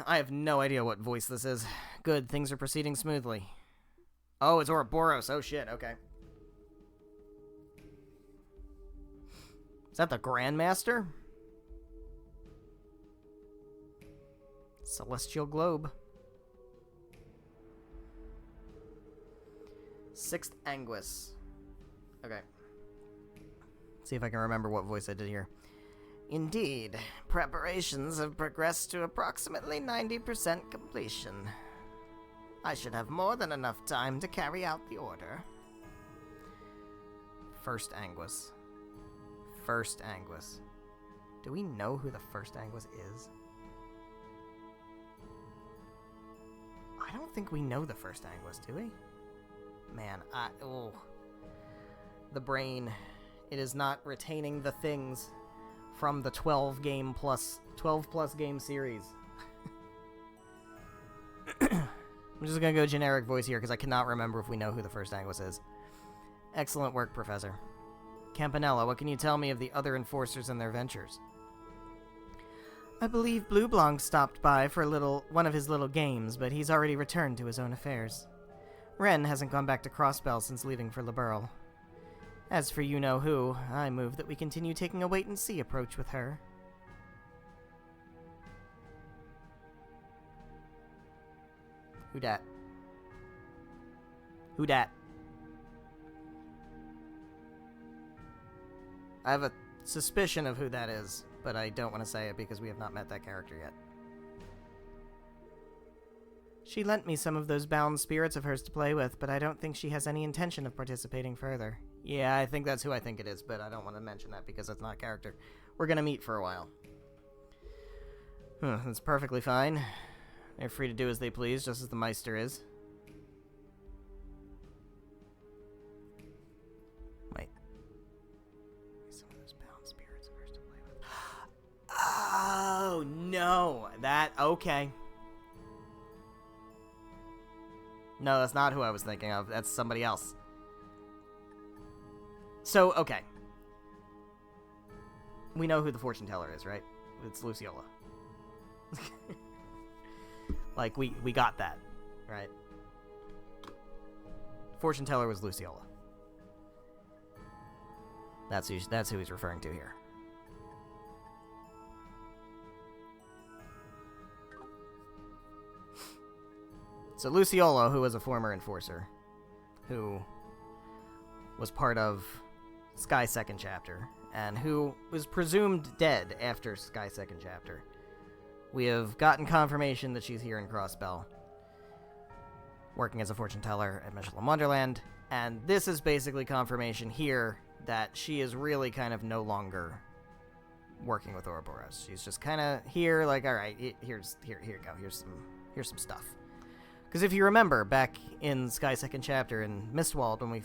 I have no idea what voice this is. Good, things are proceeding smoothly. Oh, it's Ouroboros. Oh, shit, okay. Is that the Grandmaster? Celestial Globe. Sixth Anguis. Okay. See if I can remember what voice I did here. Indeed, preparations have progressed to approximately 90% completion. I should have more than enough time to carry out the order. First Anguis. First Anguis. Do we know who the First Anguis is? I don't think we know the First Anguis, do we? Man, oh. The brain. It is not retaining the things from the 12 plus game series. I'm just gonna go generic voice here because I cannot remember if we know who the First Anguis is. Excellent work, Professor. Campanella, what can you tell me of the other enforcers and their ventures? I believe Blue Blanc stopped by for one of his little games, but he's already returned to his own affairs. Ren hasn't gone back to Crossbell since leaving for Liberl. As for you-know-who, I move that we continue taking a wait-and-see approach with her. Who dat? Who dat? I have a suspicion of who that is, but I don't want to say it because we have not met that character yet. She lent me some of those bound spirits of hers to play with, but I don't think she has any intention of participating further. Yeah, I think that's who I think it is, but I don't want to mention that because that's not a character. We're gonna meet for a while. That's perfectly fine. They're free to do as they please, just as the Meister is. Wait. Some of those bound spirits of hers to play with. Oh, no! Okay. No, that's not who I was thinking of. That's somebody else. So, okay. We know who the fortune teller is, right? It's Luciola. Like, we got that, right? Fortune teller was Luciola. That's who he's referring to here. So Luciola, who was a former enforcer, who was part of Sky's second chapter, and who was presumed dead after Sky Second Chapter. We have gotten confirmation that she's here in Crossbell, working as a fortune teller at Michelin Wonderland, and this is basically confirmation here that she is really kind of no longer working with Ouroboros. She's just kind of here, like, all right, here you go, here's some stuff. Because if you remember, back in Sky Second Chapter in Mistwald, when we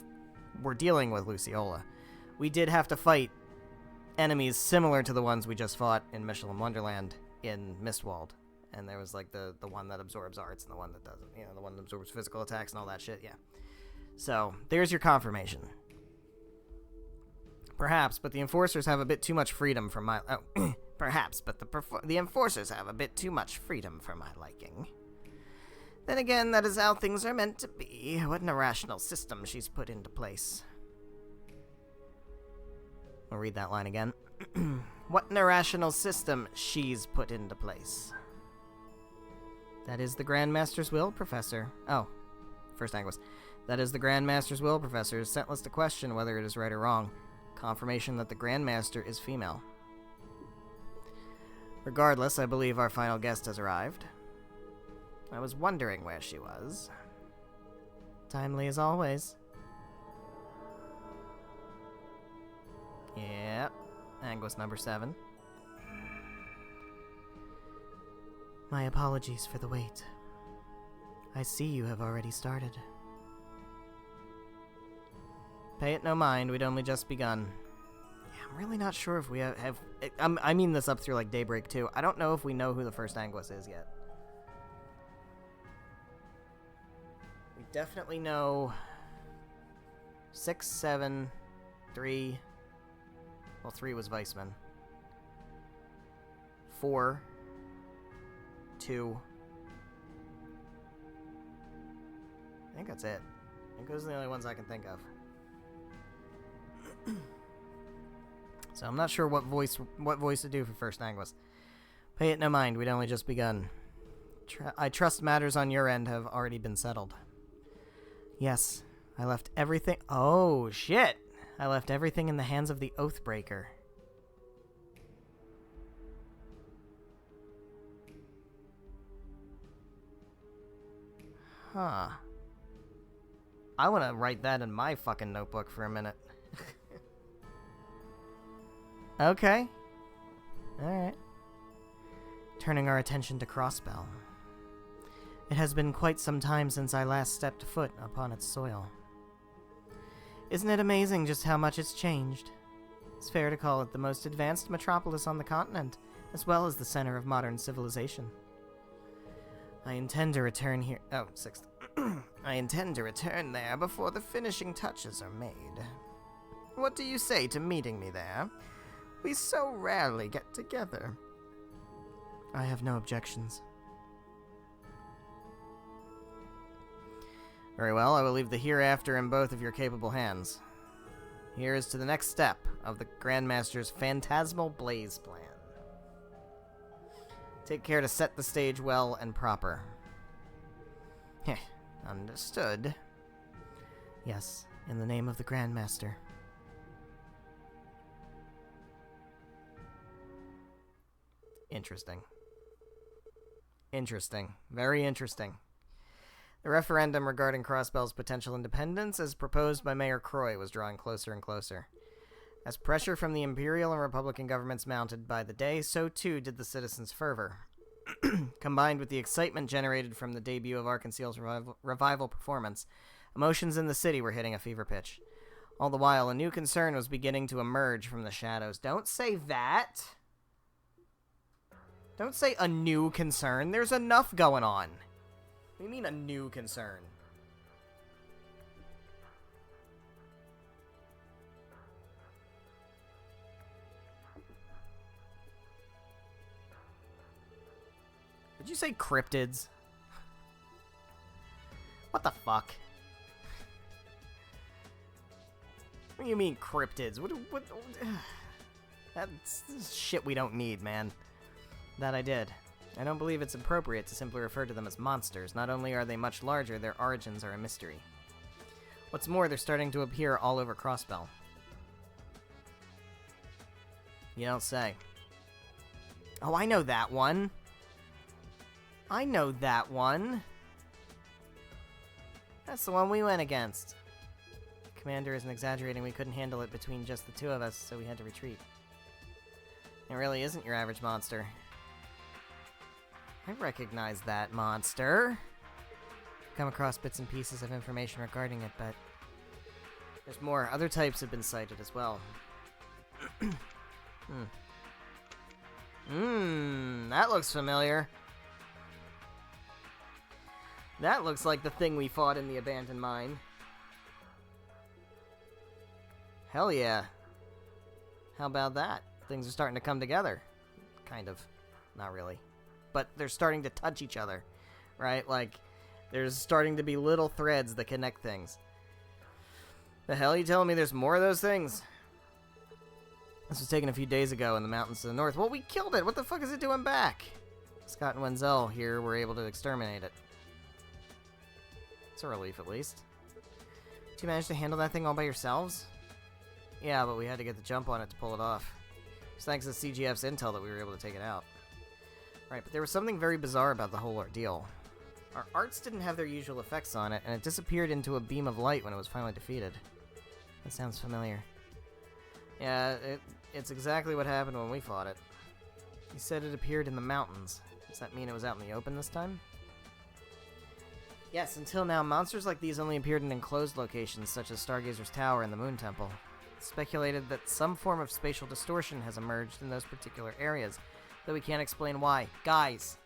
were dealing with Luciola, we did have to fight enemies similar to the ones we just fought in Michelin Wonderland in Mistwald. And there was, like, the one that absorbs arts and the one that doesn't. You know, the one that absorbs physical attacks and all that shit, yeah. So, there's your confirmation. Perhaps, but the Enforcers have a bit too much freedom for my... Oh, perhaps, but the Enforcers have a bit too much freedom for my liking. Then again, that is how things are meant to be. What an irrational system she's put into place. I'll read that line again. What an irrational system she's put into place. That is the Grandmaster's will, Professor. Oh, first Anguis. That is the Grandmaster's will, Professor. Is sentless to question whether it is right or wrong. Confirmation that the Grandmaster is female. Regardless, I believe our final guest has arrived. I was wondering where she was. Timely as always. Yep. Anguis number 7. My apologies for the wait. I see you have already started. Pay it no mind, we'd only just begun. Yeah, I'm really not sure if we have I mean this up through, like, Daybreak 2. I don't know if we know who the first Anguis is yet. We definitely know 6, 7, 3... Well, 3 was Weissman. 4... 2... I think that's it. I think those are the only ones I can think of. So I'm not sure what voice to do for first Anguis. Pay it no mind, we'd only just begun. I trust matters on your end have already been settled. Yes, I left everything... Oh, shit! I left everything in the hands of the Oathbreaker. Huh. I want to write that in my fucking notebook for a minute. Okay. Alright. Turning our attention to Crossbell. It has been quite some time since I last stepped foot upon its soil. Isn't it amazing just how much it's changed? It's fair to call it the most advanced metropolis on the continent, as well as the center of modern civilization. I intend to return here... Oh, 6th. I intend to return there before the finishing touches are made. What do you say to meeting me there? We so rarely get together. I have no objections. Very well, I will leave the hereafter in both of your capable hands. Here is to the next step of the Grandmaster's phantasmal blaze plan. Take care to set the stage well and proper. Heh, understood. Yes, in the name of the Grandmaster. Interesting. Interesting. Very interesting. The referendum regarding Crossbell's potential independence, as proposed by Mayor Croy, was drawing closer and closer. As pressure from the Imperial and Republican governments mounted by the day, so too did the citizens' fervor. Combined with the excitement generated from the debut of Arkansas's revival performance, emotions in the city were hitting a fever pitch. All the while, a new concern was beginning to emerge from the shadows. Don't say that! Don't say a new concern. There's enough going on. What do you mean a new concern? Did you say cryptids? What the fuck? What do you mean cryptids? What that's shit we don't need, man. That I did. I don't believe it's appropriate to simply refer to them as monsters. Not only are they much larger, their origins are a mystery. What's more, they're starting to appear all over Crossbell. You don't say. Oh, I know that one. I know that one. That's the one we went against. Commander isn't exaggerating. We couldn't handle it between just the two of us, so we had to retreat. It really isn't your average monster. I recognize that monster. Come across bits and pieces of information regarding it, but there's more. Other types have been cited as well. That looks familiar. That looks like the thing we fought in the abandoned mine. Hell yeah. How about that? Things are starting to come together. Kind of. Not really. But they're starting to touch each other. Right? Like, there's starting to be little threads that connect things. The hell are you telling me there's more of those things? This was taken a few days ago in the mountains to the north. Well, we killed it! What the fuck is it doing back? Scott and Wenzel here were able to exterminate it. It's a relief, at least. Did you manage to handle that thing all by yourselves? Yeah, but we had to get the jump on it to pull it off. It's thanks to CGF's intel that we were able to take it out. Right, but there was something very bizarre about the whole ordeal. Our arts didn't have their usual effects on it, and it disappeared into a beam of light when it was finally defeated. That sounds familiar. Yeah, it's exactly what happened when we fought it. You said it appeared in the mountains. Does that mean it was out in the open this time? Yes, until now, monsters like these only appeared in enclosed locations such as Stargazer's Tower and the Moon Temple. It's speculated that some form of spatial distortion has emerged in those particular areas, though we can't explain why. Guys.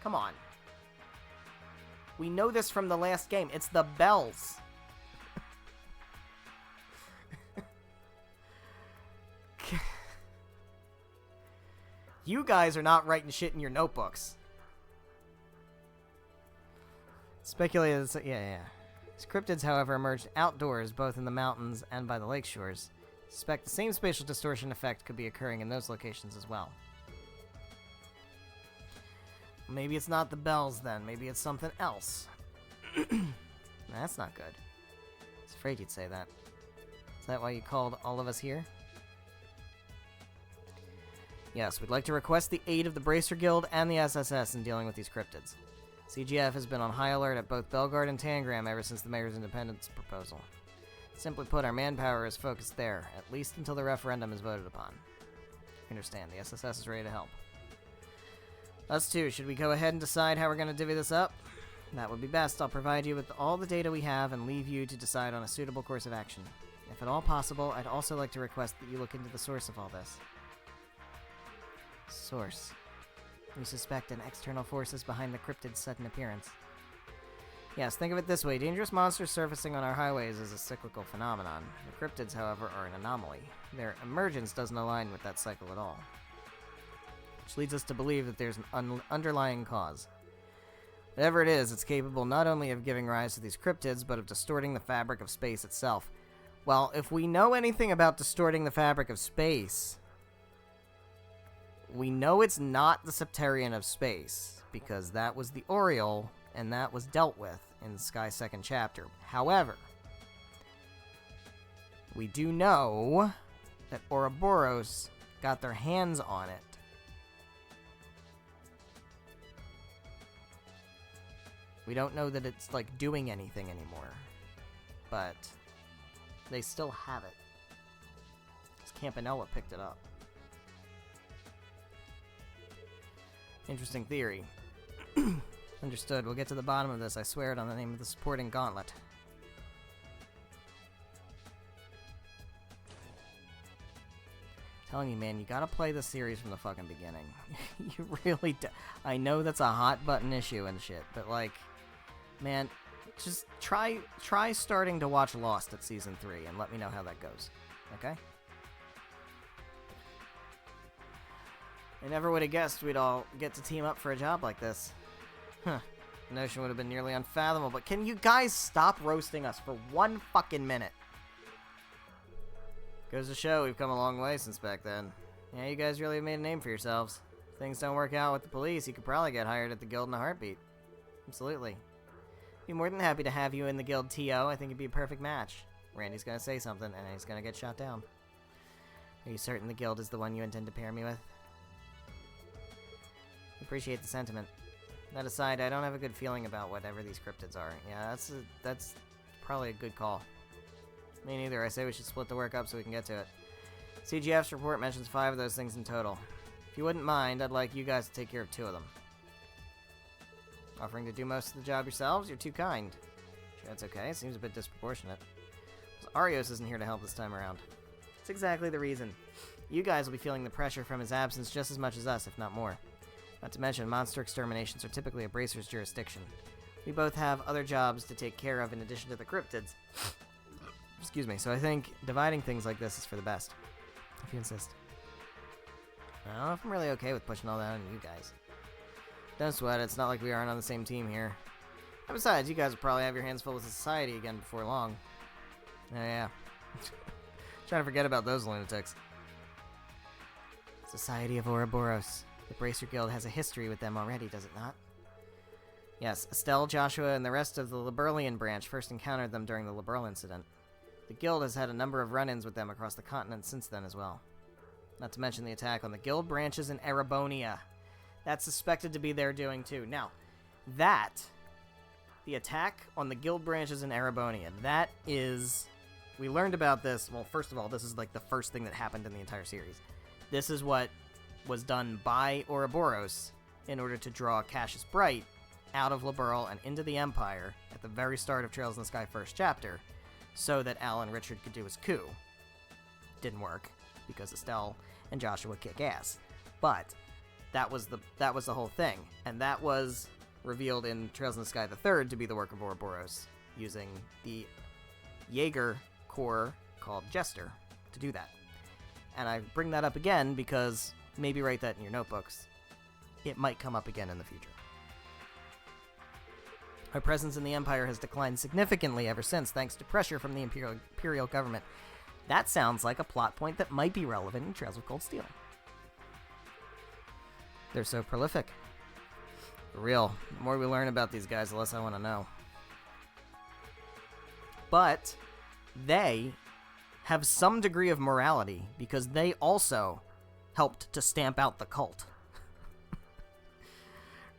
Come on. We know this from the last game. It's the bells. You guys are not writing shit in your notebooks. Speculated that, yeah. These cryptids, however, emerged outdoors, both in the mountains and by the lake shores. Suspect the same spatial distortion effect could be occurring in those locations as well. Maybe it's not the bells, then. Maybe it's something else. That's not good. I was afraid you'd say that. Is that why you called all of us here? Yes, we'd like to request the aid of the Bracer Guild and the SSS in dealing with these cryptids. CGF has been on high alert at both Belgard and Tangram ever since the Mayor's independence proposal. Simply put, our manpower is focused there, at least until the referendum is voted upon. I understand, the SSS is ready to help. Us too, should we go ahead and decide how we're going to divvy this up? That would be best. I'll provide you with all the data we have and leave you to decide on a suitable course of action. If at all possible, I'd also like to request that you look into the source of all this. Source. We suspect an external force is behind the cryptid's sudden appearance. Yes, think of it this way. Dangerous monsters surfacing on our highways is a cyclical phenomenon. The cryptids, however, are an anomaly. Their emergence doesn't align with that cycle at all. Which leads us to believe that there's an underlying cause. Whatever it is, it's capable not only of giving rise to these cryptids, but of distorting the fabric of space itself. Well, if we know anything about distorting the fabric of space, we know it's not the Septarian of space, because that was the Oriole, and that was dealt with in Sky's second chapter. However, we do know that Ouroboros got their hands on it. We don't know that it's, like, doing anything anymore. But they still have it. Because Campanella picked it up. Interesting theory. Understood. We'll get to the bottom of this. I swear it on the name of the supporting gauntlet. Telling you, man, you gotta play the series from the fucking beginning. You really do. I know that's a hot button issue and shit, but, like, man, just try starting to watch Lost at Season 3 and let me know how that goes. Okay? I never would have guessed we'd all get to team up for a job like this. Huh. The notion would have been nearly unfathomable, but can you guys stop roasting us for one fucking minute? Goes to show we've come a long way since back then. Yeah, you guys really made a name for yourselves. If things don't work out with the police, you could probably get hired at the Guild in a heartbeat. Absolutely. Be more than happy to have you in the guild, T.O. I think it'd be a perfect match. Randy's gonna say something, and he's gonna get shot down. Are you certain the guild is the one you intend to pair me with? Appreciate the sentiment. That aside, I don't have a good feeling about whatever these cryptids are. Yeah, that's probably a good call. Me neither. I say we should split the work up so we can get to it. CGF's report mentions 5 of those things in total. If you wouldn't mind, I'd like you guys to take care of 2 of them. Offering to do most of the job yourselves? You're too kind. Sure, that's okay. Seems a bit disproportionate. Arios isn't here to help this time around. That's exactly the reason. You guys will be feeling the pressure from his absence just as much as us, if not more. Not to mention, monster exterminations are typically a bracer's jurisdiction. We both have other jobs to take care of in addition to the cryptids. Excuse me, so I think dividing things like this is for the best. If you insist. I don't know if I'm really okay with pushing all that on you guys. Don't sweat, it's not like we aren't on the same team here. And besides, you guys will probably have your hands full with society again before long. Oh yeah. Trying to forget about those lunatics. Society of Ouroboros. The Bracer Guild has a history with them already, does it not? Yes, Estelle, Joshua, and the rest of the Liberlian branch first encountered them during the Liberal incident. The Guild has had a number of run-ins with them across the continent since then as well. Not to mention the attack on the Guild branches in Erebonia. That's suspected to be their doing too. Now, the attack on the Guild branches in Erebonia, that is... We learned about this, well, first of all, this is like the first thing that happened in the entire series. This is what was done by Ouroboros in order to draw Cassius Bright out of Liberl and into the Empire at the very start of Trails in the Sky first chapter, so that Alan Richard could do his coup. Didn't work, because Estelle and Joshua kick ass. But that was the whole thing, and that was revealed in Trails in the Sky the Third to be the work of Ouroboros, using the Jaeger Corps called Jester to do that. And I bring that up again because maybe write that in your notebooks. It might come up again in the future. Our presence in the Empire has declined significantly ever since, thanks to pressure from the Imperial government. That sounds like a plot point that might be relevant in Trails of Cold Steel. They're so prolific. For real, the more we learn about these guys, the less I want to know. But they have some degree of morality because they also helped to stamp out the cult.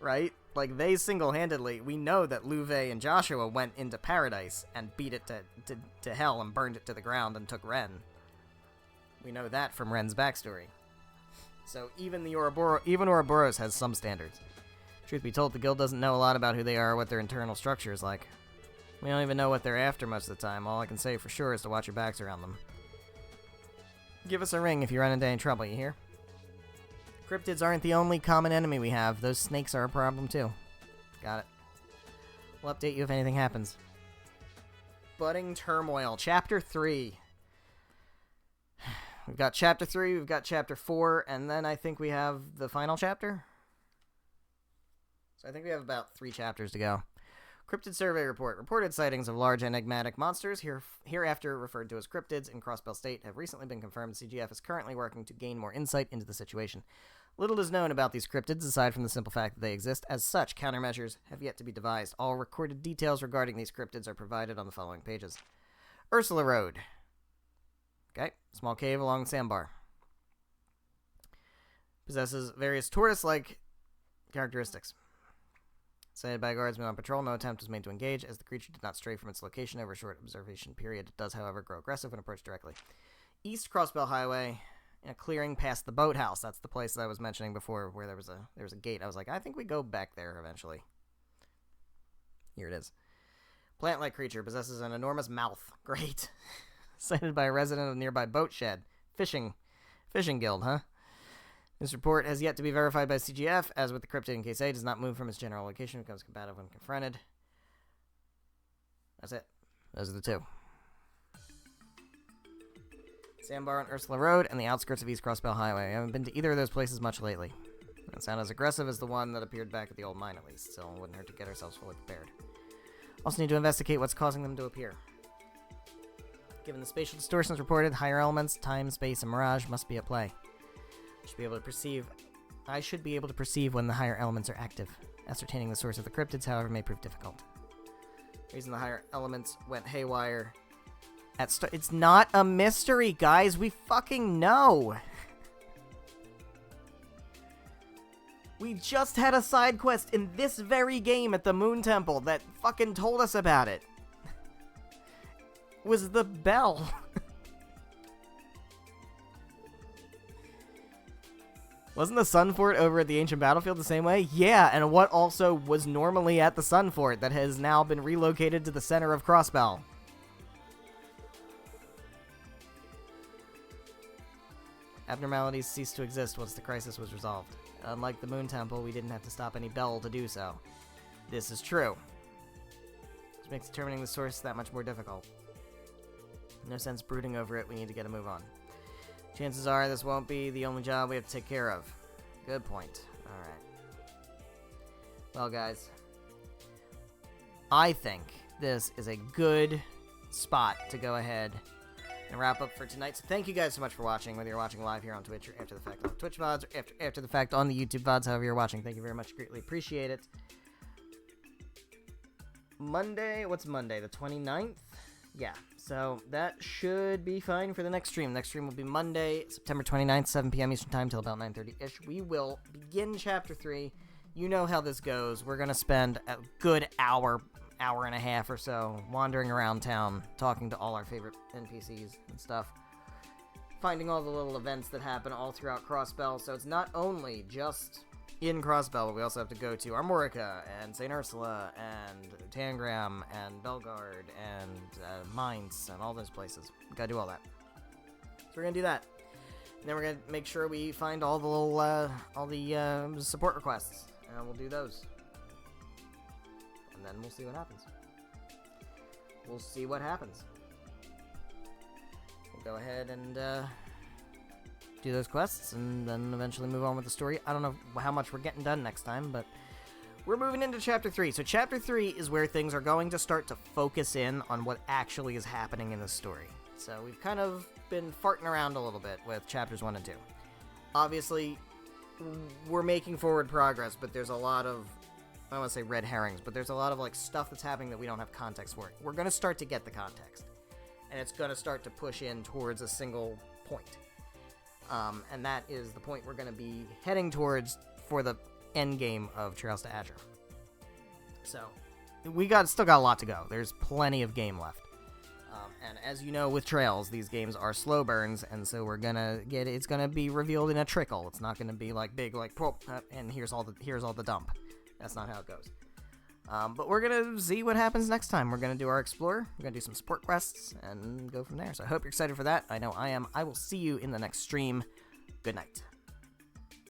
Right? Like, they single-handedly, we know that Louvet and Joshua went into paradise and beat it to hell and burned it to the ground and took Ren. We know that from Ren's backstory. So even Ouroboros has some standards. Truth be told, the guild doesn't know a lot about who they are or what their internal structure is like. We don't even know what they're after most of the time. All I can say for sure is to watch your backs around them. Give us a ring if you run into any trouble, you hear? Cryptids aren't the only common enemy we have. Those snakes are a problem too. Got it. We'll update you if anything happens. Budding Turmoil, Chapter 3. We've got Chapter 3, we've got Chapter 4, and then I think we have the final chapter? So I think we have about 3 chapters to go. Cryptid Survey Report. Reported sightings of large enigmatic monsters, hereafter referred to as cryptids, in Crossbell State have recently been confirmed. CGF is currently working to gain more insight into the situation. Little is known about these cryptids, aside from the simple fact that they exist. As such, countermeasures have yet to be devised. All recorded details regarding these cryptids are provided on the following pages. Ursula Road. Okay, small cave along the sandbar. Possesses various tortoise-like characteristics. Sighted by guardsmen on patrol, no attempt was made to engage, as the creature did not stray from its location over a short observation period. It does, however, grow aggressive when approached directly. East Crossbell Highway, in a clearing past the boathouse. That's the place that I was mentioning before, where there was a gate. I was like, I think we go back there eventually. Here it is. Plant-like creature, possesses an enormous mouth. Great. Sighted by a resident of a nearby boat shed. Fishing guild, huh? This report has yet to be verified by CGF, as with the cryptid in Case A, does not move from its general location, becomes combative when confronted. That's it. Those are the 2. Sandbar on Ursula Road and the outskirts of East Crossbell Highway. I haven't been to either of those places much lately. Don't sound as aggressive as the one that appeared back at the old mine, at least, so it wouldn't hurt to get ourselves fully prepared. Also need to investigate what's causing them to appear. Given the spatial distortions reported, higher elements, time, space, and mirage must be at play. I should be able to perceive when the higher elements are active. Ascertaining the source of the cryptids, however, may prove difficult. Reason the higher elements went haywire. It's not a mystery, guys. We fucking know. We just had a side quest in this very game at the Moon Temple that fucking told us about it. Was the bell. Wasn't the Sun Fort over at the Ancient Battlefield the same way? Yeah, and what also was normally at the Sun Fort that has now been relocated to the center of Crossbell? Abnormalities ceased to exist once the crisis was resolved. Unlike the Moon Temple, we didn't have to stop any bell to do so. This is true. Which makes determining the source that much more difficult. No sense brooding over it, we need to get a move on. Chances are this won't be the only job we have to take care of. Good point. Alright. Well, guys. I think this is a good spot to go ahead and wrap up for tonight. So thank you guys so much for watching, whether you're watching live here on Twitch or after the fact on the Twitch VODs, or after the fact on the YouTube VODs, however you're watching. Thank you very much. Greatly appreciate it. Monday, what's Monday? The 29th? Yeah, so that should be fine for the next stream. Next stream will be Monday, September 29th, 7 p.m. Eastern Time till about 9:30-ish. We will begin Chapter 3. You know how this goes. We're going to spend a good hour and a half or so wandering around town, talking to all our favorite NPCs and stuff, finding all the little events that happen all throughout Crossbell. So it's not only just in Crossbell, but we also have to go to Armorica and St. Ursula and Tangram and Belgard and Mainz and all those places. We gotta do all that. So we're gonna do that. And then we're gonna make sure we find all the little support requests, and we'll do those. And then we'll see what happens. We'll see what happens. We'll go ahead and do those quests, and then eventually move on with the story. I don't know how much we're getting done next time, but we're moving into Chapter 3. So Chapter 3 is where things are going to start to focus in on what actually is happening in the story. So we've kind of been farting around a little bit with Chapters 1 and 2. Obviously, we're making forward progress, but there's a lot of, I don't want to say red herrings, but there's a lot of like stuff that's happening that we don't have context for. We're going to start to get the context, and it's going to start to push in towards a single point. And that is the point we're going to be heading towards for the end game of Trails to Azure. So, we still got a lot to go. There's plenty of game left. And as you know, with Trails, these games are slow burns, and so it's gonna be revealed in a trickle. It's not gonna be like big, like, and here's all the dump. That's not how it goes. But we're gonna see what happens next time. We're gonna do our Explorer, we're gonna do some support quests, and go from there. So I hope you're excited for that. I know I am. I will see you in the next stream. Good night.